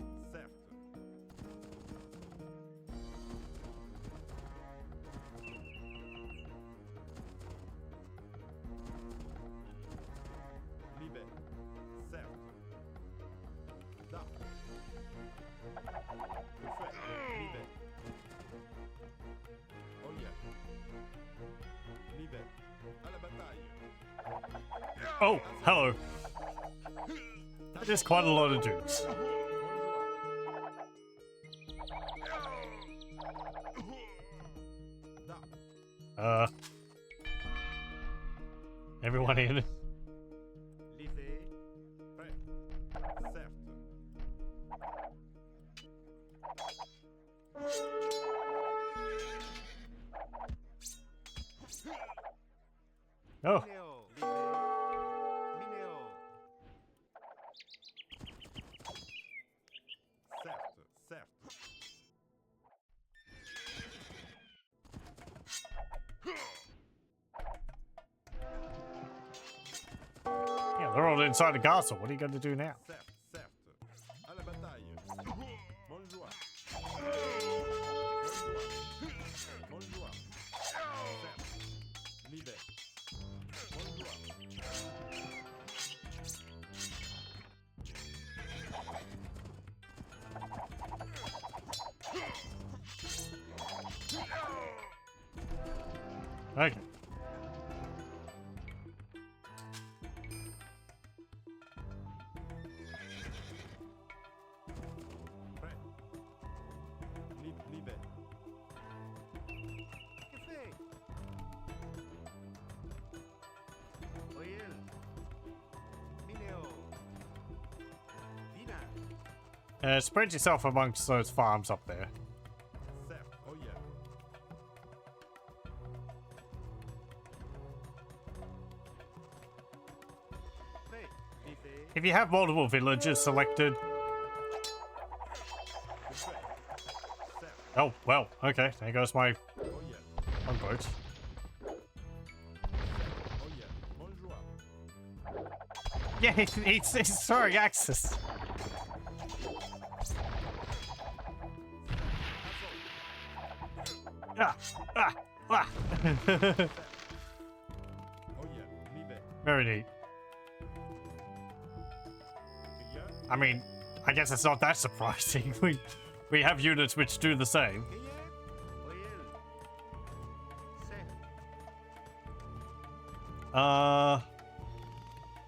Oh, hello. That is quite a lot of dudes. Everyone in. Livet. Prêt. Certes. Oh. Mineo. Livet. Mineo. Certes. Certes. Yeah, they're all inside the castle. What are you going to do now? Certes. Certes. À la bataille. Bonjour. Bonjour. Certes. Livet. Bonjour. Okay. Prêt. Livet. Que fait? Oil. Mineo. Vina. Spread yourself amongst those farms up there. Certes. Oh yeah. Prêt. Livet. If you have multiple villagers selected. Certes. Oh, well, okay. There goes my Oh yeah. one boat. Oh yeah. Bonjour. Yeah, he's throwing axes. Ah, ah, ah. Oh yeah. Livet. Very neat. I mean, I guess it's not that surprising. We have units which do the same.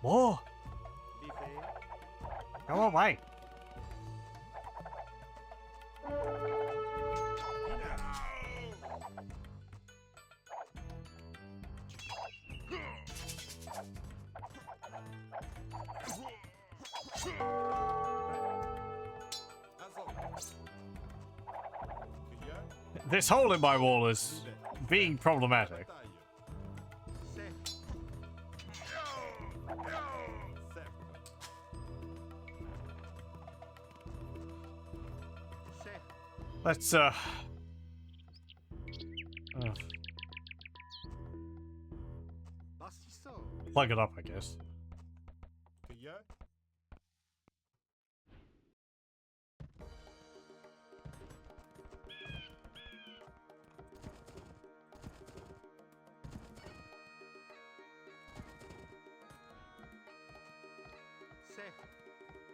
More. Go away. This hole in my wall is being problematic. Let's plug it up, I guess.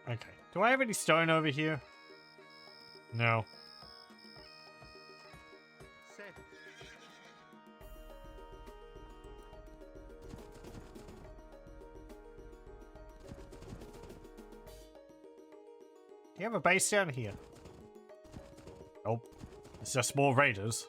Okay. Do I have any stone over here? No. Do you have a base down here? Nope. It's just more raiders.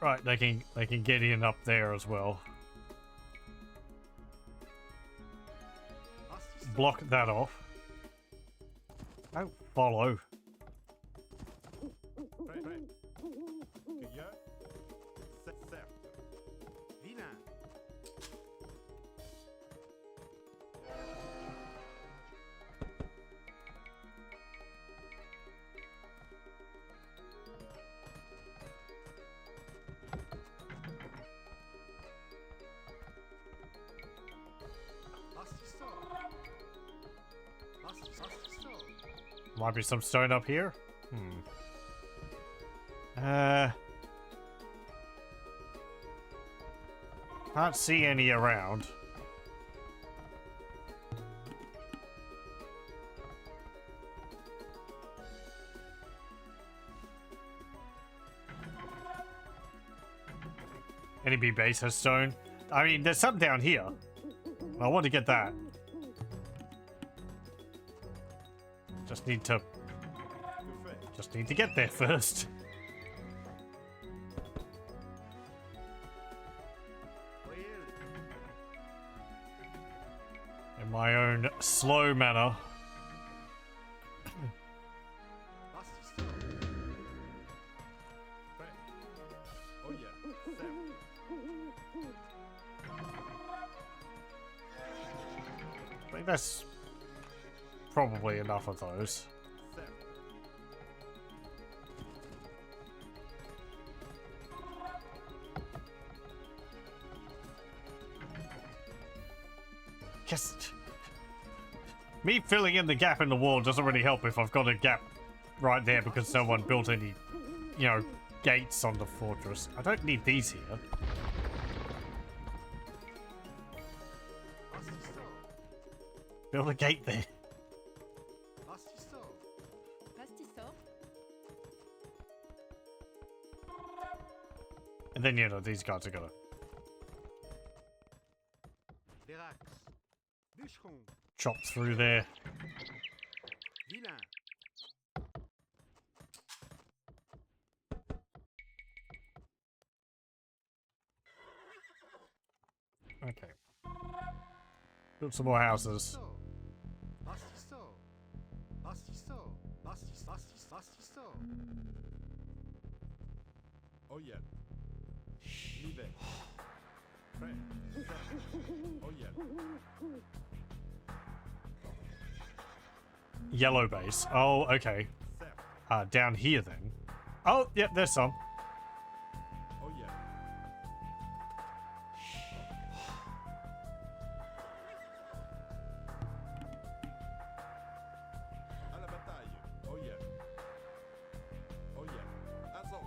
Right, they can get in up there as well. Block that off. Don't follow. Might be some stone up here. Can't see any around. Enemy base has stone. I mean, there's some down here. I want to get that. Just need to get there first. In my own slow manner. I think that's probably enough of those. Just me filling in the gap in the wall doesn't really help if I've got a gap right there because no one built any, you know, gates on the fortress. I don't need these here. Build a gate there. And then, you know, these guys are gonna... chop through there. Okay. Build some more houses. Oh yeah. Leave it. Oh yeah. Yellow base. Oh, okay. Down here then. Oh, yep, there's some. Oh yeah. À la bataille. Oh yeah. Oh yeah. Assault.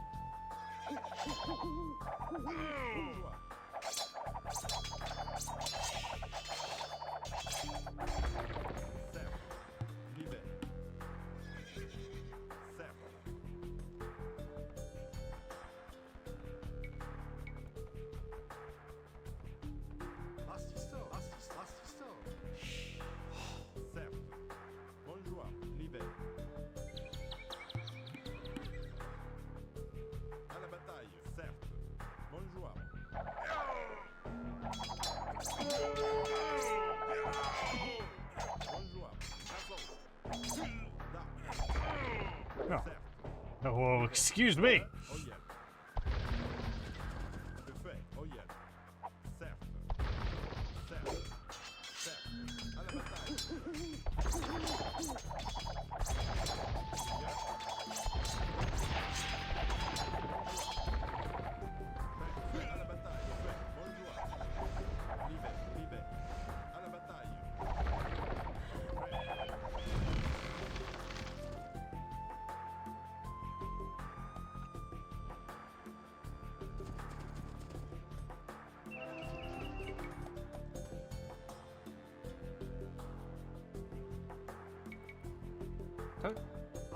Oh, well, excuse me. Don't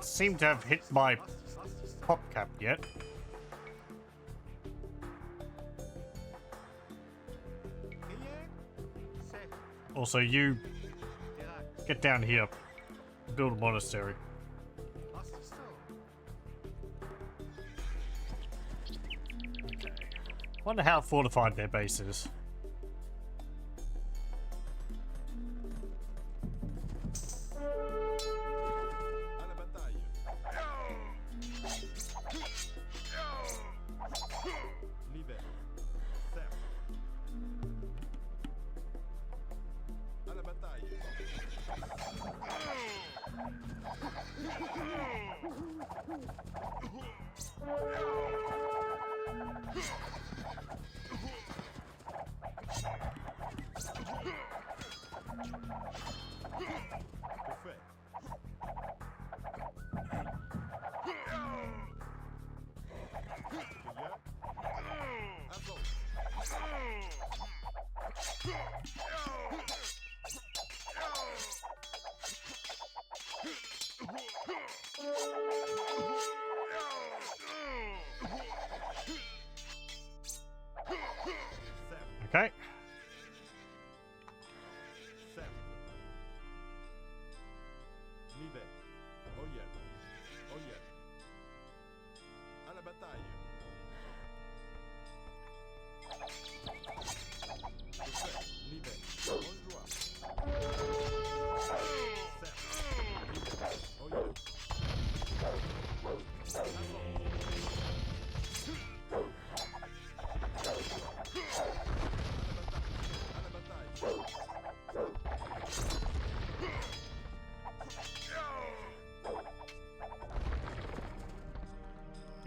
seem to have hit my pop cap yet. Also, you get down here, build a monastery. Okay. Wonder how fortified their base is.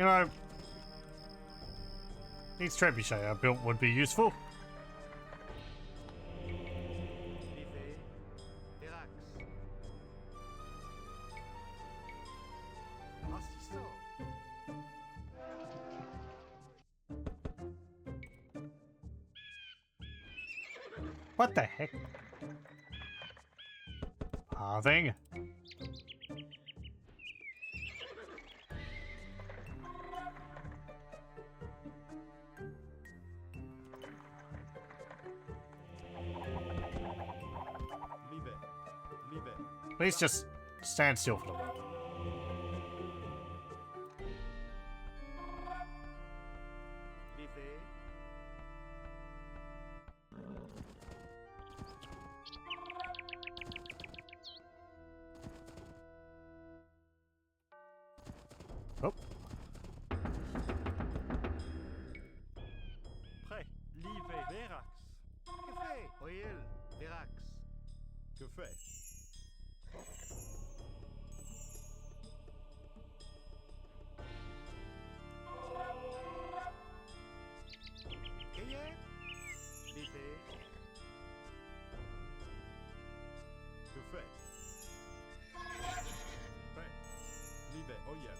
You know, these trebuchet I built would be useful. What the heck? Halving. Please just stand still for a moment. Oh. Prêt, livet, Verax. Que fait, Oil, Verax. Que fait? Livet. Que fait? Prêt, livet, Oil.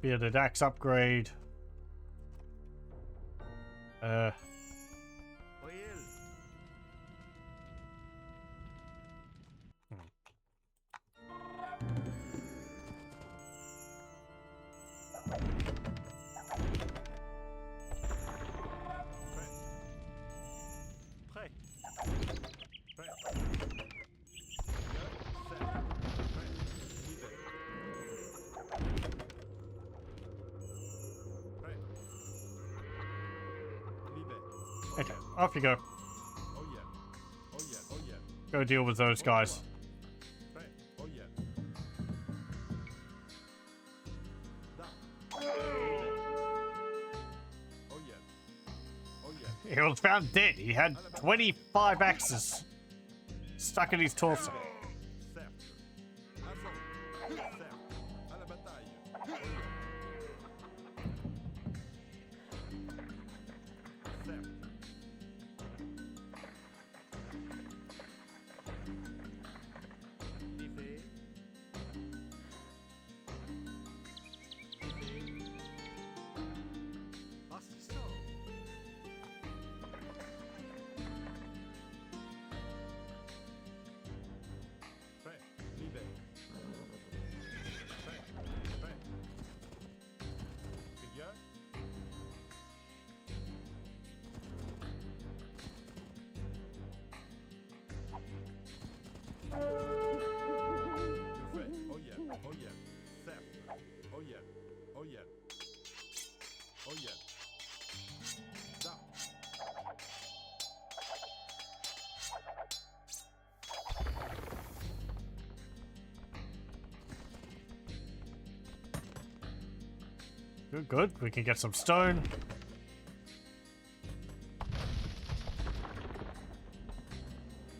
Bearded axe upgrade. Okay, off you go. Go deal with those guys. He was found dead. He had 25 axes stuck in his torso. Good, good. We can get some stone.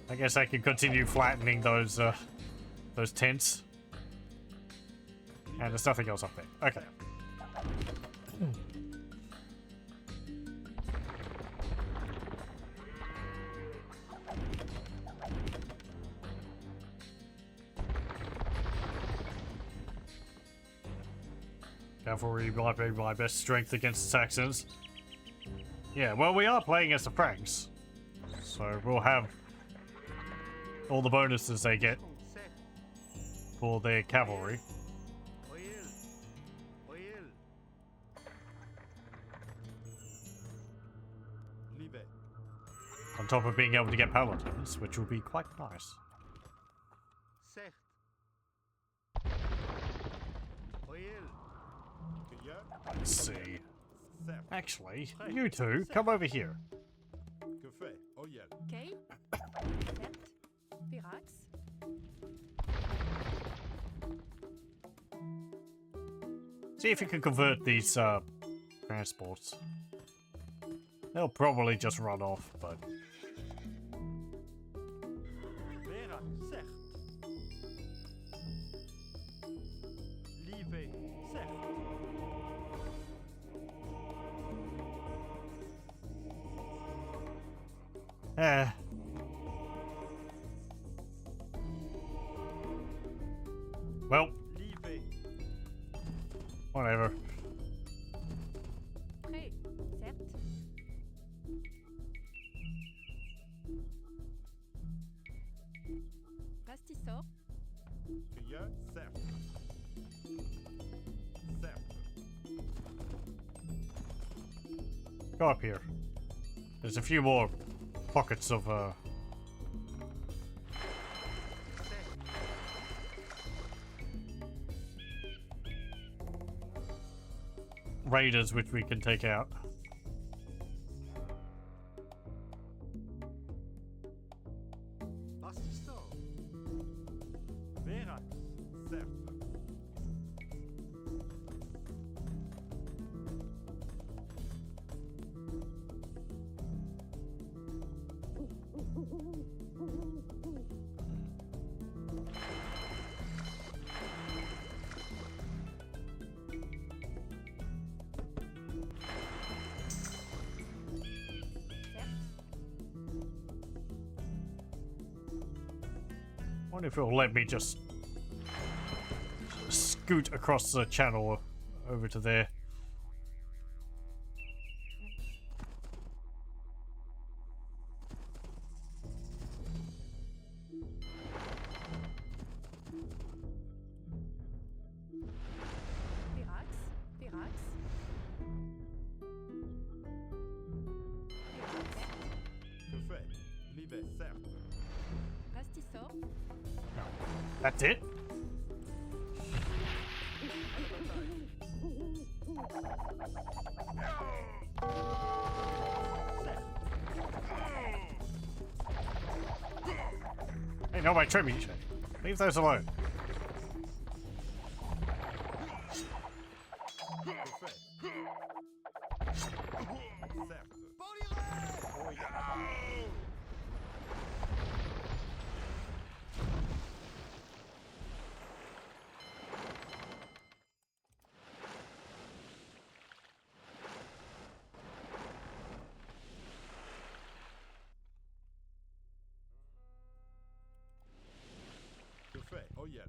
I guess I can continue flattening those tents. And there's nothing else up there. Okay. Cavalry might be my best strength against the Saxons. Yeah, well, we are playing as the Franks, so we'll have all the bonuses they get for their cavalry. On top of being able to get paladins, which will be quite nice. Let's see. Actually, you two, come over here. Okay. Accept. Virax. See if you can convert these transports. They'll probably just run off, but Vera zegt. Lieve zegt. eh. Well, Lieve. whatever. Prêt, certes. Pastisor, Je zegt. Zegt. Go up here. There's a few more pockets of raiders which we can take out. Pastisor. Vera zegt. Wonder if it'll let me just scoot across the channel over to there. Verax, Verax. Buffet. Lieve zegt. Pastisor, That's it? Hey, no, my trebuchet. Leave those alone. Buffet. Zegt. Oh ja. Buffet. Oh ja.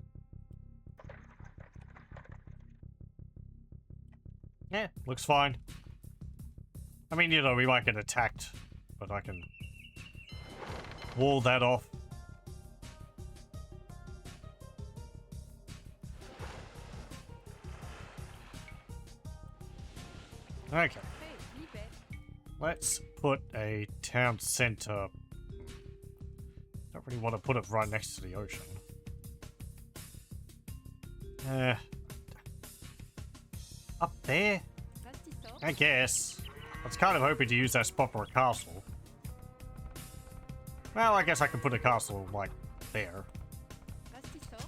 Yeah, looks fine. I mean, you know, we might get attacked, but I can wall that off. Okay, prêt, libre. let's put a town center. Don't really want to put it right next to the ocean. Up there? Pastisor, I guess. I was kind of hoping to use that spot for a castle. Well, I guess I can put a castle, like, there. pastisor,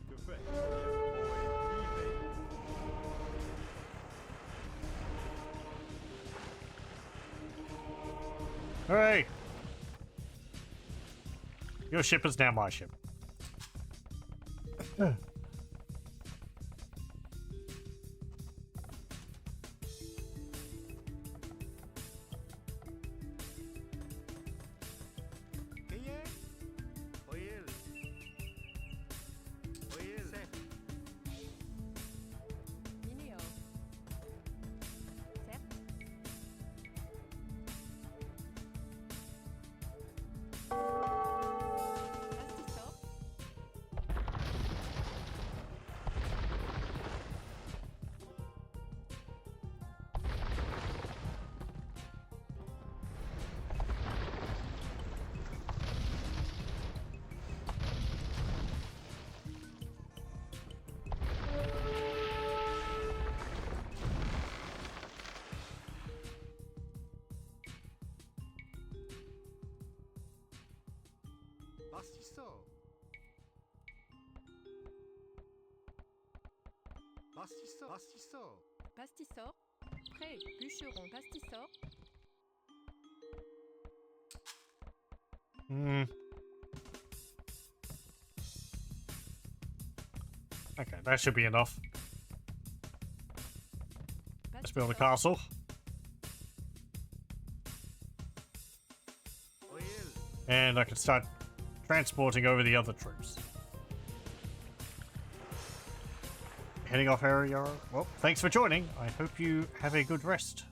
Buffet. Hooray! Your ship is now my ship. Mineo. Certes. Pastisor, Pastiso. Pastiso. Pastiso. Pastissor. Prêt. Bûcheron. Pastissor. Hmm. Okay, that should be enough. Let's build a castle. And I can start transporting over the other troops. Heading off area. Well, thanks for joining. I hope you have a good rest.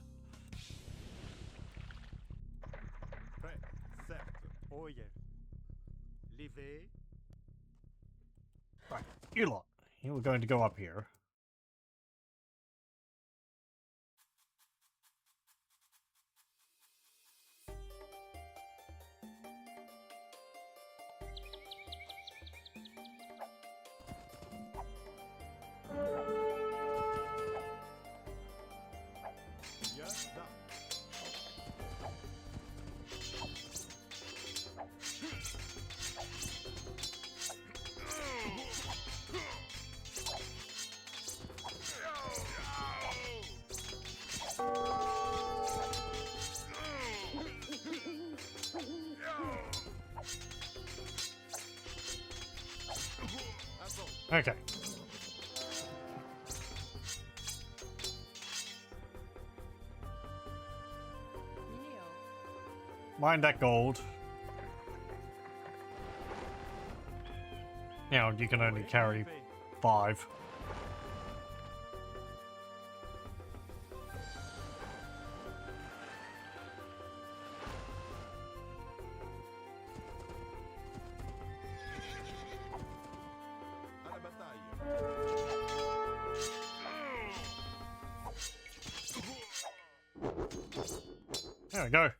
Right, you lot. You were going to go up here. Okay. Mine that gold. Now you can only carry 5. There we go.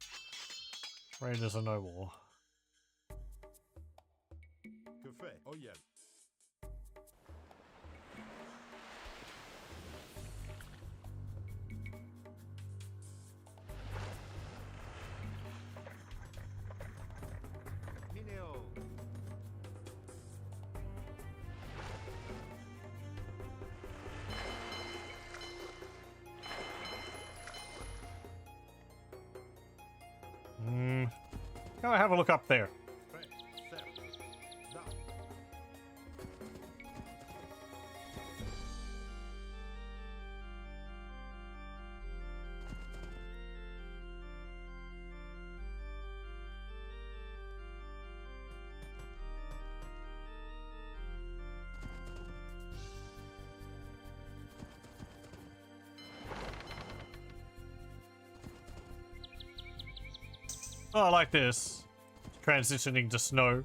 Raiders are no more. Oh yeah. Mineo. Go have a look up there. Oh, I like this. Transitioning to snow.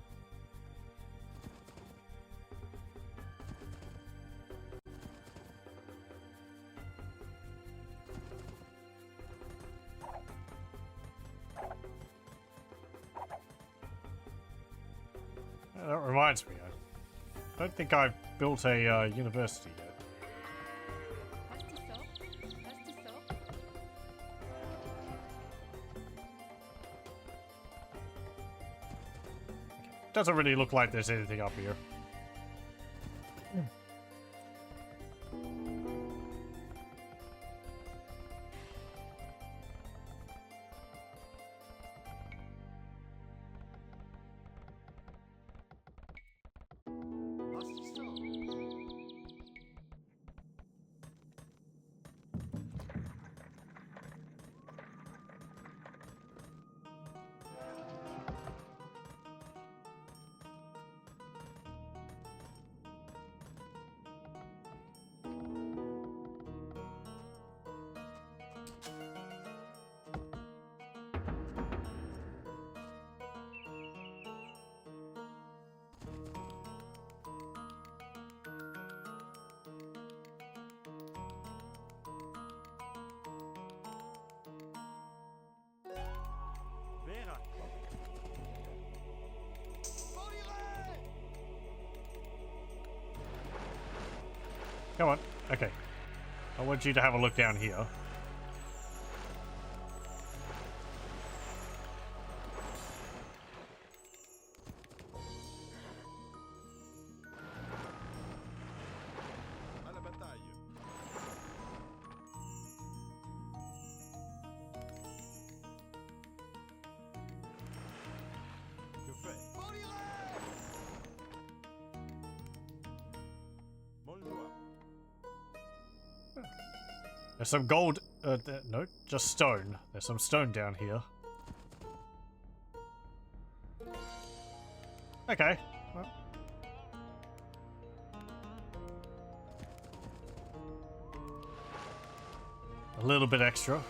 That reminds me, I don't think I've built a university yet. Doesn't really look like there's anything up here. Come on. Okay. I want you to have a look down here. There's some gold. No, just stone. There's some stone down here. Okay. Well. A little bit extra.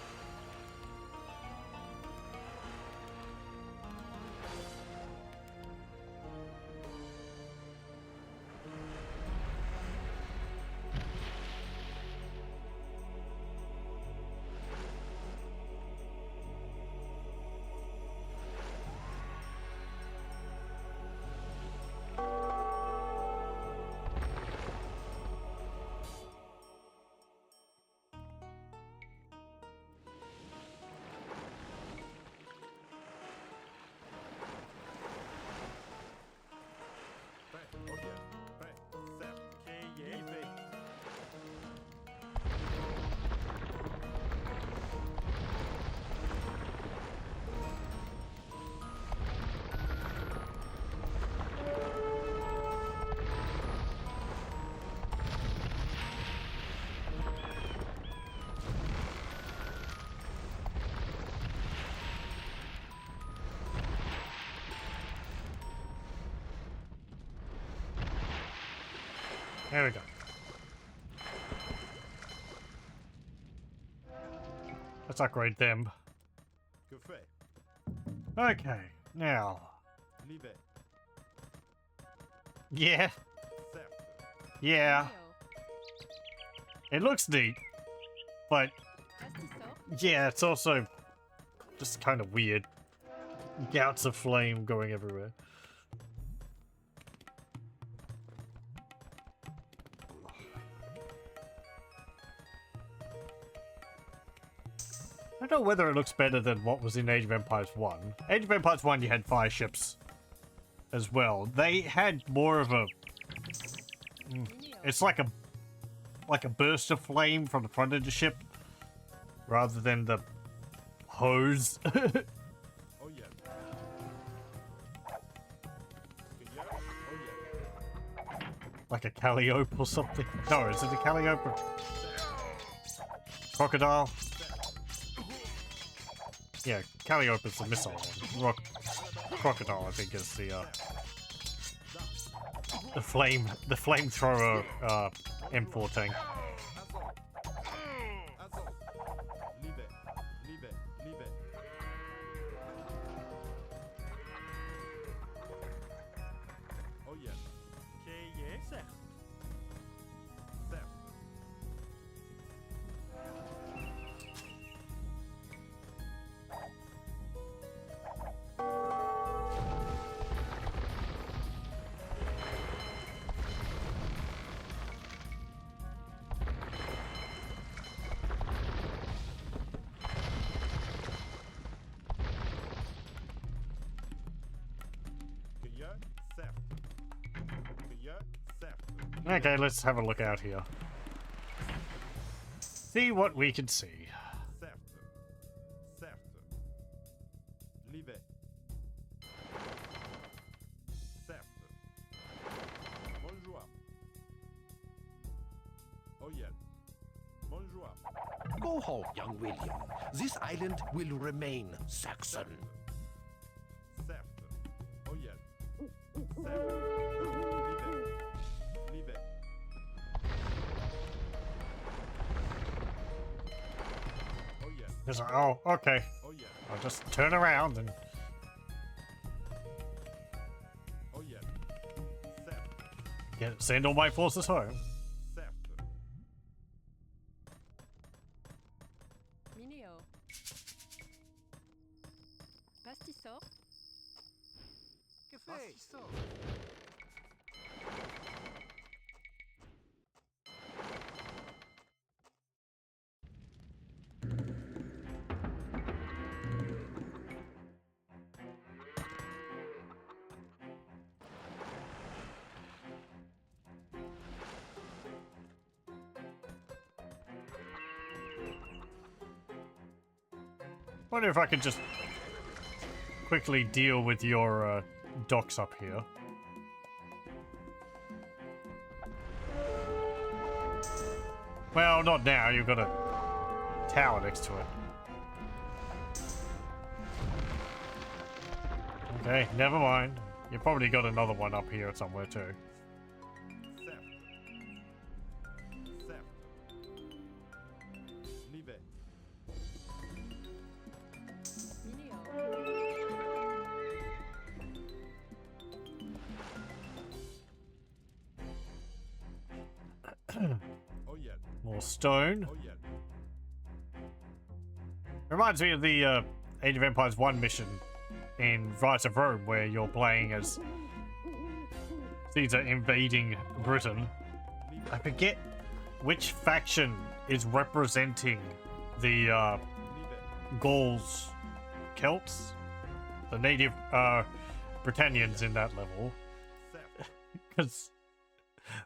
There we go. Let's upgrade them. Okay, now. Yeah. Yeah. It looks neat, but yeah, it's also just kind of weird. Gouts of flame going everywhere. I don't know whether it looks better than what was in Age of Empires 1. Age of Empires 1, you had fire ships as well. They had more of a... It's like a burst of flame from the front of the ship, rather than the hose. Like a Calliope or something. No, is it a Calliope? Crocodile? Yeah, Calliope is the missile one. Crocodile, I think, is the flamethrower M4 tank. Okay, let's have a look out here. See what we can see. Go home, young William. This island will remain Saxon. Oh, okay. I'll just turn around and... send all my forces home. Mineo. Pastisor. Wonder if I could just quickly deal with your docks up here. Well, not now. You've got to tower next to it. Okay, never mind. You probably got another one up here somewhere too. More stone. Reminds me of the Age of Empires 1 mission in Rise of Rome, where you're playing as Caesar invading Britain. I forget which faction is representing the Gauls, Celts, the native Britannians in that level. Because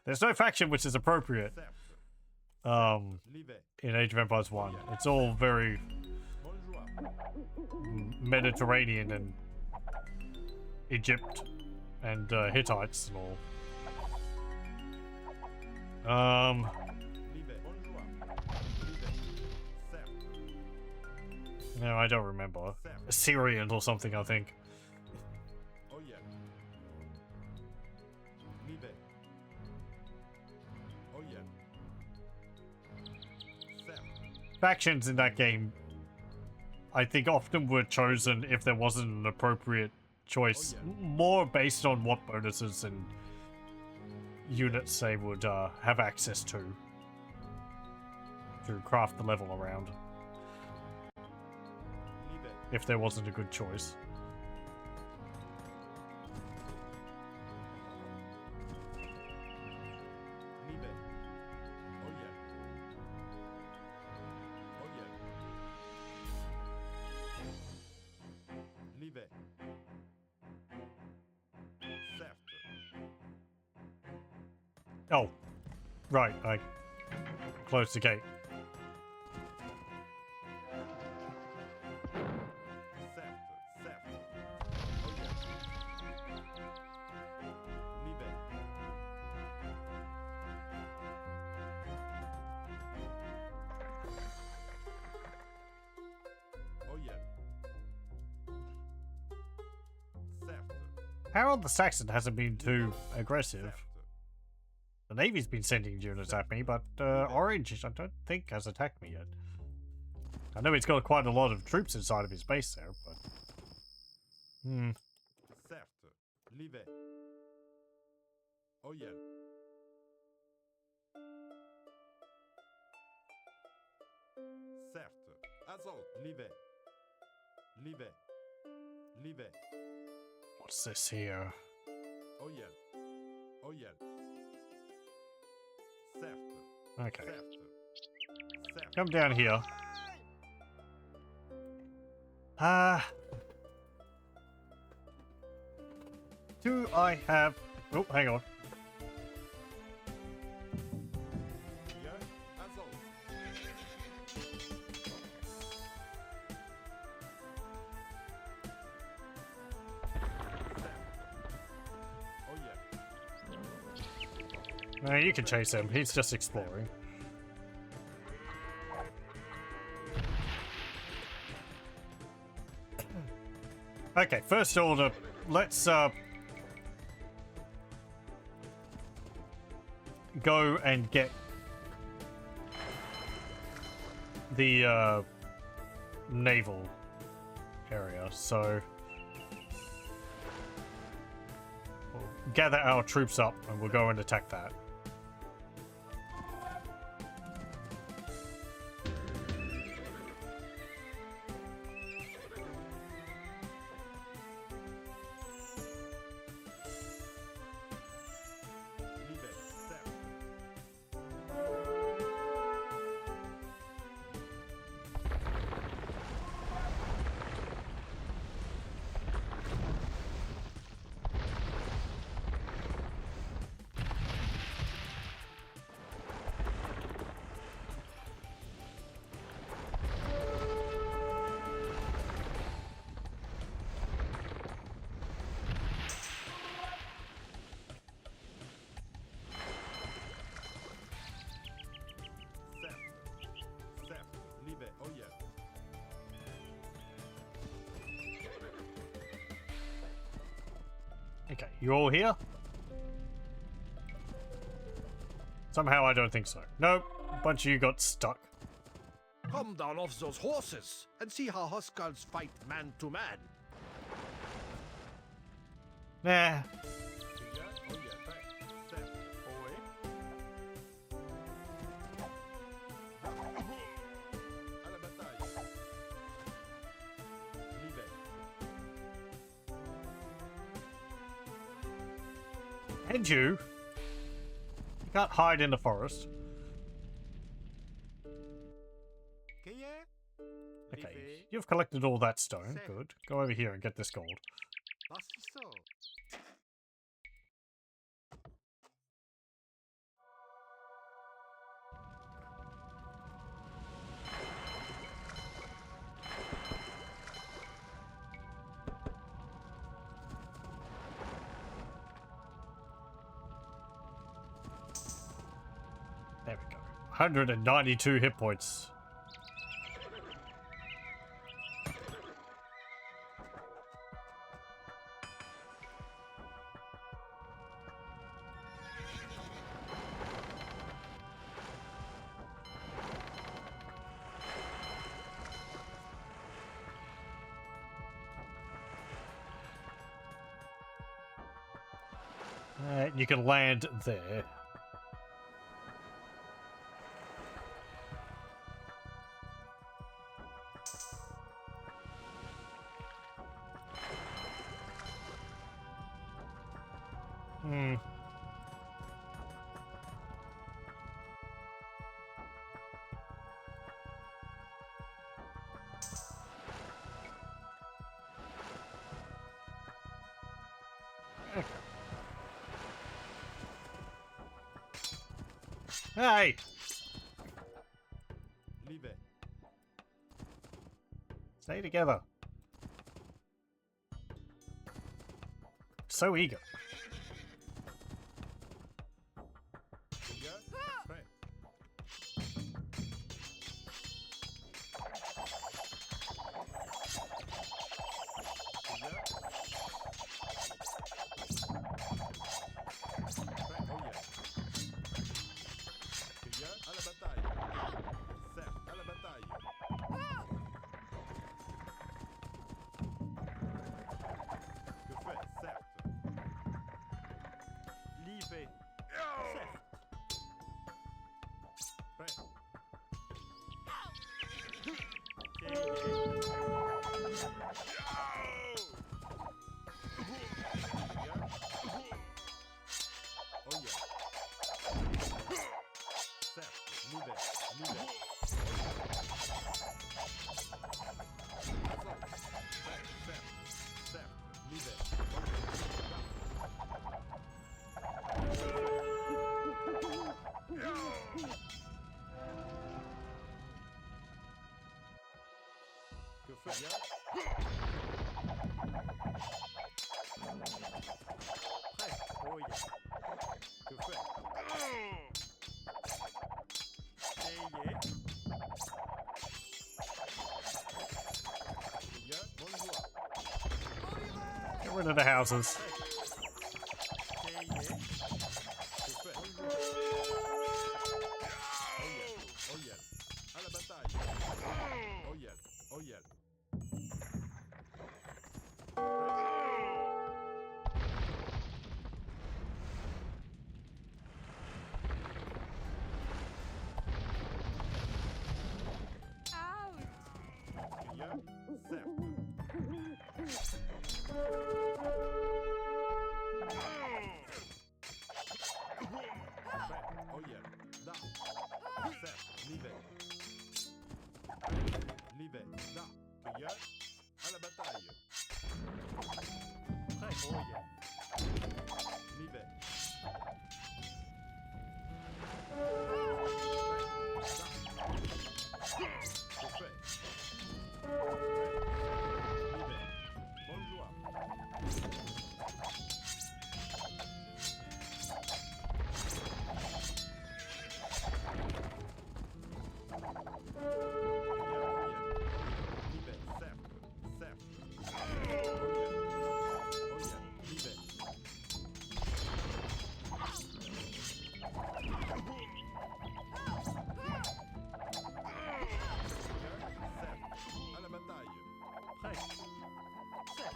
there's no faction which is appropriate in Age of Empires 1. It's all very Mediterranean and Egypt and Hittites and all. No, I don't remember. Assyrian or something, I think. Factions in that game, I think, often were chosen if there wasn't an appropriate choice, more based on what bonuses and units they would have access to craft the level around, if there wasn't a good choice. Oh, right, I closed the gate. Harold the Saxon hasn't been too aggressive. The Navy's been sending units at me, but Orange, I don't think, has attacked me yet. I know he's got quite a lot of troops inside of his base there, but... What's this here? Okay. Come down here. Do I have... Oh, hang on. No, you can chase him. He's just exploring. Okay, first order. Let's go and get the naval area. So we'll gather our troops up and we'll go and attack that. Okay, you all here? Somehow I don't think so. Nope, a bunch of you got stuck. Come down off those horses and see how Huskarls fight man to man. Nah. And you can't hide in the forest. Okay, you've collected all that stone. Good. Go over here and get this gold. There we go. 192 hit points. You can land there. Hey! Stay together. So eager. Get rid of the houses.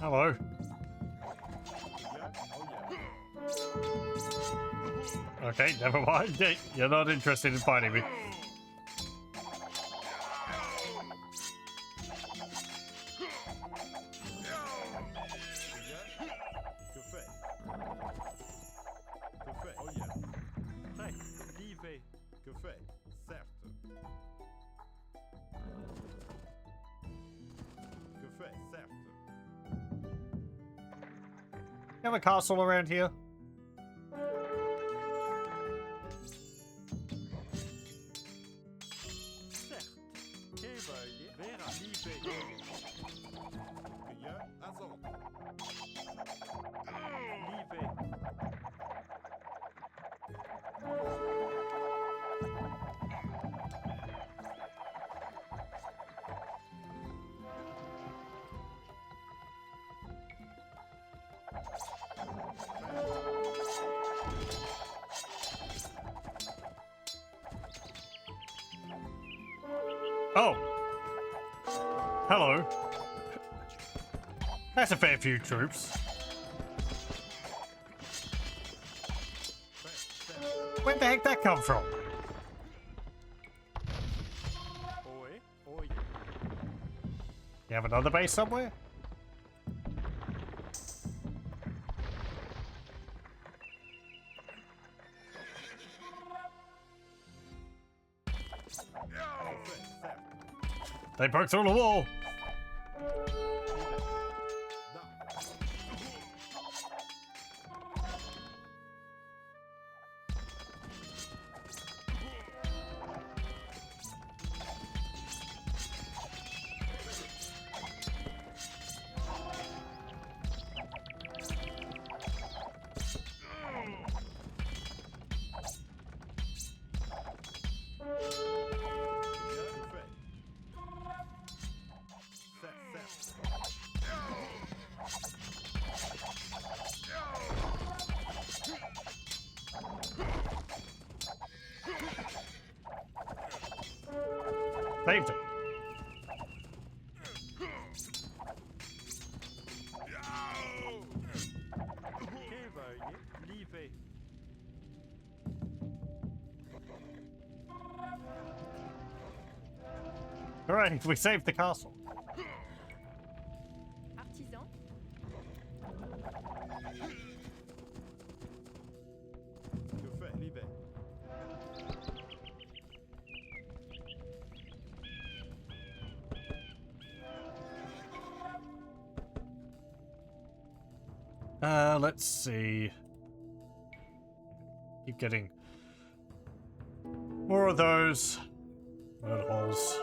Hello. Okay, never mind. You're not interested in fighting me. You have a castle around here? Oh. Hello. That's a fair few troops. Where'd the heck that come from? You have another base somewhere? They broke through the wall. Saved it. Alright, we saved the castle. Artisan. Let's see. Keep getting more of those murder holes.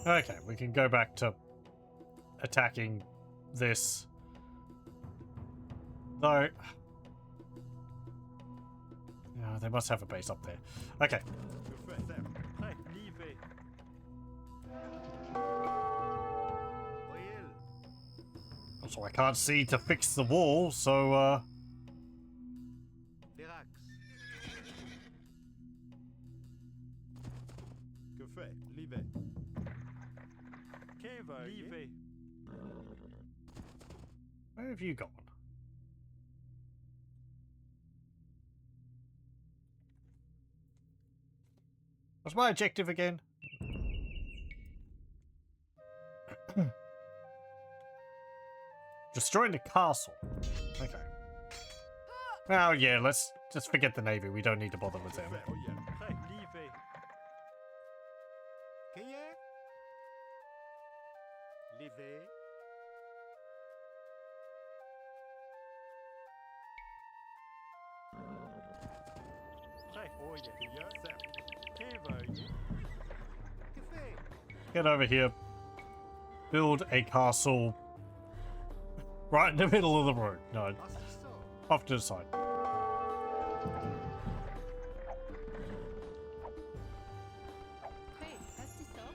Okay, we can go back to attacking this. Though... Yeah, they must have a base up there. Okay. Also, I can't see to fix the wall, so, where have you gone? What's my objective again? Destroying the castle. Okay. Well, yeah, let's just forget the navy. We don't need to bother with them. Oh yeah. Hey, leave it. Leave it. Get over here. Build a castle right in the middle of the road. No, off to the side. Hey, pastisor.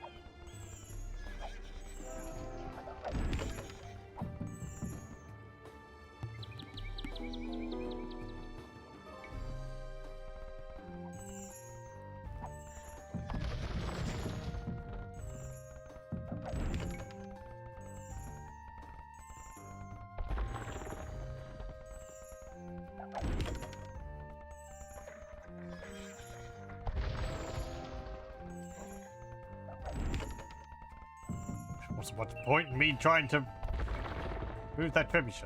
What's the point in me trying to move that trebuchet?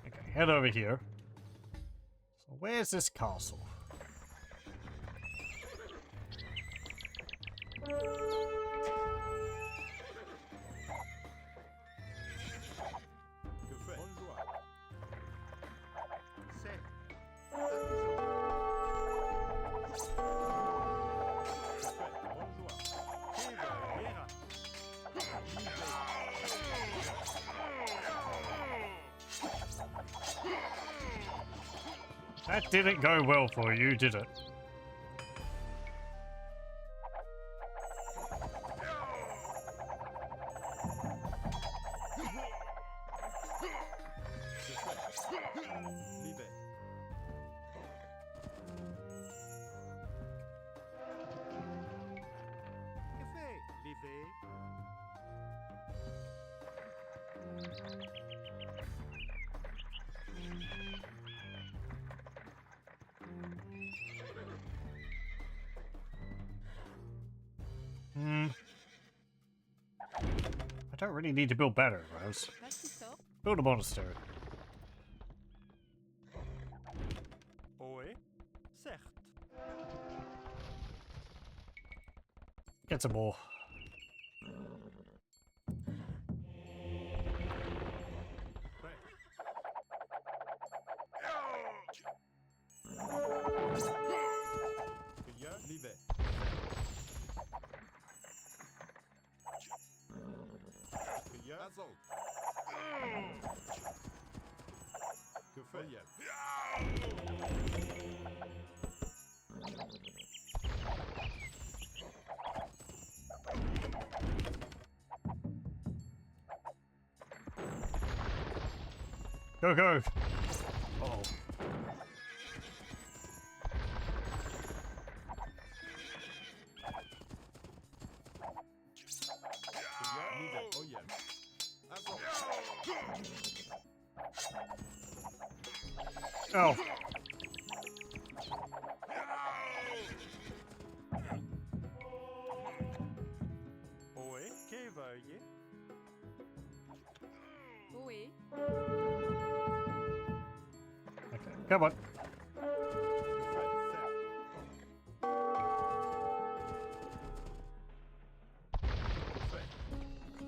Okay, head over here. So where's this castle? That didn't go well for you, did it? I don't really need to build better, Rose. Pastisor. Build a monastery. Get some more. Go, go! Uh-oh. Oh. Oui. Okay, come on.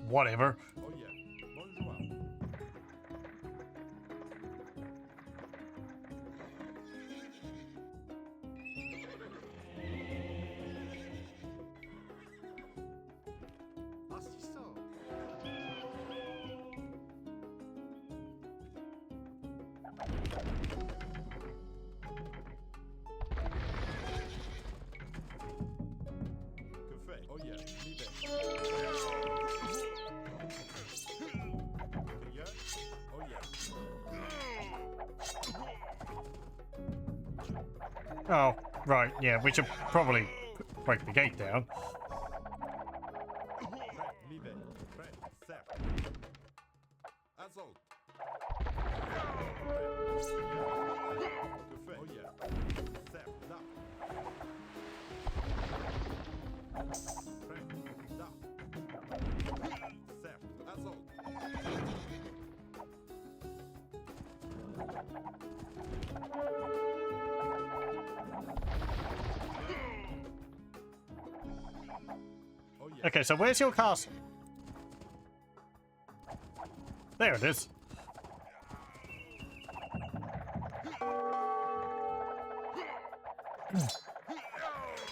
Whatever. Oh, Right, yeah, we should probably break the gate down. Okay, so where's your castle? There it is.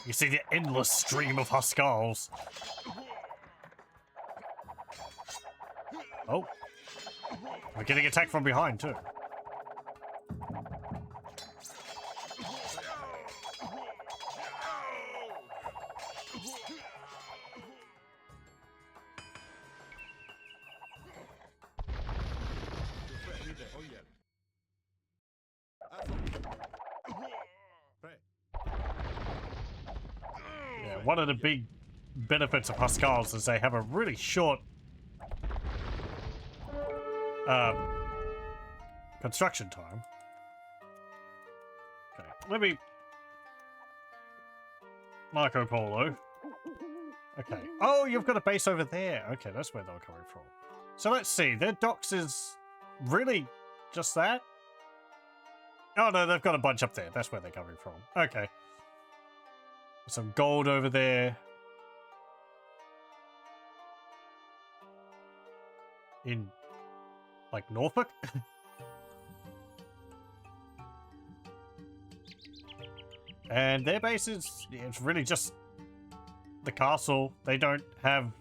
You see the endless stream of Huskars. Oh. We're getting attacked from behind, too. Yeah, one of the big benefits of Huskars is they have a really short construction time. Okay, let me Marco Polo. Okay. Oh, you've got a base over there. Okay, that's where they're coming from. So let's see. Their docks is really just that? Oh no, they've got a bunch up there. That's where they're coming from. Okay. Some gold over there. In, like, Norfolk? And their base is, it's really just the castle. They don't have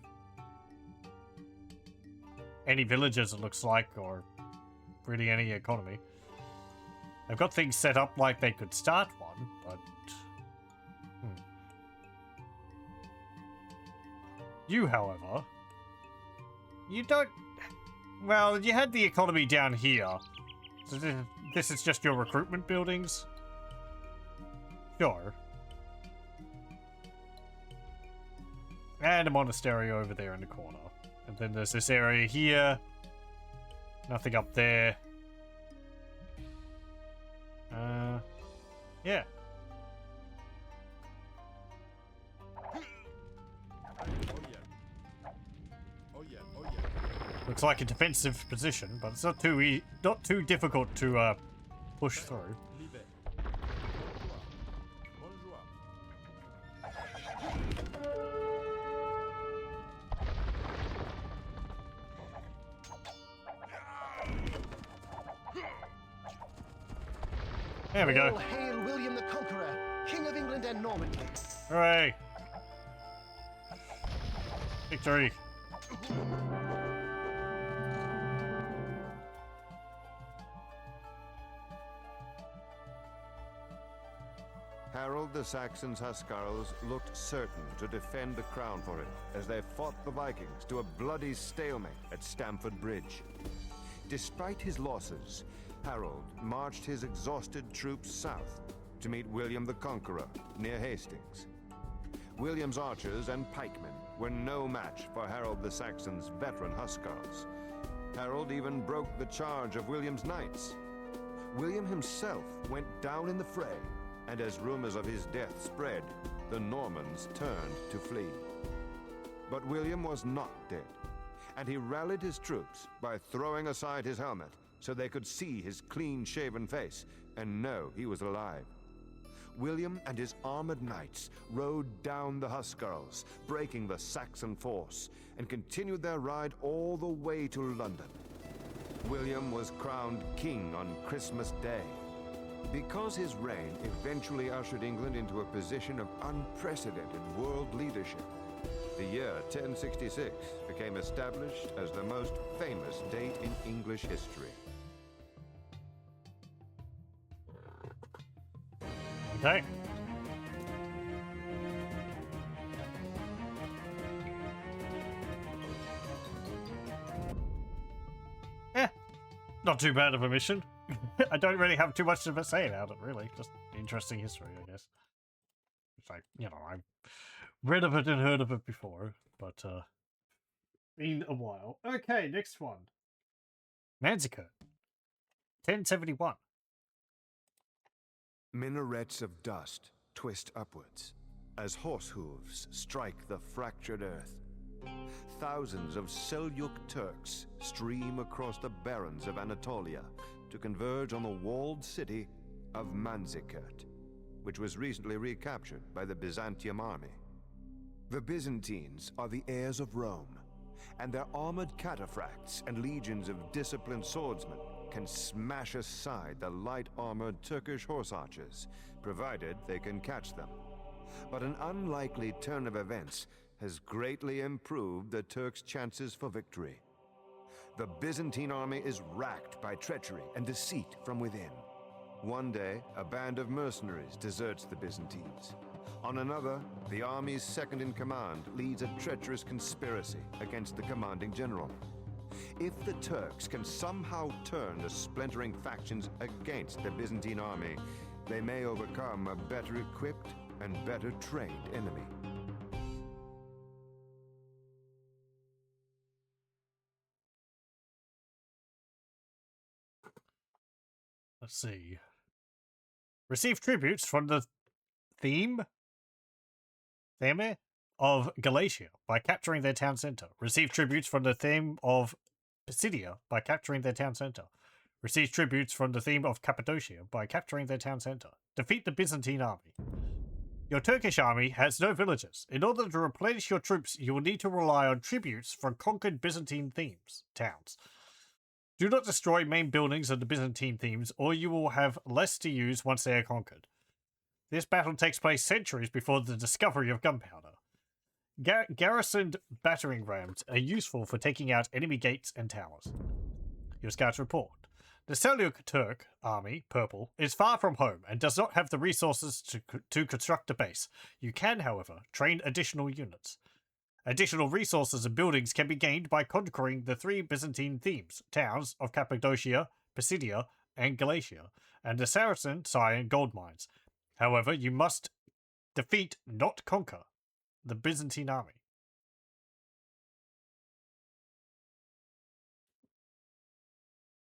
any villages, it looks like, or really any economy. They've got things set up like they could start one, but... You, however, you don't... Well, you had the economy down here. So this is just your recruitment buildings? Sure. And a monastery over there in the corner. And then there's this area here. Nothing up there. Yeah. Looks like a defensive position, but it's not too difficult to push through. There we go. All hail William the Conqueror, King of England and Normandy. Hooray! Victory! Harold the Saxon's Huscarls looked certain to defend the crown for it as they fought the Vikings to a bloody stalemate at Stamford Bridge. Despite his losses, Harold marched his exhausted troops south to meet William the Conqueror near Hastings. William's archers and pikemen were no match for Harold the Saxon's veteran Huscarls. Harold even broke the charge of William's knights. William himself went down in the fray, and as rumors of his death spread, the Normans turned to flee. But William was not dead, and he rallied his troops by throwing aside his helmet so they could see his clean-shaven face and know he was alive. William and his armored knights rode down the Huscarls, breaking the Saxon force, and continued their ride all the way to London. William was crowned king on Christmas Day. Because his reign eventually ushered England into a position of unprecedented world leadership, the year 1066 became established as the most famous date in English history. Okay. Not too bad of a mission. I don't really have too much to say about it, really. Just interesting history, I guess. I've read of it and heard of it before, but been a while. Okay, next one. Manzikert, 1071. Minarets of dust twist upwards as horse hooves strike the fractured earth. Thousands of Seljuk Turks stream across the barrens of Anatolia to converge on the walled city of Manzikert, which was recently recaptured by the Byzantium army. The Byzantines are the heirs of Rome, and their armored cataphracts and legions of disciplined swordsmen can smash aside the light-armored Turkish horse archers, provided they can catch them. But an unlikely turn of events has greatly improved the Turks' chances for victory. The Byzantine army is racked by treachery and deceit from within. One day, a band of mercenaries deserts the Byzantines. On another, the army's second-in-command leads a treacherous conspiracy against the commanding general. If the Turks can somehow turn the splintering factions against the Byzantine army, they may overcome a better equipped and better trained enemy. Let's see. Receive tributes from the theme of Galatia by capturing their town center. Receive tributes from the theme of Pisidia by capturing their town center. Receive tributes from the theme of Cappadocia by capturing their town center. Defeat the Byzantine army. Your Turkish army has no villages. In order to replenish your troops, you will need to rely on tributes from conquered Byzantine towns. Do not destroy main buildings of the Byzantine themes, or you will have less to use once they are conquered. This battle takes place centuries before the discovery of gunpowder. Garrisoned battering rams are useful for taking out enemy gates and towers. Your scouts report. The Seljuk Turk army, purple, is far from home and does not have the resources to construct a base. You can, however, train additional units. Additional resources and buildings can be gained by conquering the 3 Byzantine towns of Cappadocia, Pisidia, and Galatia, and the Saracen Scion gold mines. However, you must defeat, not conquer, the Byzantine army.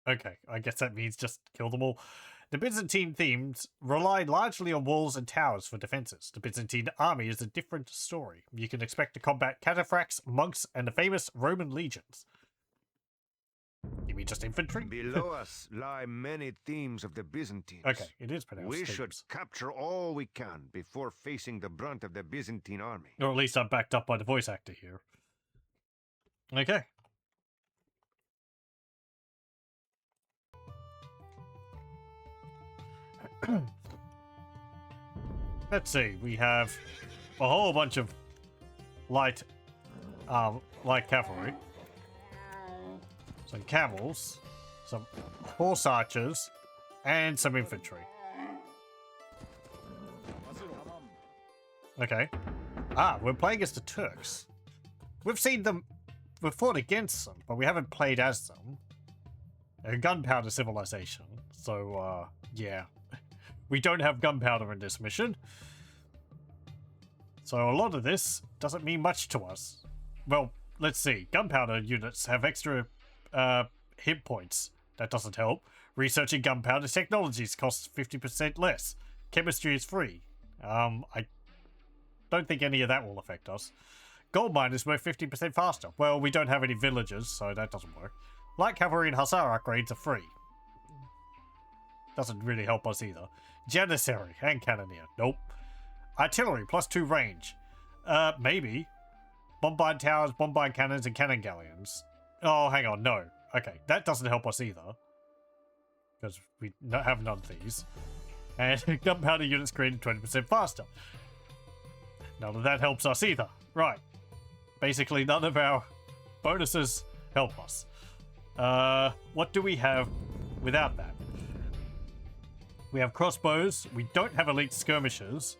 Okay, I guess that means just kill them all. The Byzantine themes rely largely on walls and towers for defenses. The Byzantine army is a different story. You can expect to combat cataphracts, monks, and the famous Roman legions. You mean just infantry? Below us lie many themes of the Byzantines. Okay, it is pronounced We themes. should capture all we can before facing the brunt of the Byzantine army. Or at least I'm backed up by the voice actor here. Okay. Let's see, we have a whole bunch of light cavalry, some camels, some horse archers, and some infantry. Okay. We're playing as the Turks. We've fought against them, but we haven't played as them. A gunpowder civilization, so, yeah. We don't have gunpowder in this mission. So a lot of this doesn't mean much to us. Well, let's see. Gunpowder units have extra hit points. That doesn't help. Researching gunpowder technologies costs 50% less. Chemistry is free. I don't think any of that will affect us. Gold mine is worth 50% faster. Well, we don't have any villagers, so that doesn't work. Light cavalry and hussar upgrades are free. Doesn't really help us either. Janissary and cannoneer. Nope. Artillery plus 2 range. Maybe. Bombard towers, bombard cannons, and cannon galleons. Oh, hang on. No. Okay, that doesn't help us either. Because we have none of these. And gunpowder units created 20% faster. None of that helps us either. Right. Basically, none of our bonuses help us. What do we have without that? We have crossbows. We don't have elite skirmishers.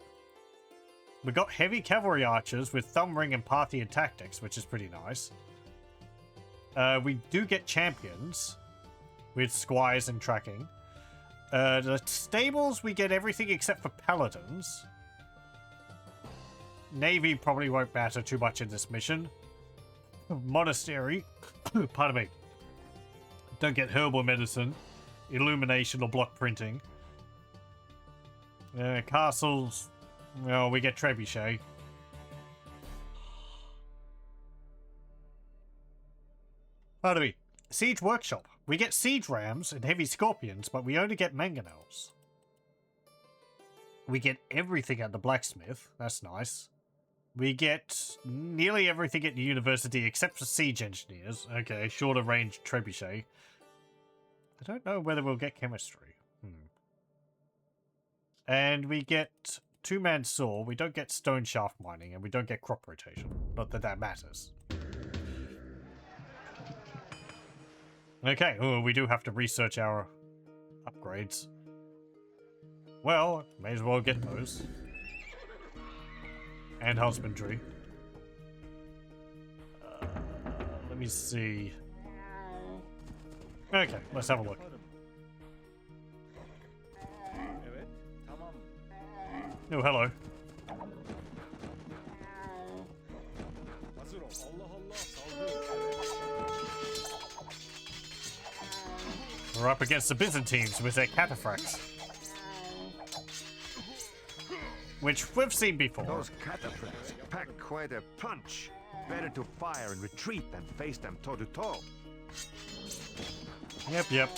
We got heavy cavalry archers with thumb ring and Parthian tactics, which is pretty nice. We do get champions with squires and tracking. The stables, we get everything except for paladins. Navy probably won't matter too much in this mission. Monastery, pardon me. Don't get herbal medicine, illumination, or block printing. Castles, well, we get trebuchet. Pardon me. Siege workshop. We get siege rams and heavy scorpions, but we only get mangonels. We get everything at the blacksmith. That's nice. We get nearly everything at the university except for siege engineers. Okay, shorter range trebuchet. I don't know whether we'll get chemistry. And we get two-man saw. We don't get stone shaft mining, and we don't get crop rotation. Not that that matters. Okay, oh, we do have to research our upgrades. Well, may as well get those. And husbandry. Let me see. Okay, let's have a look. Oh, hello. We're up against the Byzantines with their cataphracts. Which we've seen before. Those cataphracts pack quite a punch. Better to fire and retreat than face them toe to toe. Yep.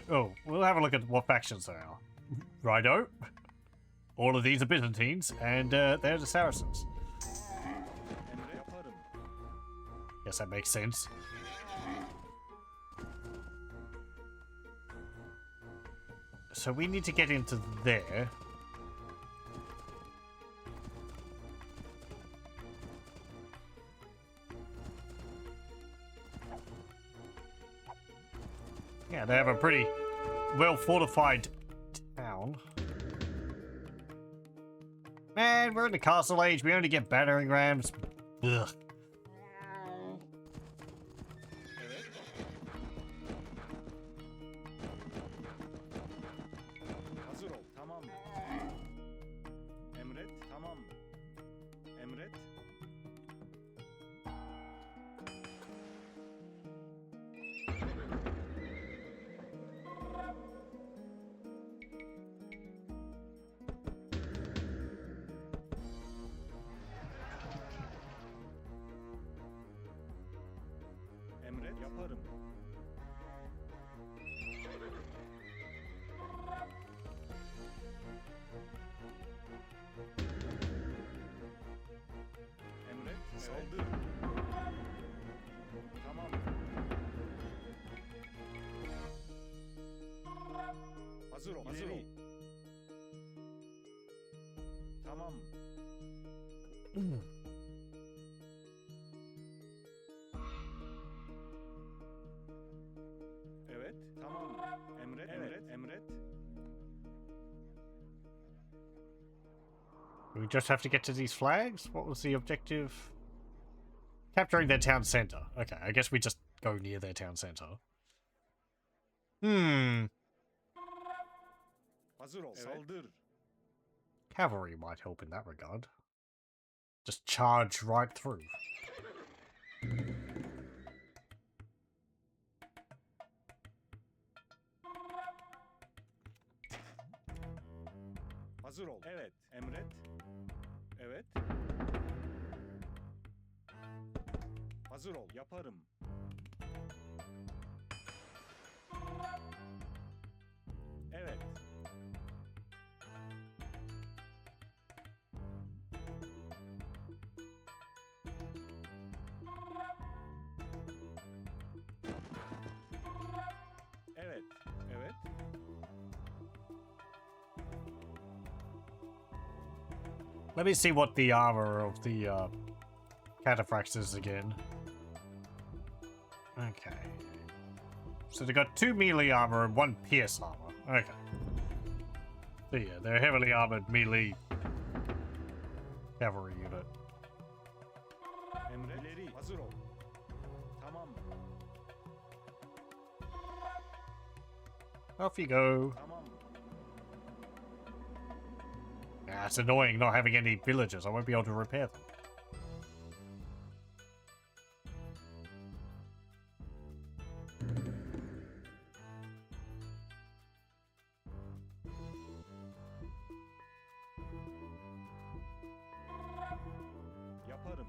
Oh, we'll have a look at what factions there are. Righto. All of these are Byzantines, and they're the Saracens. Yes, that makes sense. So we need to get into there. Yeah, they have a pretty well-fortified town. Man, we're in the castle age. We only get battering rams. Ugh. We just have to get to these flags? What was the objective? Capturing their town center. Okay, I guess we just go near their town center. Cavalry might help in that regard. Just charge right through. Evet, emret. Evet. Hazır ol, yaparım. Evet. Evet, evet. Let me see what the armor of the cataphracts is again. Okay. So they got 2 melee armor and 1 pierce armor. Okay. So yeah, they're heavily armored melee cavalry unit. Emreleri hazır ol. Tamam. Off you go. Tamam. Yeah, it's annoying not having any villagers. I won't be able to repair them. Yaparım.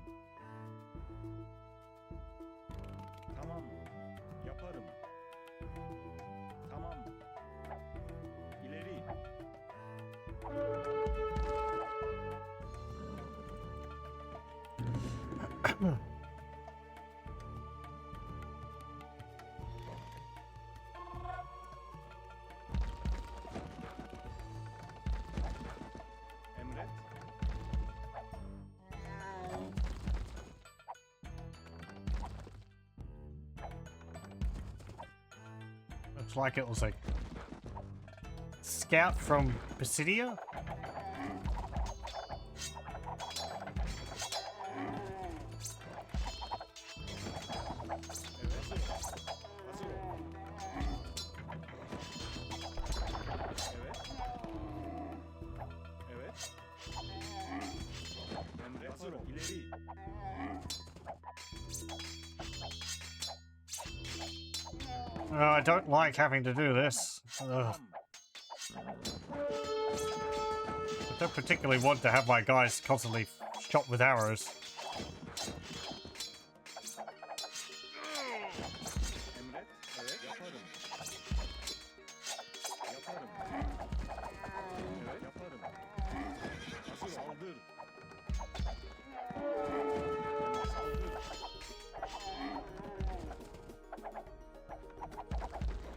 Tamam. Yaparım. Tamam. İleri. Emret. Looks like it was a scout from Pisidia. Hazır ol. Evet. Evet. Emre hazır ol. İleri. I don't like having to do this. Ugh. Tamam. I don't particularly want to have my guys constantly shot with arrows. Emret. Evet. Yaparım. Yaparım. Evet. Yaparım. Hazır ol. Saldır. Emre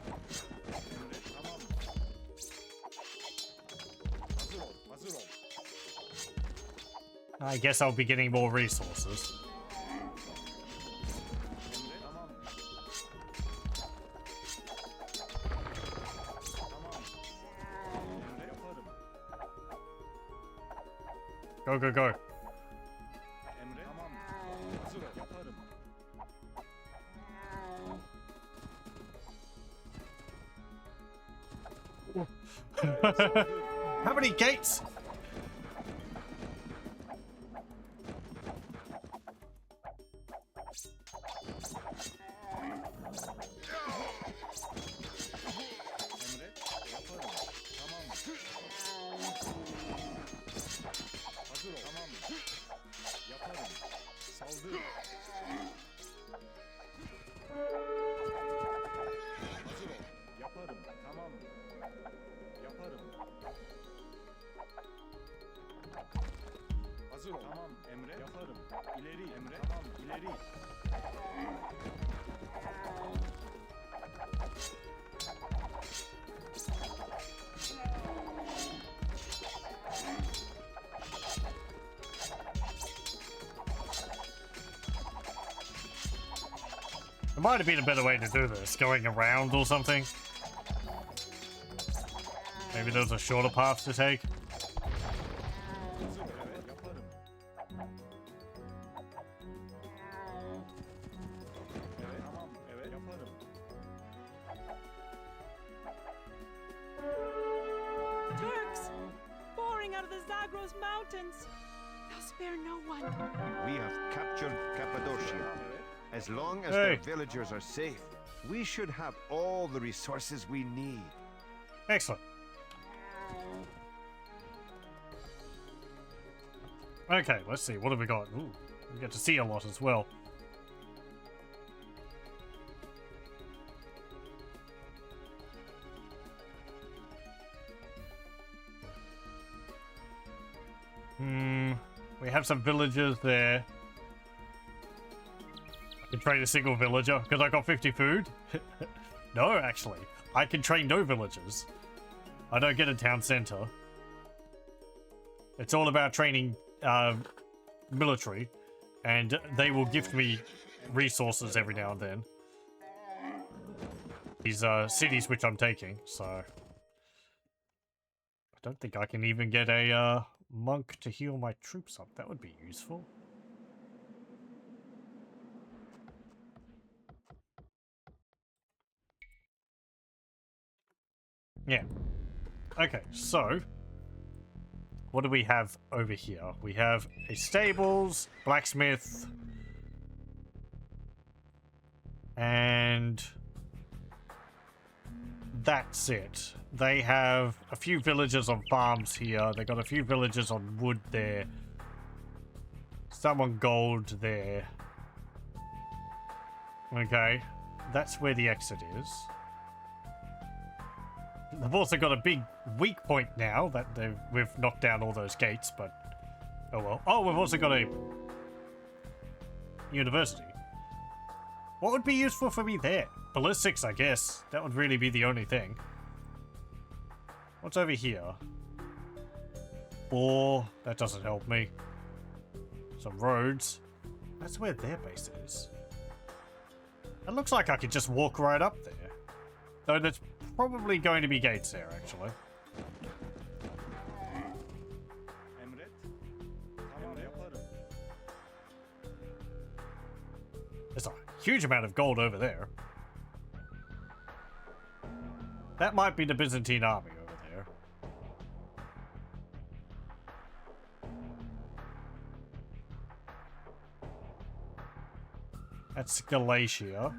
saldır. Emre tamam. Hazır ol. Hazır ol. I guess I'll be getting more resources. Emre tamam. Tamam. Emre yaparım. Go, go, go. Emre tamam. Hazır ol. Yaparım. How many gates? Emre yaparım. Tamam. Hazır ol. Tamam. Yaparım. Saldır. Hazır ol. Yaparım. Tamam. Yaparım. Hazır ol. Tamam. Emre yaparım. İleri. Emre tamam. İleri. There might have been a better way to do this, going around or something. Maybe there's a shorter path to take. Hazır ol. Evet yaparım. Evet tamam. Evet yaparım. Turks! Pouring out of the Zagros mountains! They'll spare no one. We have captured Cappadocia. Evet. As long as Hey. their villagers are safe, we should have all the resources we need. Excellent. Okay, let's see. What have we got? Ooh, we get to see a lot as well. We have some villagers there. I can train a single villager because I got 50 food. No, actually. I can train no villagers. I don't get a town center. It's all about training military, and they will gift me resources every now and then. These cities which I'm taking, so I don't think I can even get a monk to heal my troops up. That would be useful. Yeah. Okay, so what do we have over here? We have a stables, blacksmith, and that's it. They have a few villagers on farms here. They got a few villagers on wood there. Some on gold there. Okay, that's where the exit is. They've also got a big weak point now that we've knocked down all those gates, but oh well. Oh, we've also got a university. What would be useful for me there? Ballistics, I guess. That would really be the only thing. What's over here? Or that doesn't help me. Some roads. That's where their base is. It looks like I could just walk right up there. Though there's probably going to be gates there, actually. Emret. Tamam yaparım. There's a huge amount of gold over there. That might be the Byzantine army over there. That's Galatia.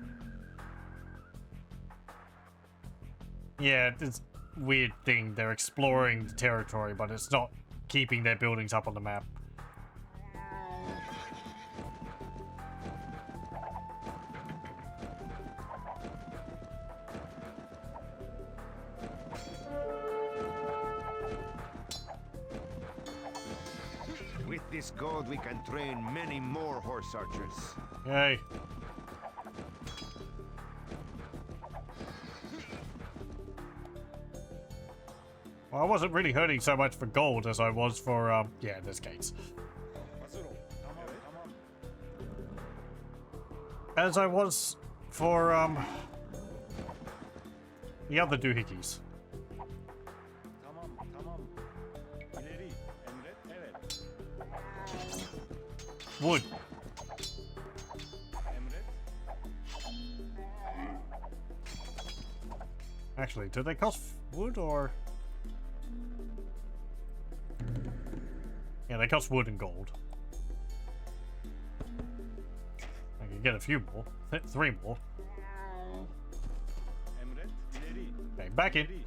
Yeah, it's a weird thing. They're exploring the territory, but it's not keeping their buildings up on the map. With this gold, we can train many more horse archers. Yay. Well, I wasn't really hurting so much for gold as I was for, yeah, there's gates. Hazır ol. Tamam tamam. As I was for, the other doohickeys. Tamam tamam. İleri. Emret. Evet. Wood. Emret. Actually, do they cost wood or... Yeah, they cost wood and gold. I can get a few more. 3 more. Emret. İleri. Okay, back in. İleri.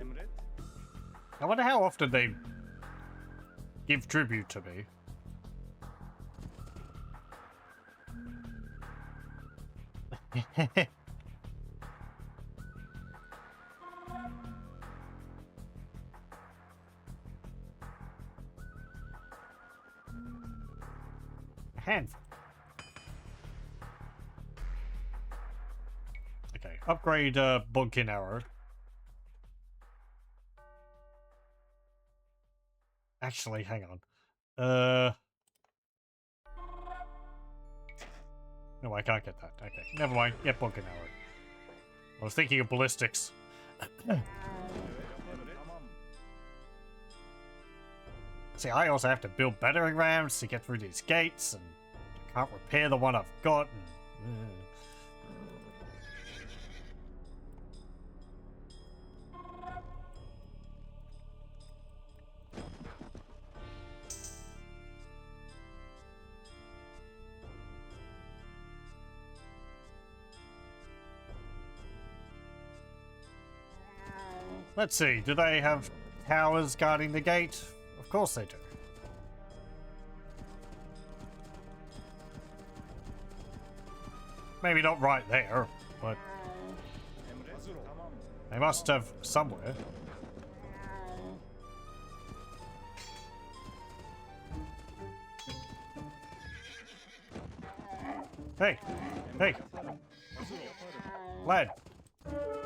Emret. I wonder how often they give tribute to me. Handful. Okay, upgrade Bunkin arrow. Actually, hang on. No, I can't get that. Okay, never mind. Get Bunkin arrow. I was thinking of ballistics. Tamam. See, I also have to build battering rams to get through these gates, and I can't repair the one I've got. And, Let's see, do they have towers guarding the gate? Of course they do. Maybe not right there, but Emret. Hazır ol. Tamam. they must have somewhere. Hey, hey, Hazır ol. Yaparım. lad,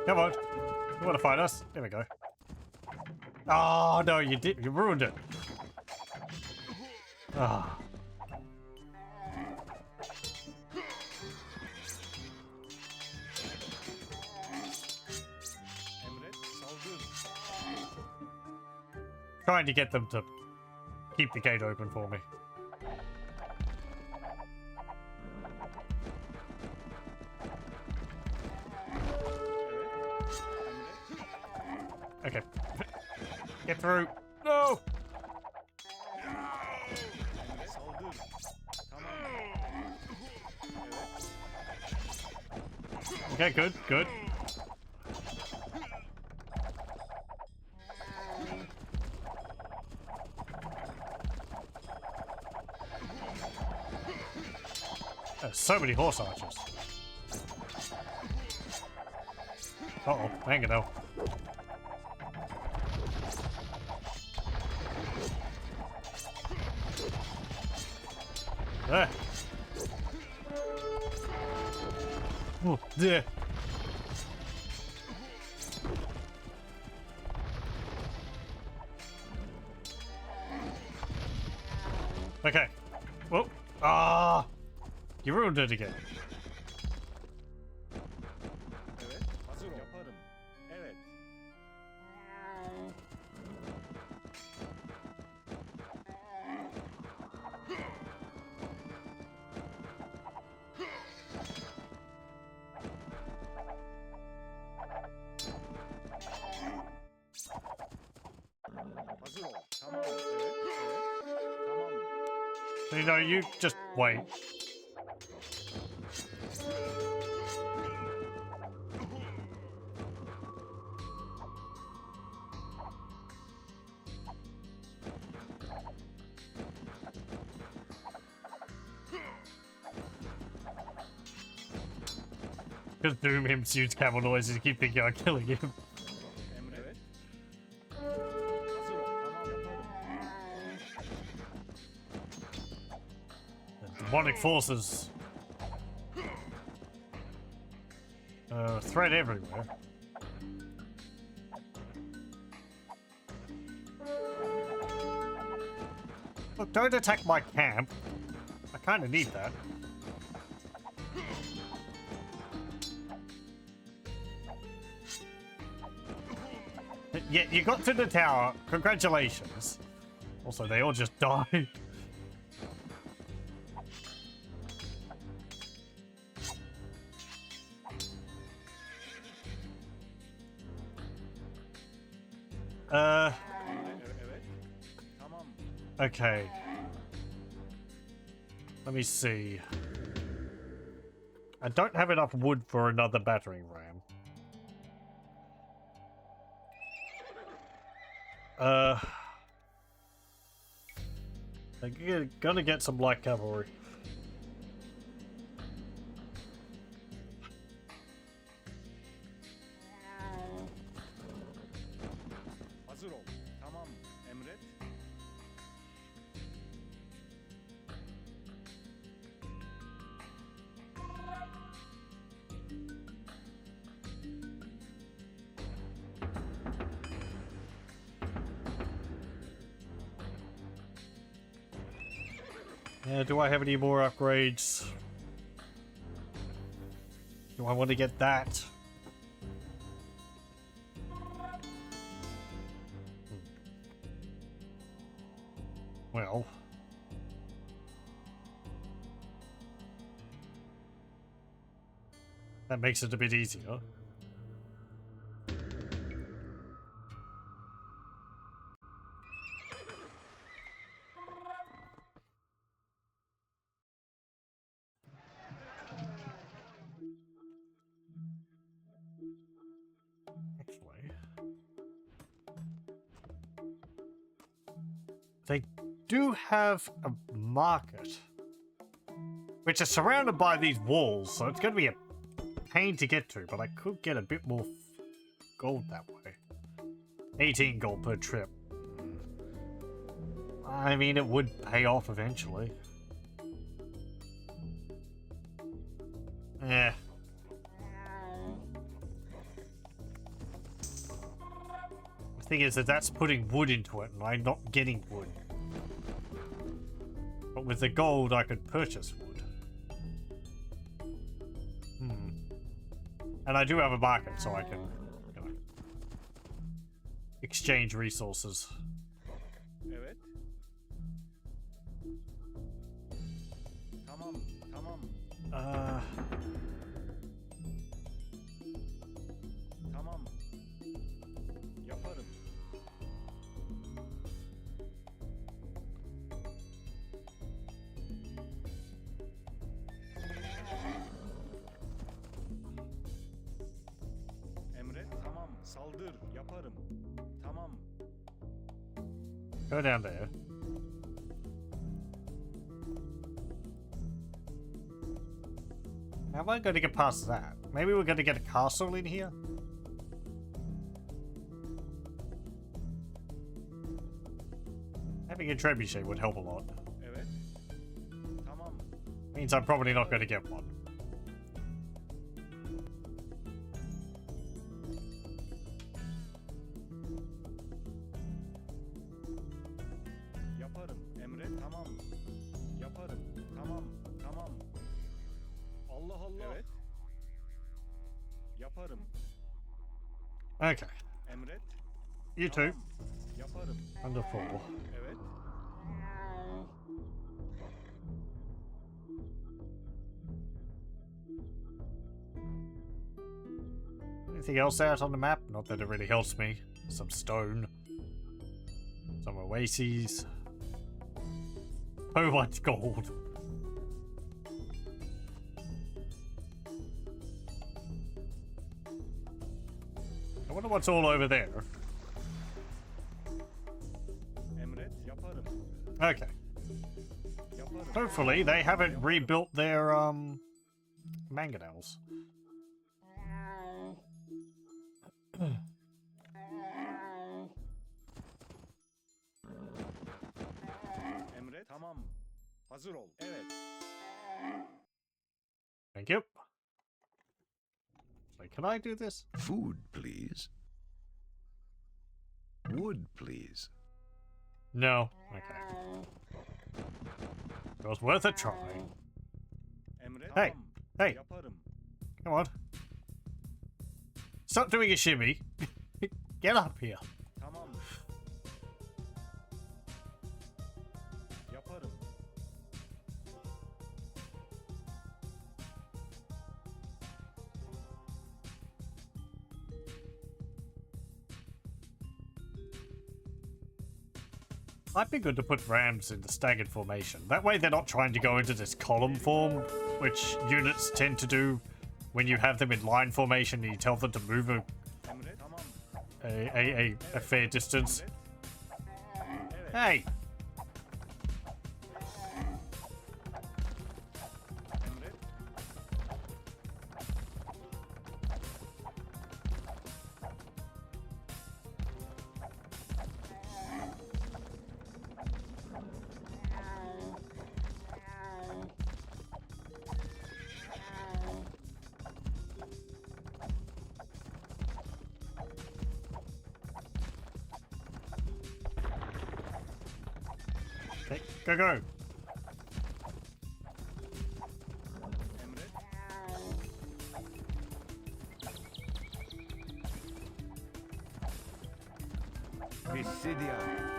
come on. You want to fight us? There we go. Oh no, you did. You ruined it. Ah. Emret. Saldır. Trying to get them to keep the gate open for me. Okay. Get through. No! Saldır. Tamam. Evet. Okay, good, good. There's so many horse archers. Uh-oh, hang it now. Ah. Oh, dear. Okay. Well, you ruined it again. Evet. Hazır ol. Yaparım. Evet. Hazır ol. Tamam. Evet. Evet. Tamam. So, you know, you just wait. Just doom him shoots camel noises, you keep thinking I'm killing him. Emre. Evet. Hazır ol. Tamam yaparım. The demonic forces. Threat everywhere. Look, don't attack my camp. I kinda need that. Yeah, you got to the tower. Congratulations. Also, they all just died. Evet. Tamam. Okay. Let me see. I don't have enough wood for another battering ram. I'm gonna get some light cavalry. Hazır ol. Tamam. Emret. Do I have any more upgrades? Do I want to get that? Well. That makes it a bit easier. Actually, they do have a market, which is surrounded by these walls, so it's going to be a pain to get to, but I could get a bit more gold that way. 18 gold per trip. I mean, it would pay off eventually. Eh. The thing is that that's putting wood into it, and I'm not getting wood. But with the gold, I could purchase wood. And I do have a market, so I can, you know, exchange resources. Evet. Tamam. Tamam. Tamam. Yaparım. Saldır, yaparım. Tamam. Go down there. How am I going to get past that? Maybe we're going to get a castle in here? Having a trebuchet would help a lot. Evet. Tamam. Means I'm probably not going to get one. Yaparım. Emret. Tamam. Yaparım. Tamam. Tamam. Allah Allah. Evet. Yaparım. Okay. Emret. You two. Tamam. Yaparım. Wonderful. Evet. Anything else out on the map? Not that it really helps me. Some stone. Some oases. Oh, much gold. I wonder what's all over there. Emret. Yaparım. Okay. Yaparım. Hopefully they haven't rebuilt their mangonels. Emret. Tamam. Hazır ol. Evet. Thank you. So can I do this? Food, please. Wood, please. No. Okay. It was worth a try. Emret. Hey, Tamam. hey. Yaparım. Come on. Stop doing a shimmy. Get up here. Tamam. Yaparım. Might be good to put rams in the staggered formation. That way they're not trying to go into this column form, which units tend to do when you have them in line formation and you tell them to move Emret. Tamam. a fair distance. Evet. Hey! Emret. Okay, go, go. Emret. Visidia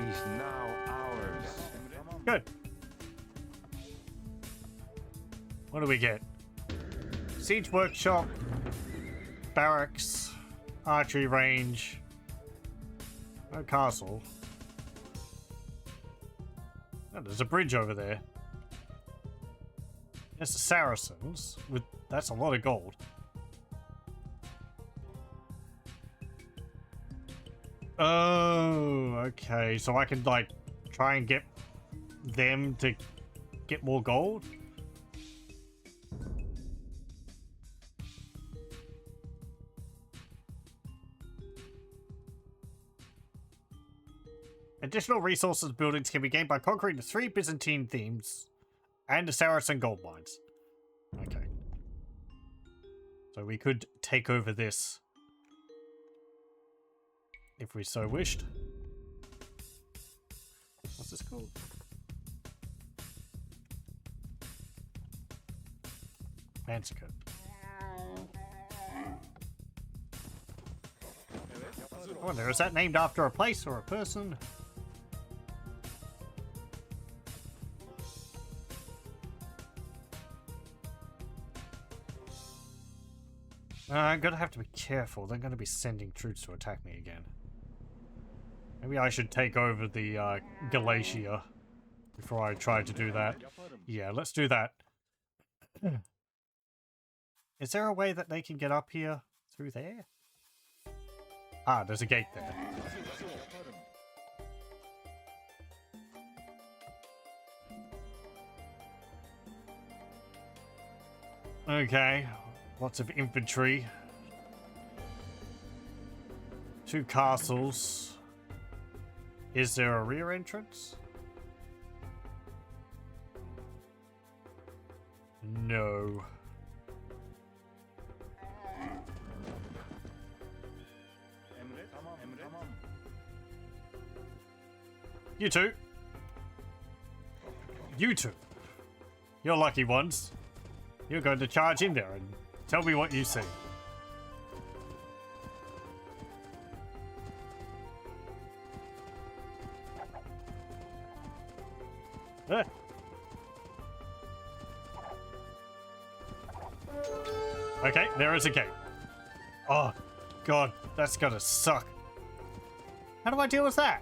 is now ours. Emret. Tamam. Good. What do we get? Siege workshop, barracks, archery range, no castle. Oh, there's a bridge over there. There's the Saracens with that's a lot of gold. Oh, okay. So I can like try and get them to get more gold. Additional resources and buildings can be gained by conquering the 3 Byzantine themes and the Saracen gold mines. Okay. So we could take over this if we so wished. What's this called? Mansicot. Evet. Hazır I ol. wonder, is that named after a place or a person? I'm gonna have to be careful. They're gonna be sending troops to attack me again. Maybe I should take over the Galatia before I try to do that. Yaparım. Yeah, let's do that. Is there a way that they can get up here through there? Ah, there's a gate there. Yaparım. Okay, lots of infantry. 2 castles. Is there a rear entrance? No. Emret. Tamam. Emret. Tamam. You two. You two. You're lucky ones. You're going to charge in there and tell me what you see. Eh. Okay, there is a gate. Oh, God, that's gonna suck. How do I deal with that?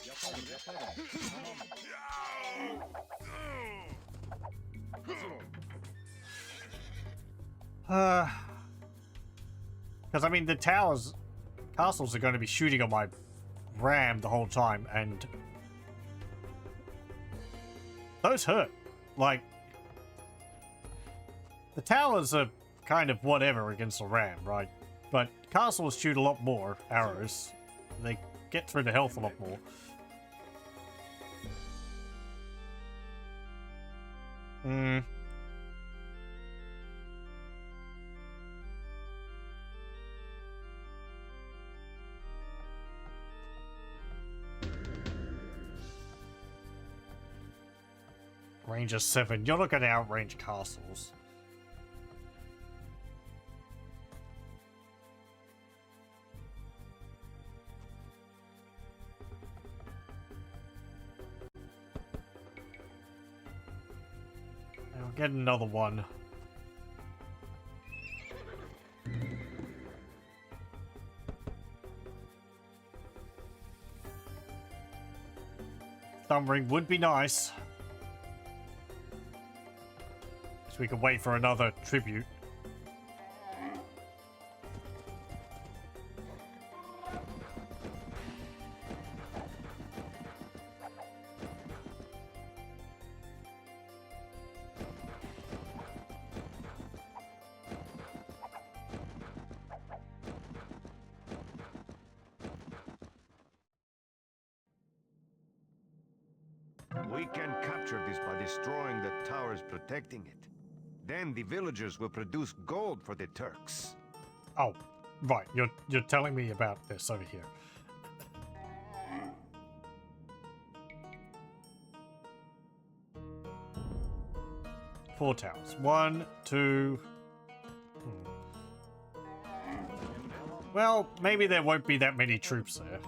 Yaparım. Yaparım. Tamam. Hazır ol. Because I mean, the castles are going to be shooting on my ram the whole time, and those hurt. Like, the towers are kind of whatever against the ram, right? But castles shoot a lot more arrows. They get through the health a lot more. Range of 7. You're not going to outrange castles. I'll get another one. Thumb ring would be nice. So we can wait for another tribute. We can capture this by destroying the towers protecting it. Then the villagers will produce gold for the Turks. Oh, right. You're telling me about this over here. Four towers. 1, 2. Well, maybe there won't be that many troops there.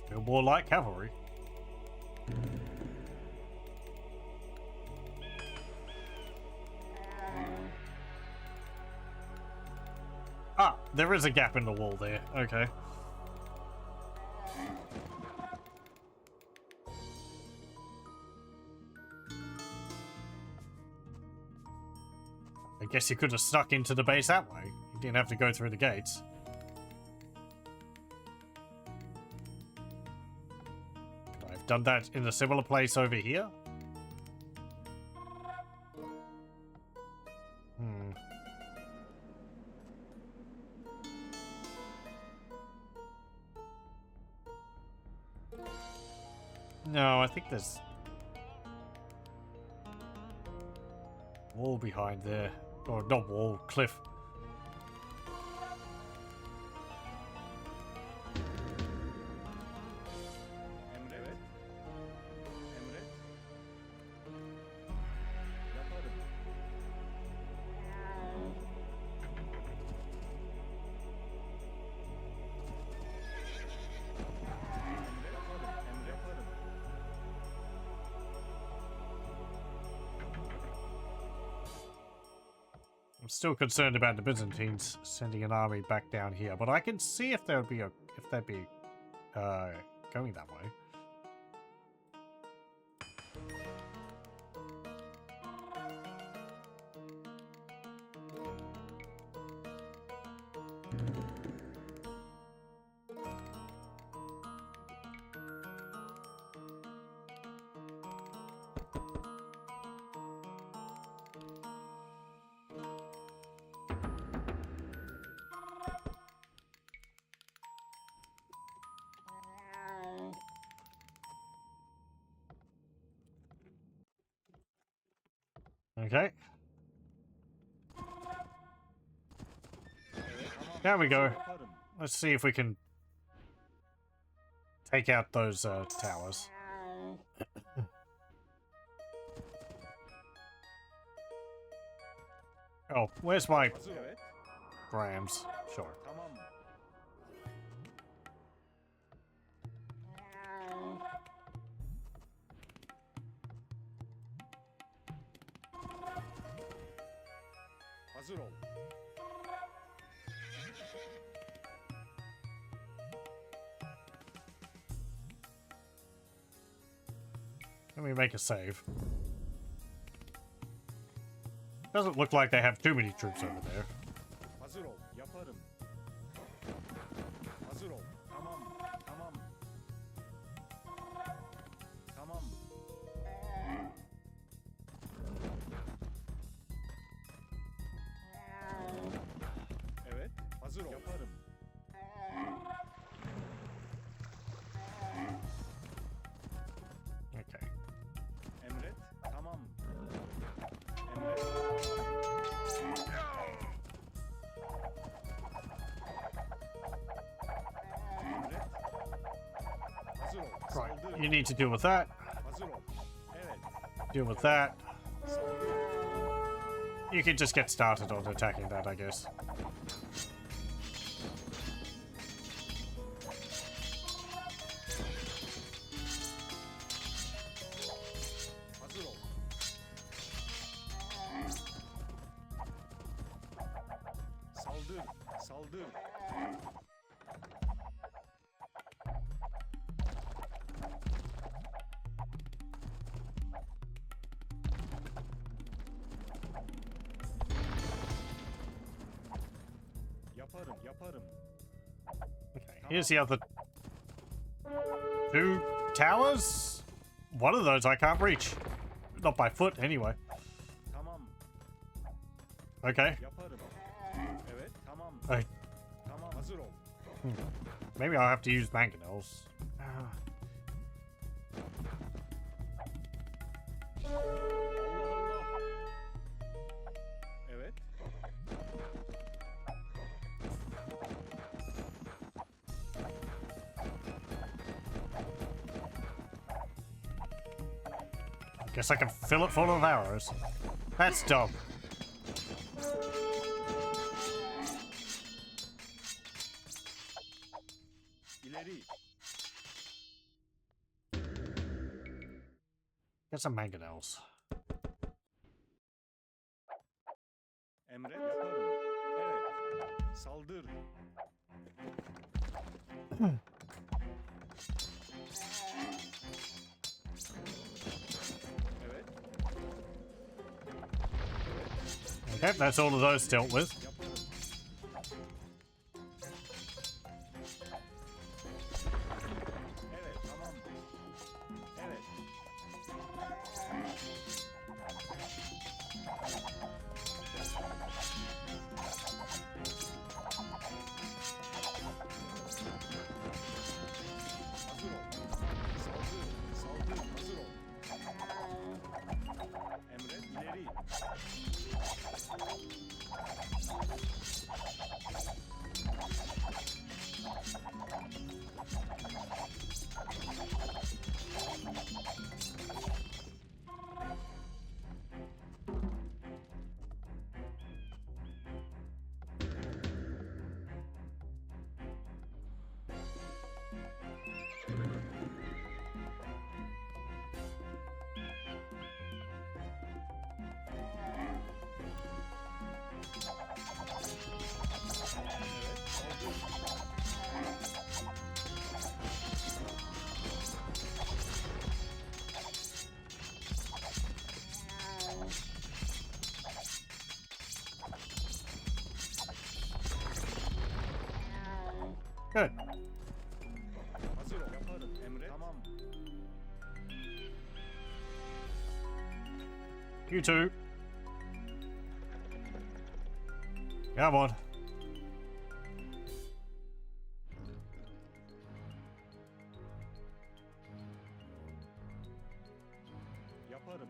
Still more like cavalry. Ah, there is a gap in the wall there. Okay. I guess you could have snuck into the base that way. You didn't have to go through the gates. I've done that in a similar place over here. No, I think there's wall behind there. Or not wall, cliff. Emret. Emret. Yaparım. I'm still concerned about the Byzantines sending an army back down here, but I can see if there would be they'd be going that way. Okay. There we go. Let's see if we can take out those towers. Oh, where's my Rams? Sure. Tamam. Hazır ol. Let me make a save. Doesn't look like they have too many troops over there. Hazır ol. Yaparım. Hazır ol. Tamam. Tamam. Tamam. Evet. Hazır ol. Yaparım. Okay. Emret. Tamam. Emret. Emret. Hazır ol. Right. Saldır. You need to deal with that. Hazır ol. Evet. Deal with that. Saldır. You can just get started on attacking that, I guess. Hazır ol. Saldır. Saldır. Yaparım, yaparım. Okay. Here's the other two towers. One of those I can't reach. Not by foot, anyway. Tamam, Okay. yaparım. Evet, tamam. I, Tamam, hazır ol. maybe I'll have to use mangonels. Allah Allah. Evet. Guess I can fill it full of arrows. That's dumb. İleri. Get some mangonels. Emret, yaparım. Evet. Saldır. Evet. Okay, that's all of those dealt with. Yaparım. Evet, tamam. Evet. Hazır ol. Saldır. Saldır. Hazır ol. Emret, ileri. Good. Hazır ol. Yaparım. Emret. Tamam. You two. Come on. Yaparım.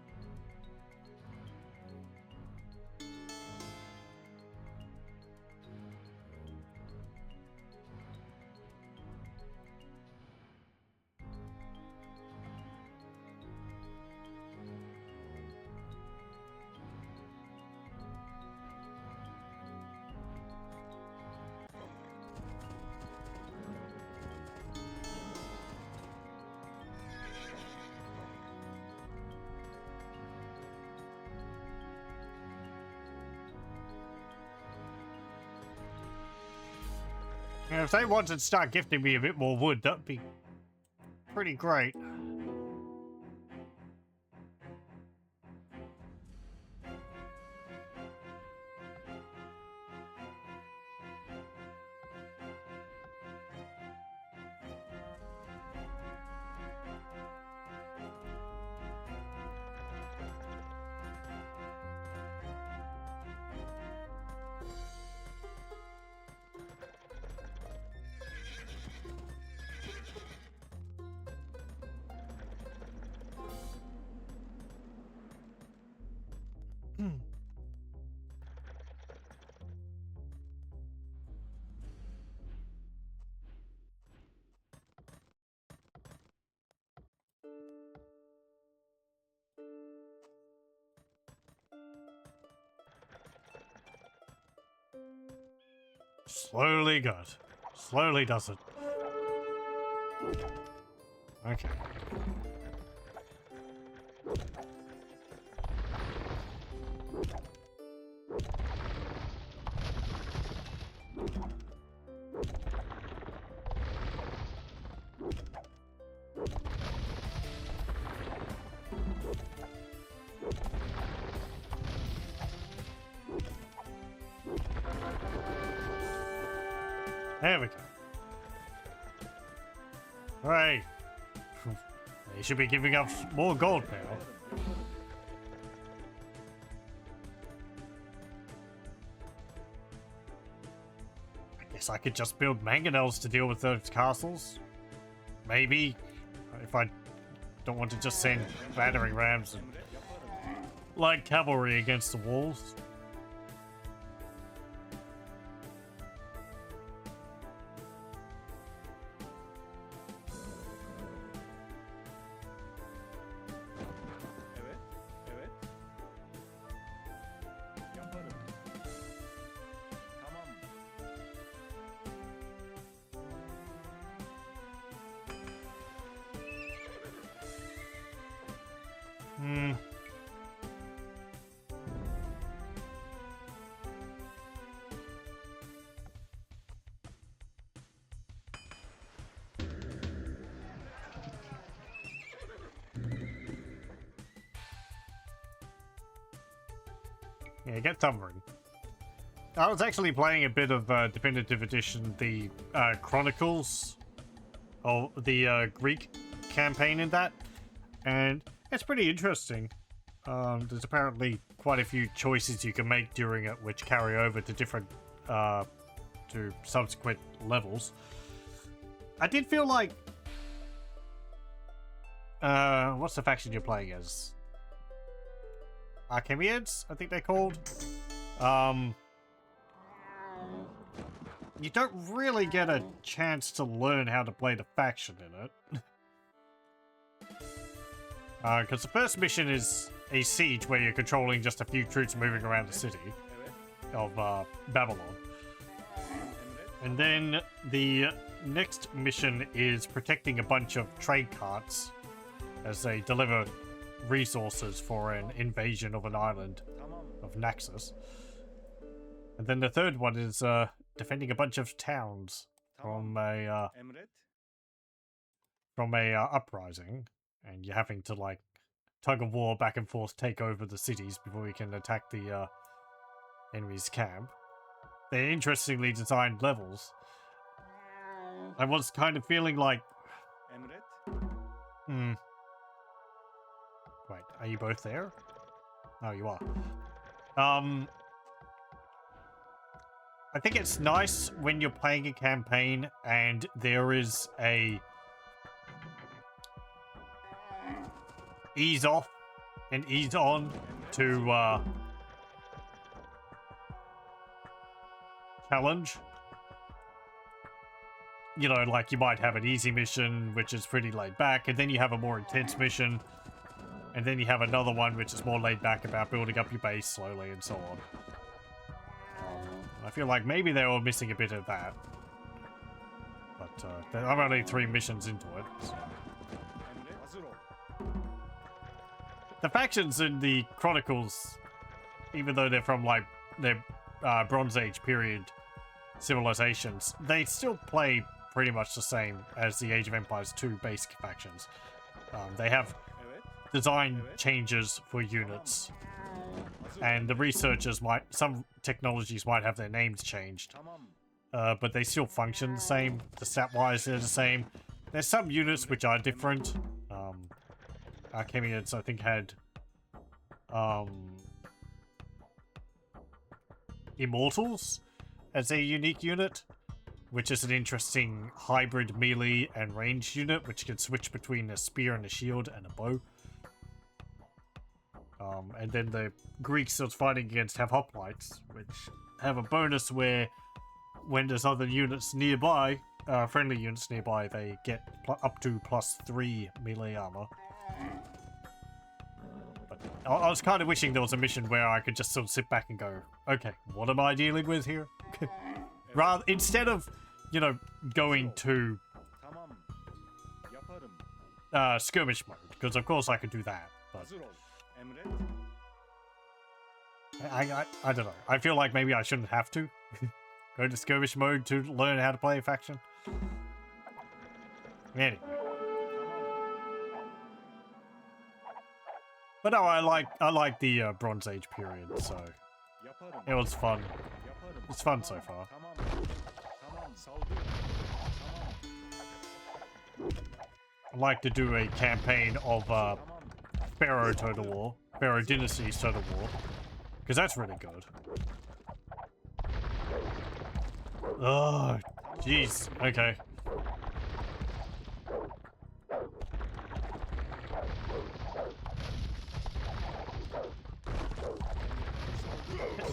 And if they wanted to start gifting me a bit more wood, that'd be pretty great. Slowly good. Slowly does it. Okay. There we go. Hooray! They should be giving us more gold now. I guess I could just build mangonels to deal with those castles. Maybe. If I don't want to just send battering rams and light cavalry against the walls. Evet. Evet. Yaparım. Tamam. Yeah, get Thumbering. I was actually playing a bit of Definitive Edition, the Chronicles, or the Greek campaign in that, and it's pretty interesting. There's apparently quite a few choices you can make during it, which carry over to different, to subsequent levels. I did feel like, what's the faction you're playing as? Archimiads, I think they're called. You don't really get a chance to learn how to play the faction in it. Because the first mission is a siege where you're controlling just a few troops moving around the city of Babylon. And then the next mission is protecting a bunch of trade carts as they deliver resources for an invasion of an island of Naxos. And then the third one is defending a bunch of towns from a uprising, and you're having to like tug of war back and forth, take over the cities before you can attack the enemy's camp. They're interestingly designed levels. I was kind of feeling like... Emret. Wait, are you both there? Oh, you are. I think it's nice when you're playing a campaign and there is a ease off and ease on to challenge. You know, like you might have an easy mission which is pretty laid back, and then you have a more intense mission, and then you have another one which is more laid back about building up your base slowly and so on. I feel like maybe they were missing a bit of that. But I'm only 3 missions into it. So. The factions in the Chronicles, even though they're from like their Bronze Age period civilizations, they still play pretty much the same as the Age of Empires 2 basic factions. They have design changes for units, and the researchers some technologies might have their names changed, but they still function the same. The stat-wise, they're the same. There's some units which are different. Archemians, I think, had Immortals as a unique unit, which is an interesting hybrid melee and ranged unit, which can switch between a spear and a shield and a bow. And then the Greeks I was fighting against have hoplites, which have a bonus where when there's other units nearby, friendly units nearby, they get up to +3 melee armor. But I was kind of wishing there was a mission where I could just sort of sit back and go, okay, what am I dealing with here? Rather, instead of, you know, going to skirmish mode, because of course I could do that, but I don't know. I feel like maybe I shouldn't have to go to skirmish mode to learn how to play a faction. Anyway. But no, I like the Bronze Age period, so it was fun. It's fun so far. I like to do a campaign of Pharaoh Total War, Pharaoh Dynasty's Total War, because that's really good. Oh, jeez. Okay.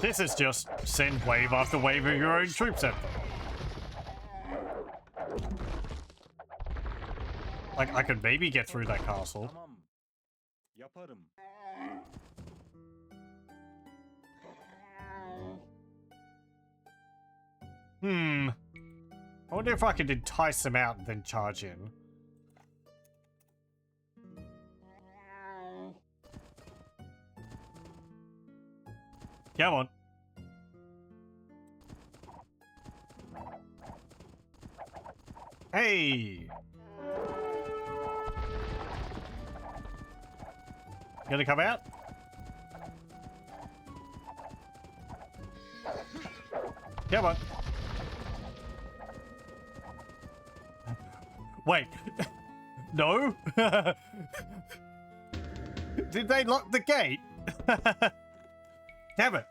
This is just send wave after wave of your own troops at them. Like, I could maybe get through that castle. I wonder if I could entice them out and then charge in. Come on. Hey! Gonna come out? Come on. Wait. No? Did they lock the gate? Damn it.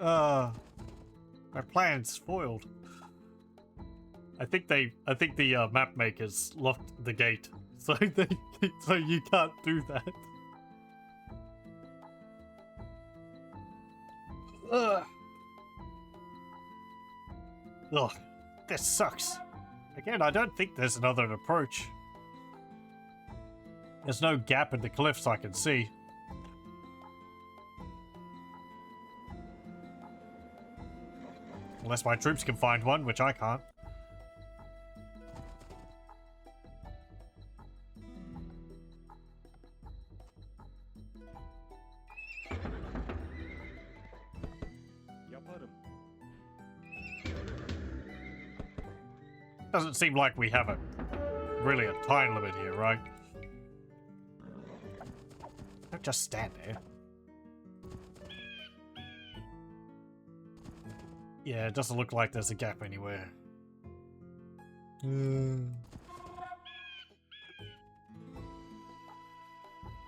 My plan's foiled. I think the map makers locked the gate, so so you can't do that. Ugh, this sucks. Again, I don't think there's another approach. There's no gap in the cliffs I can see. Unless my troops can find one, which I can't. Doesn't seem like we have really a time limit here, right? Don't just stand there. Yeah, it doesn't look like there's a gap anywhere.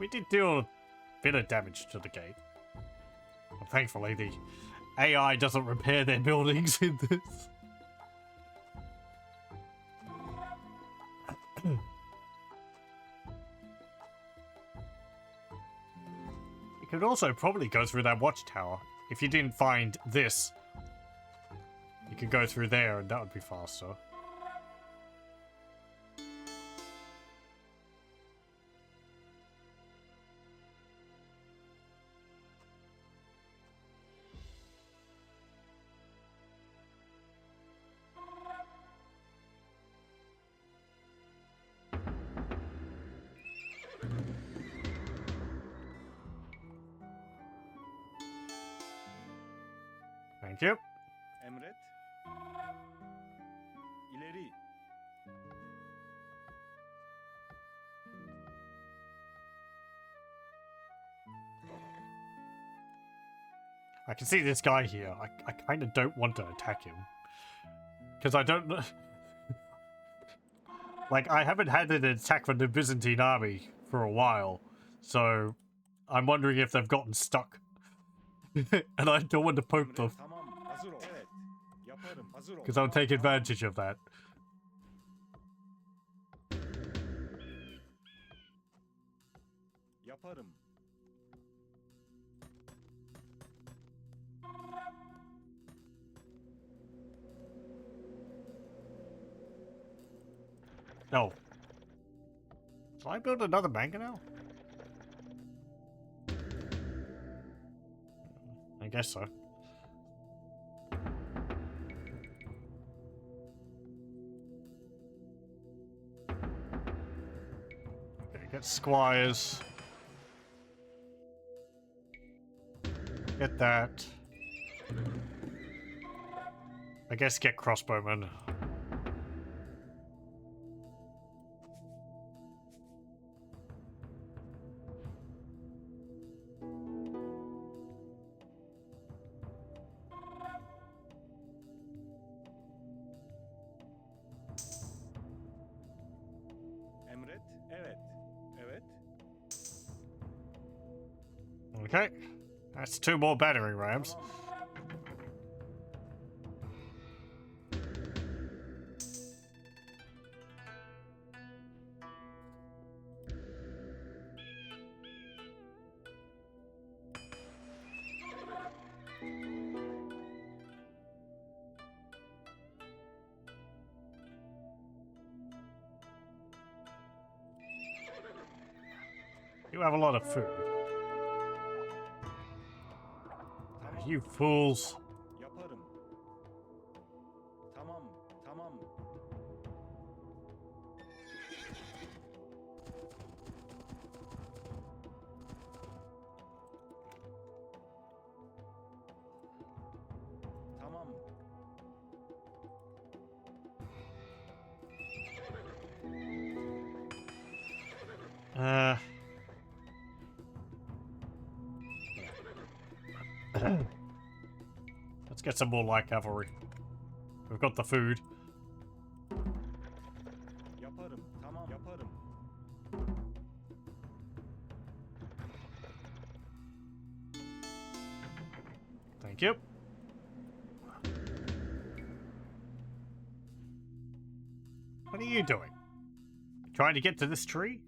We did deal a bit of damage to the gate. Well, thankfully, the AI doesn't repair their buildings in this. You could also probably go through that watchtower. If you didn't find this, you could go through there and that would be faster. Thank you. Emret. İleri. I can see this guy here. I kind of don't want to attack him. Because I don't know... Like, I haven't had an attack from the Byzantine army for a while. So, I'm wondering if they've gotten stuck. And I don't want to poke them. Tamam. Hazır ol. Evet. Yaparım. Hazır ol. Because I'll take advantage of that. Yaparım. No. Shall I build another mangonel? I guess so. Okay, get squires. Get that. I guess get crossbowmen. Emret. Evet. Evet. Okay. That's 2 more battering rams. You have a lot of food. You fools. Yaparım. Tamam. Tamam. Tamam. Let's get some more light cavalry. We've got the food. Yaparım. Tamam. Yaparım. Thank you. What are you doing? Trying to get to this tree?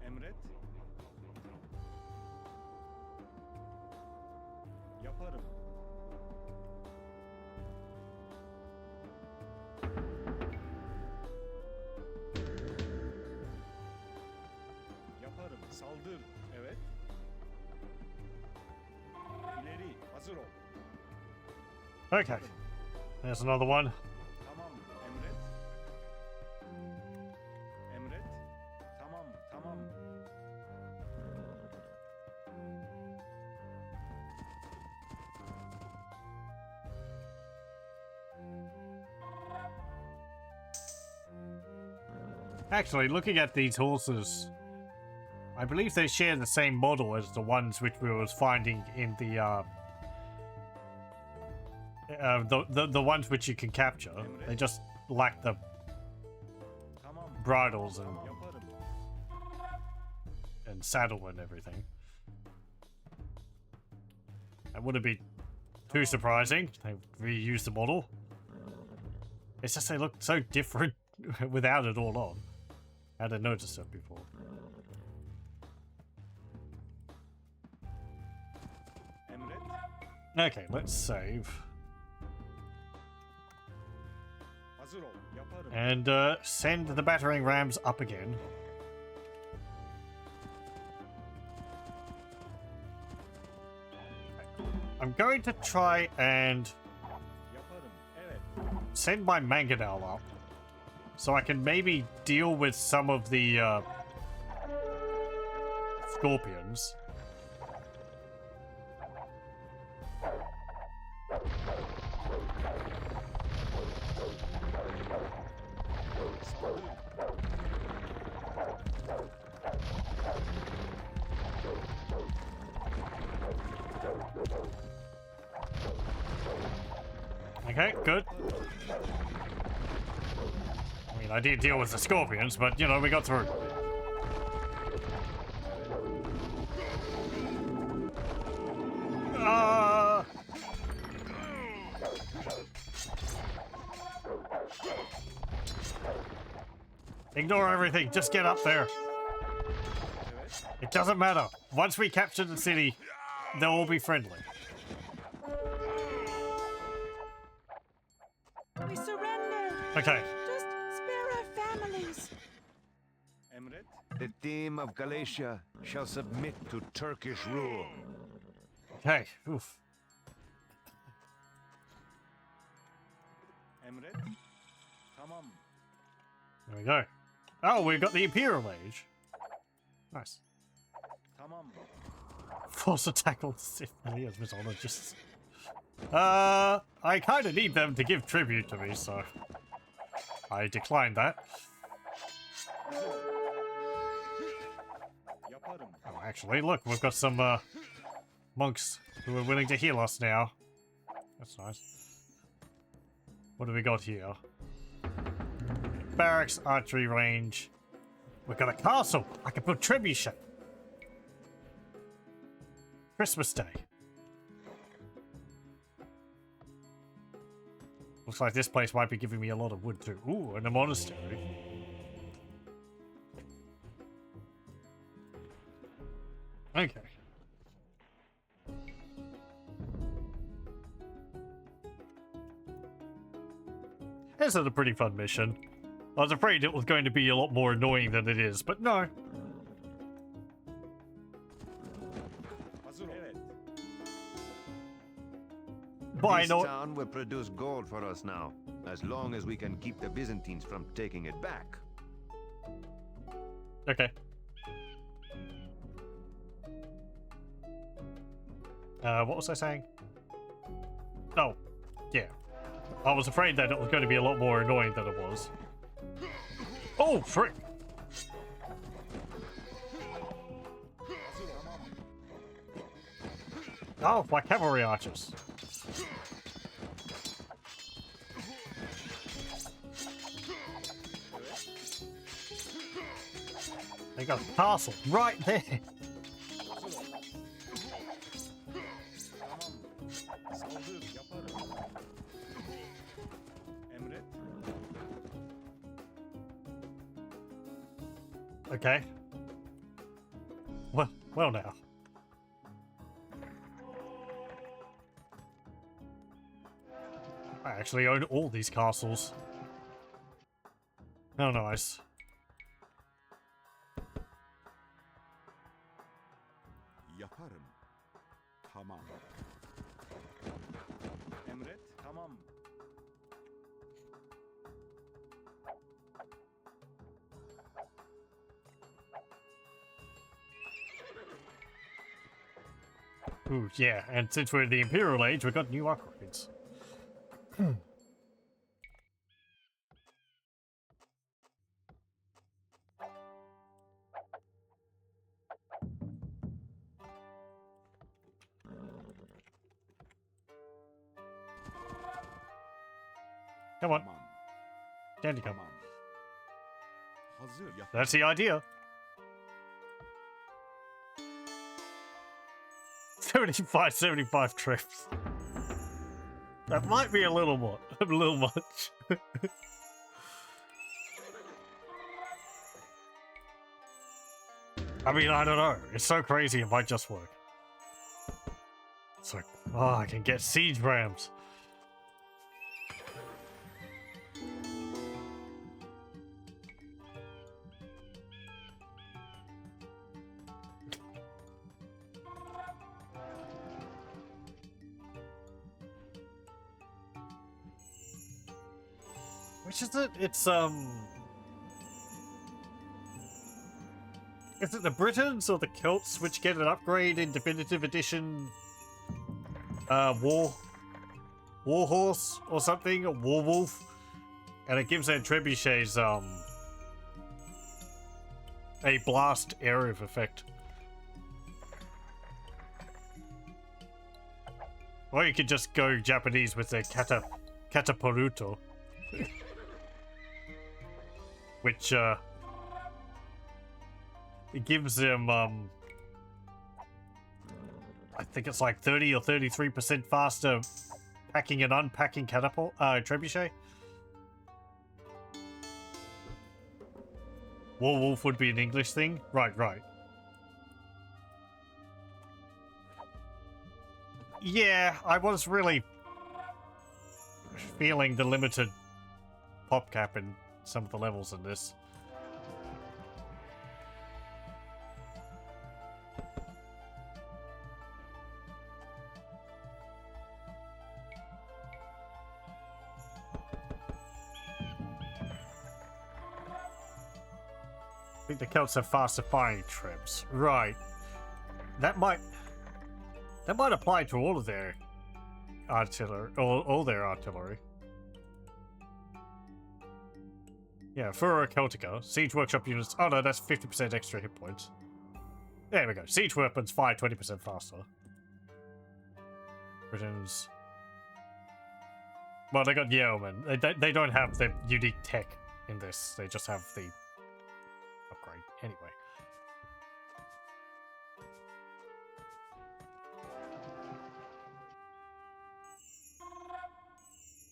Emret. Yaparım. Okay. There's another one. Tamam, emret. Emret. Tamam, tamam. Actually, looking at these horses, I believe they share the same model as the ones which we was finding in the ones which you can capture. They just lack the Tamam. bridles Yaparım. and saddle and everything. That wouldn't be too surprising. They reused the model. It's just they look so different without it all on. I hadn't noticed that before. Emret. Okay, let's save. Hazır ol. Yaparım. And send the battering rams up again. I'm going to try and Yaparım. Evet. send my mangonel up so I can maybe deal with some of the scorpions. Okay, good. I mean, I did deal with the scorpions, but, you know, we got through. Ignore everything, just get up there. It doesn't matter. Once we capture the city, they'll all be friendly. We surrender. Okay. Just spare our families. Emret. The team of Galatia shall submit to Turkish rule. Okay. Oof. Emret. Tamam. There we go. Oh, we've got the Imperial Age. Nice. Tamam. Force attack on Sith mythologists. I kind of need them to give tribute to me, so I declined that. Yaparım. Oh, actually, look, we've got some monks who are willing to heal us now. That's nice. What do we got here? Barracks, archery range. We've got a castle. I can put trebuchet. Christmas Day. Looks like this place might be giving me a lot of wood too. Ooh, and a monastery. Okay. This is a pretty fun mission. I was afraid it was going to be a lot more annoying than it is, but no. Hazır ol. Evet. Why This not? town will produce gold for us now, as long as we can keep the Byzantines from taking it back. Okay. What was I saying? Oh, yeah. I was afraid that it was going to be a lot more annoying than it was. Oh, frick! Oh, my cavalry archers. They got a castle right there. Saldır. Yaparım. Emret. Okay. Well now. I actually own all these castles. Oh, nice. Yaparım. Tamam. Emret. Tamam. Ooh, yeah, and since we're in the Imperial Age, we've got new upgrades. Come on, Tamam. Dandy, come. Tamam. Hazır yap. That's the idea. 75 trips. That might be a little more, a little much. I mean, I don't know. It's so crazy, it might just work. It's like, oh, I can get siege rams. Which is it? It's, is it the Britons or the Celts which get an upgrade in Definitive Edition? Warhorse or something? A Warwolf? And it gives their trebuchets, a blast area of effect. Or you could just go Japanese with their Kataparuto. Which, it gives them, I think it's like 30 or 33% faster packing and unpacking catapult, trebuchet. Warwolf would be an English thing? Right, right. Yeah, I was really feeling the limited pop cap in some of the levels in this. I think the Celts have faster firing trebs. Right. That might apply to all of their artillery, all their artillery. Yeah, Furor Celtica, Siege Workshop units. Oh no, that's 50% extra hit points. There we go. Siege weapons fire 20% faster. Britons. Well, they got Yeoman. They don't have the unique tech in this. They just have the upgrade. Anyway.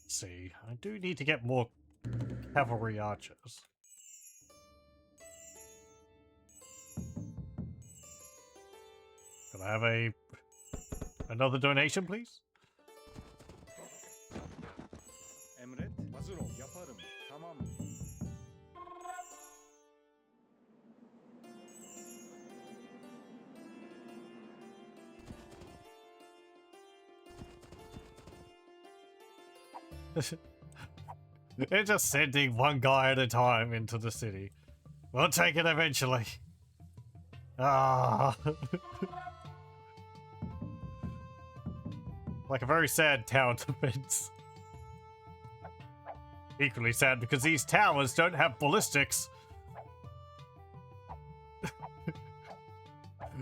Let's see, I do need to get more cavalry archers. Can I have another donation, please? Emret. Hazır ol. Yaparım. Tamam. They're just sending one guy at a time into the city. We'll take it eventually. Ah. Like a very sad tower defense. Equally sad because these towers don't have ballistics.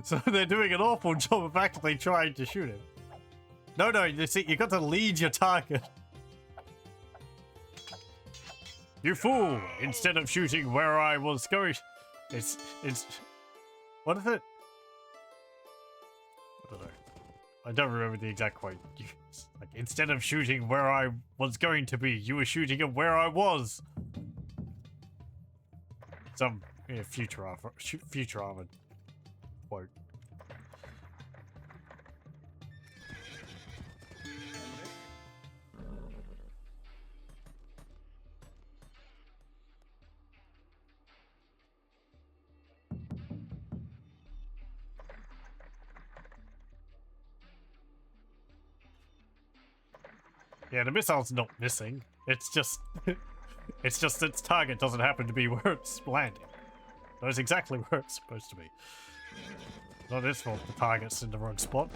So they're doing an awful job of actively trying to shoot him. No, you see, you got to lead your target. You fool! Instead of shooting where I was going, it's what is it? I don't know. I don't remember the exact quote. Like, instead of shooting where I was going to be, you were shooting at where I was. Some future armored quote. Yeah, the missile's not missing. It's just... it's just its target doesn't happen to be where it's landing. That's exactly where it's supposed to be. Not its fault the target's in the wrong spot.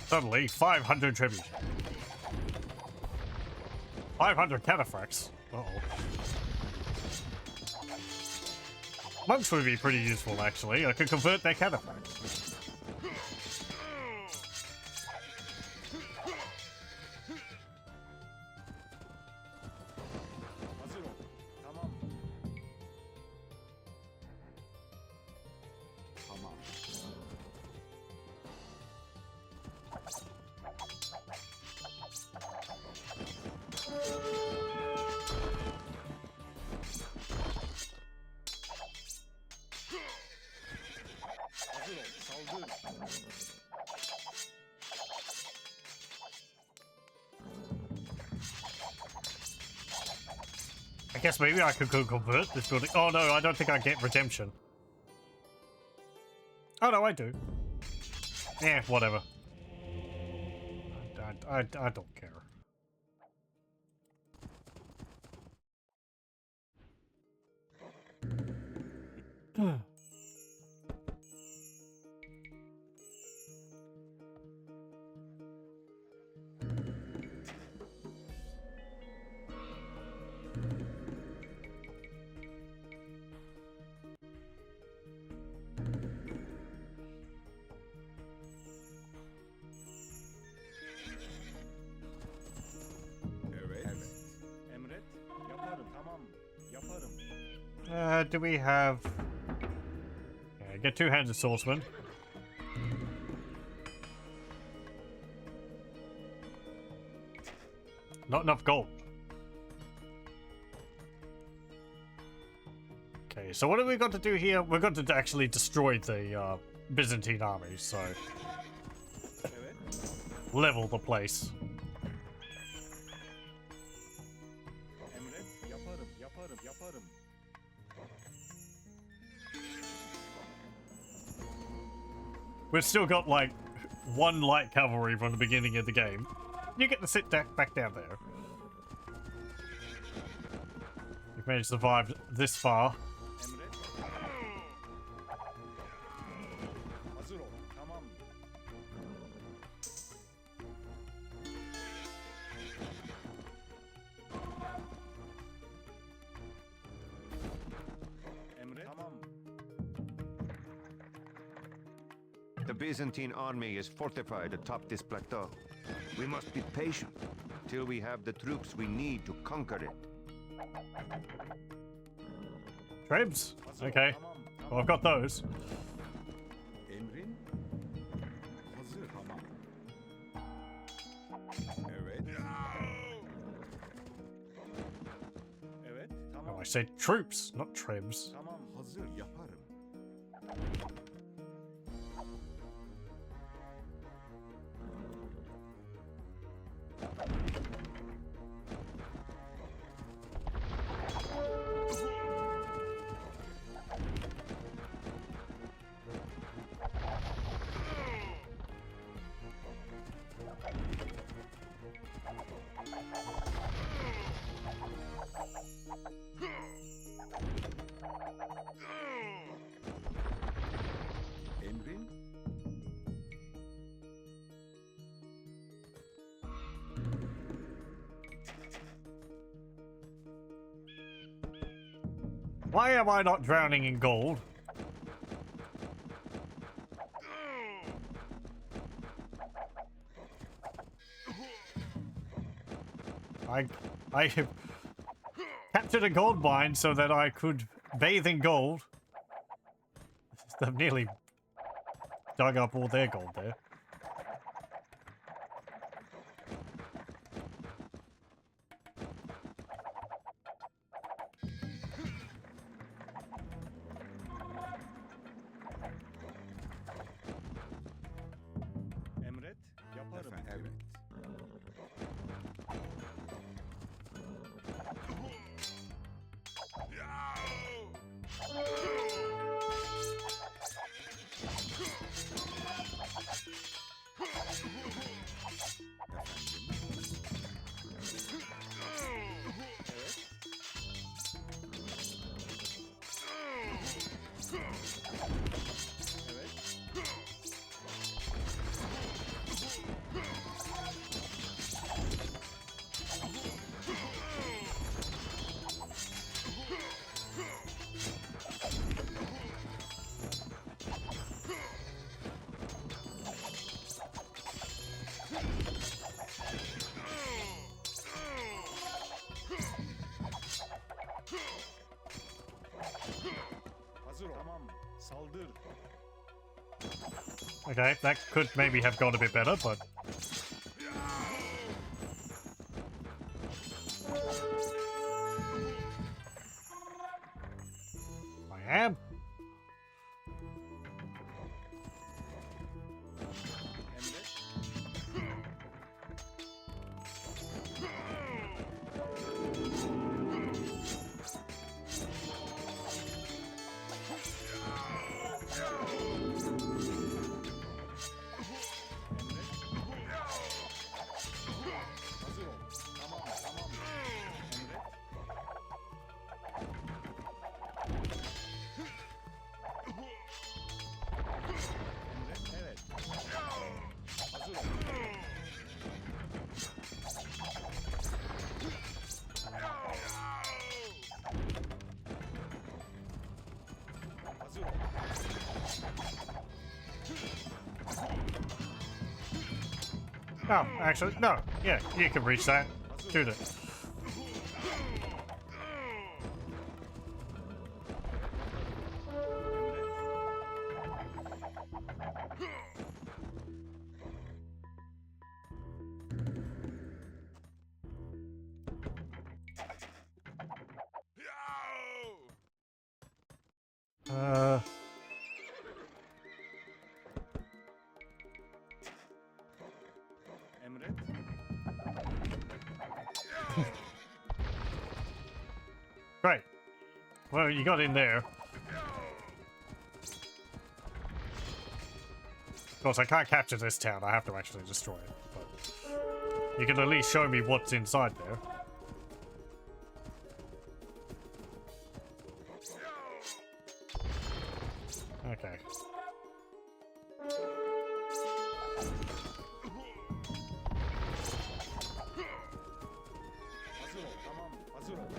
Suddenly, 500 tribute. 500 cataphracts. Uh-oh. Monks would be pretty useful, actually. I could convert their cataphracts. hazır ol. Tamam. Tamam. Hazır ol. Saldır. I guess maybe I could convert this building. Oh no, I don't think I get redemption. Oh no, I do. Yeah, whatever. I don't care. Evet. Emret. Yaparım. Tamam. Yaparım. Do we have... Yeah, get two-handed swordsman. Not enough gold. Okay, so what have we got to do here? We've got to actually destroy the Byzantine army, so... Evet. level the place. Emret. Yaparım. Yaparım. Yaparım. We've still got, like, one light cavalry from the beginning of the game. You get to sit back down there. You've managed to survive this far. Emret. Hazır ol. Tamam. Emret. Tamam. The Byzantine army is fortified atop this plateau. We must be patient till we have the troops we need to conquer it. Trebs? Hazır ol. Okay. Tamam. Well, I've got those. Emrin. Hazır. Tamam. Evet. Evet. Tamam. Oh, I said troops, not trebs. Tamam. Hazır. Yaparım. Emrin. Why am I not drowning in gold? I have captured a gold mine so that I could bathe in gold. They've nearly dug up all their gold there. Okay, that could maybe have gone a bit better, but... I am. Oh, actually, no. Yeah, you can reach that. Shoot it. Emret. Great. Well, you got in there. Of course, I can't capture this town. I have to actually destroy it. But you can at least show me what's inside there. Okay. Hazır ol. Tamam. Hazır ol.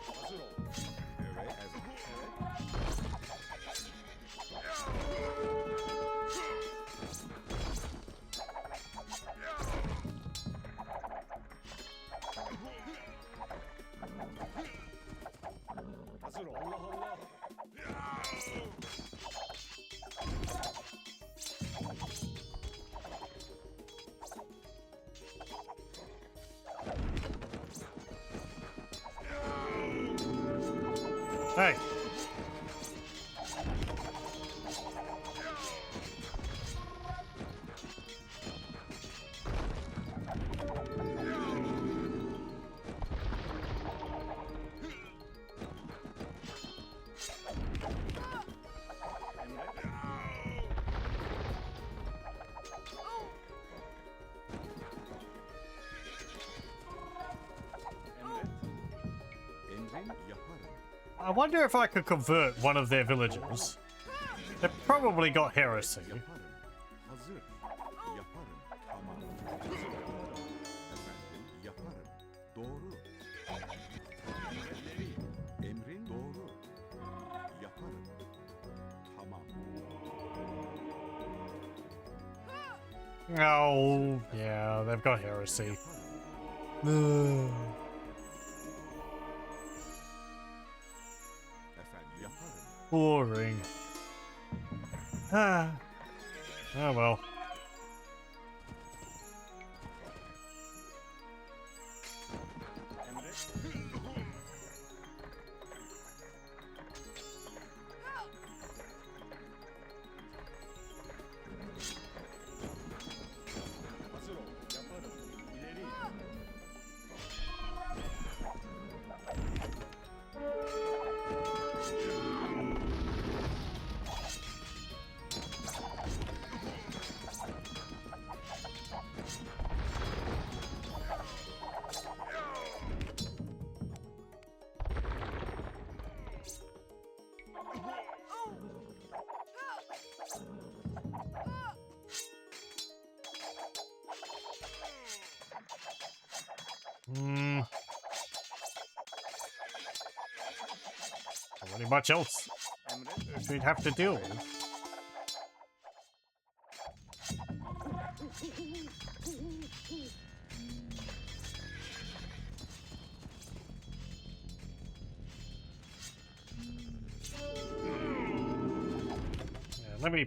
Hazır ol. Evet. Hazır ol. Allah Allah. Hey. I wonder if I could convert one of their villagers. They've probably got heresy. Hazır. Yaparım. Tamam. Efendim, yaparım. Doğru. Emrin doğru. Yaparım. Tamam. Oh, yeah, they've got heresy. Efendim, yaparım. Boring. Ah. Oh well. Hazır ol. Yaparım. İleri. Hmm. Not really much else Emret. we'd have to deal with. let me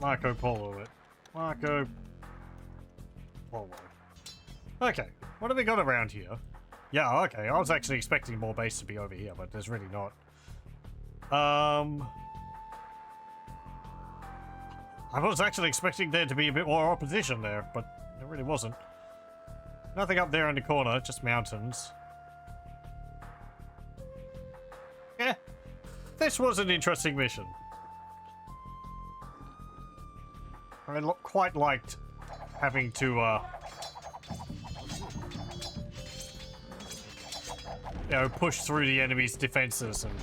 Marco Polo it. Marco Polo. Okay, what have we got around here? Yeah, okay, I was actually expecting more base to be over here, but there's really not. I was actually expecting there to be a bit more opposition there, but there really wasn't. Nothing up there in the corner, just mountains. Yeah, this was an interesting mission. I quite liked having to, you know, push through the enemy's defenses and,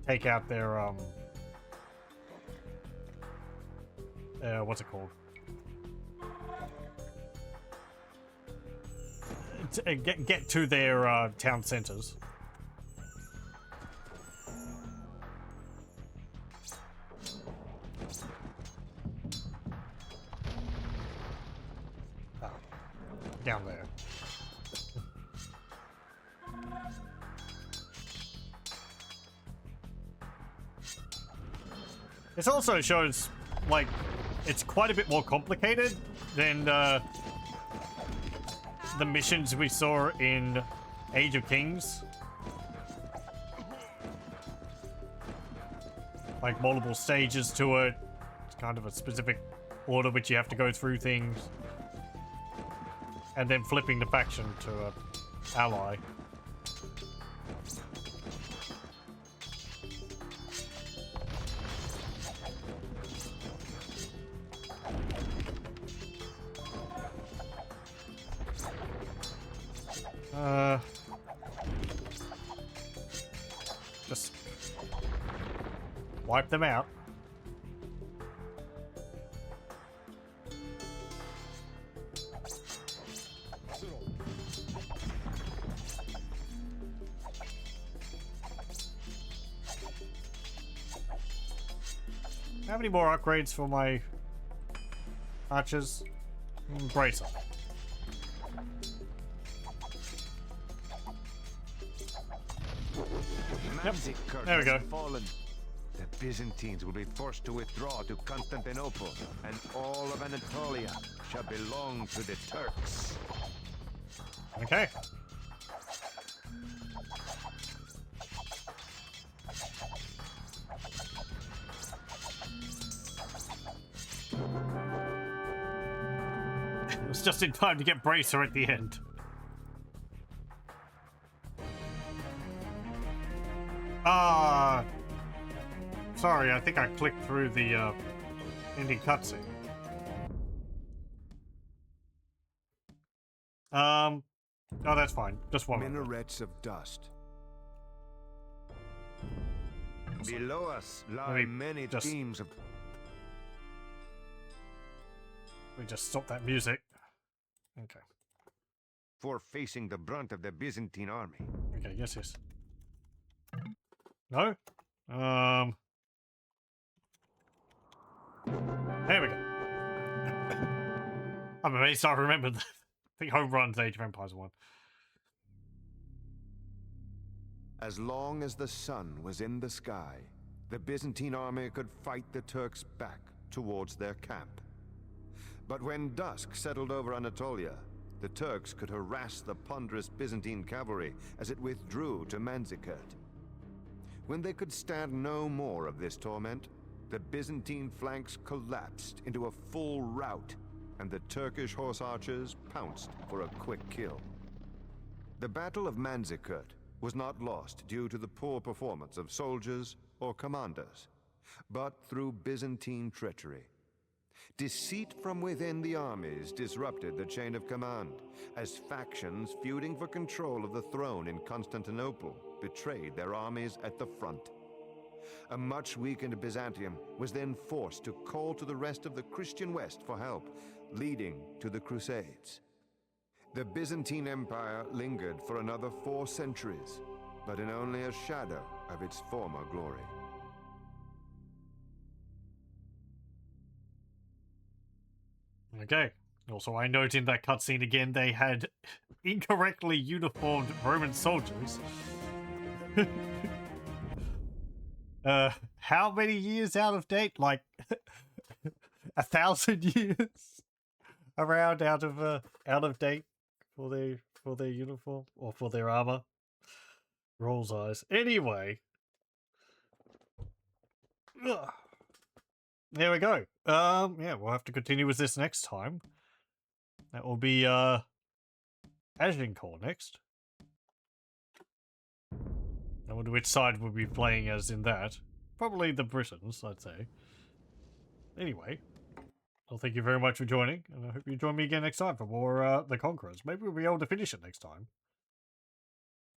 take out their, what's it called? Get to their, town centers. Down there. This also shows, like, it's quite a bit more complicated than the missions we saw in Age of Kings. Like, multiple stages to it. It's kind of a specific order which you have to go through things. And then flipping the faction to an ally. Just wipe them out. How many more upgrades for my archers? Bracer. Yep. There we go. Fallen. The Byzantines will be forced to withdraw to Constantinople, and all of Anatolia shall belong to the Turks. Okay. It was just in time to get Bracer at the end. Sorry, I think I clicked through the ending cutscene. Oh, that's fine. Just one. Minarets of dust. Below us lie many teams of... We just stop that music. Okay. For facing the brunt of the Byzantine army. Okay, yes. No? There we go. I'm amazed I remembered. I think Home Run's Age of Empires 1. As long as the sun was in the sky, the Byzantine army could fight the Turks back towards their camp. But when dusk settled over Anatolia, the Turks could harass the ponderous Byzantine cavalry as it withdrew to Manzikert. When they could stand no more of this torment, the Byzantine flanks collapsed into a full rout, and the Turkish horse archers pounced for a quick kill. The Battle of Manzikert was not lost due to the poor performance of soldiers or commanders, but through Byzantine treachery. Deceit from within the armies disrupted the chain of command, as factions feuding for control of the throne in Constantinople betrayed their armies at the front. A much weakened Byzantium was then forced to call to the rest of the Christian West for help, leading to the Crusades. The Byzantine Empire lingered for another 4 centuries, but in only a shadow of its former glory. Okay, Also, I note in that cutscene again, they had incorrectly uniformed Roman soldiers. How many years out of date? Like 1,000 years around out of date for their uniform or for their armor. Rolls eyes. Anyway, ugh. There we go. Yeah, we'll have to continue with this next time. That will be Agincourt next. I wonder which side we'll be playing as in that. Probably the Britons, I'd say. Anyway, well, thank you very much for joining, and I hope you join me again next time for more The Conquerors. Maybe we'll be able to finish it next time.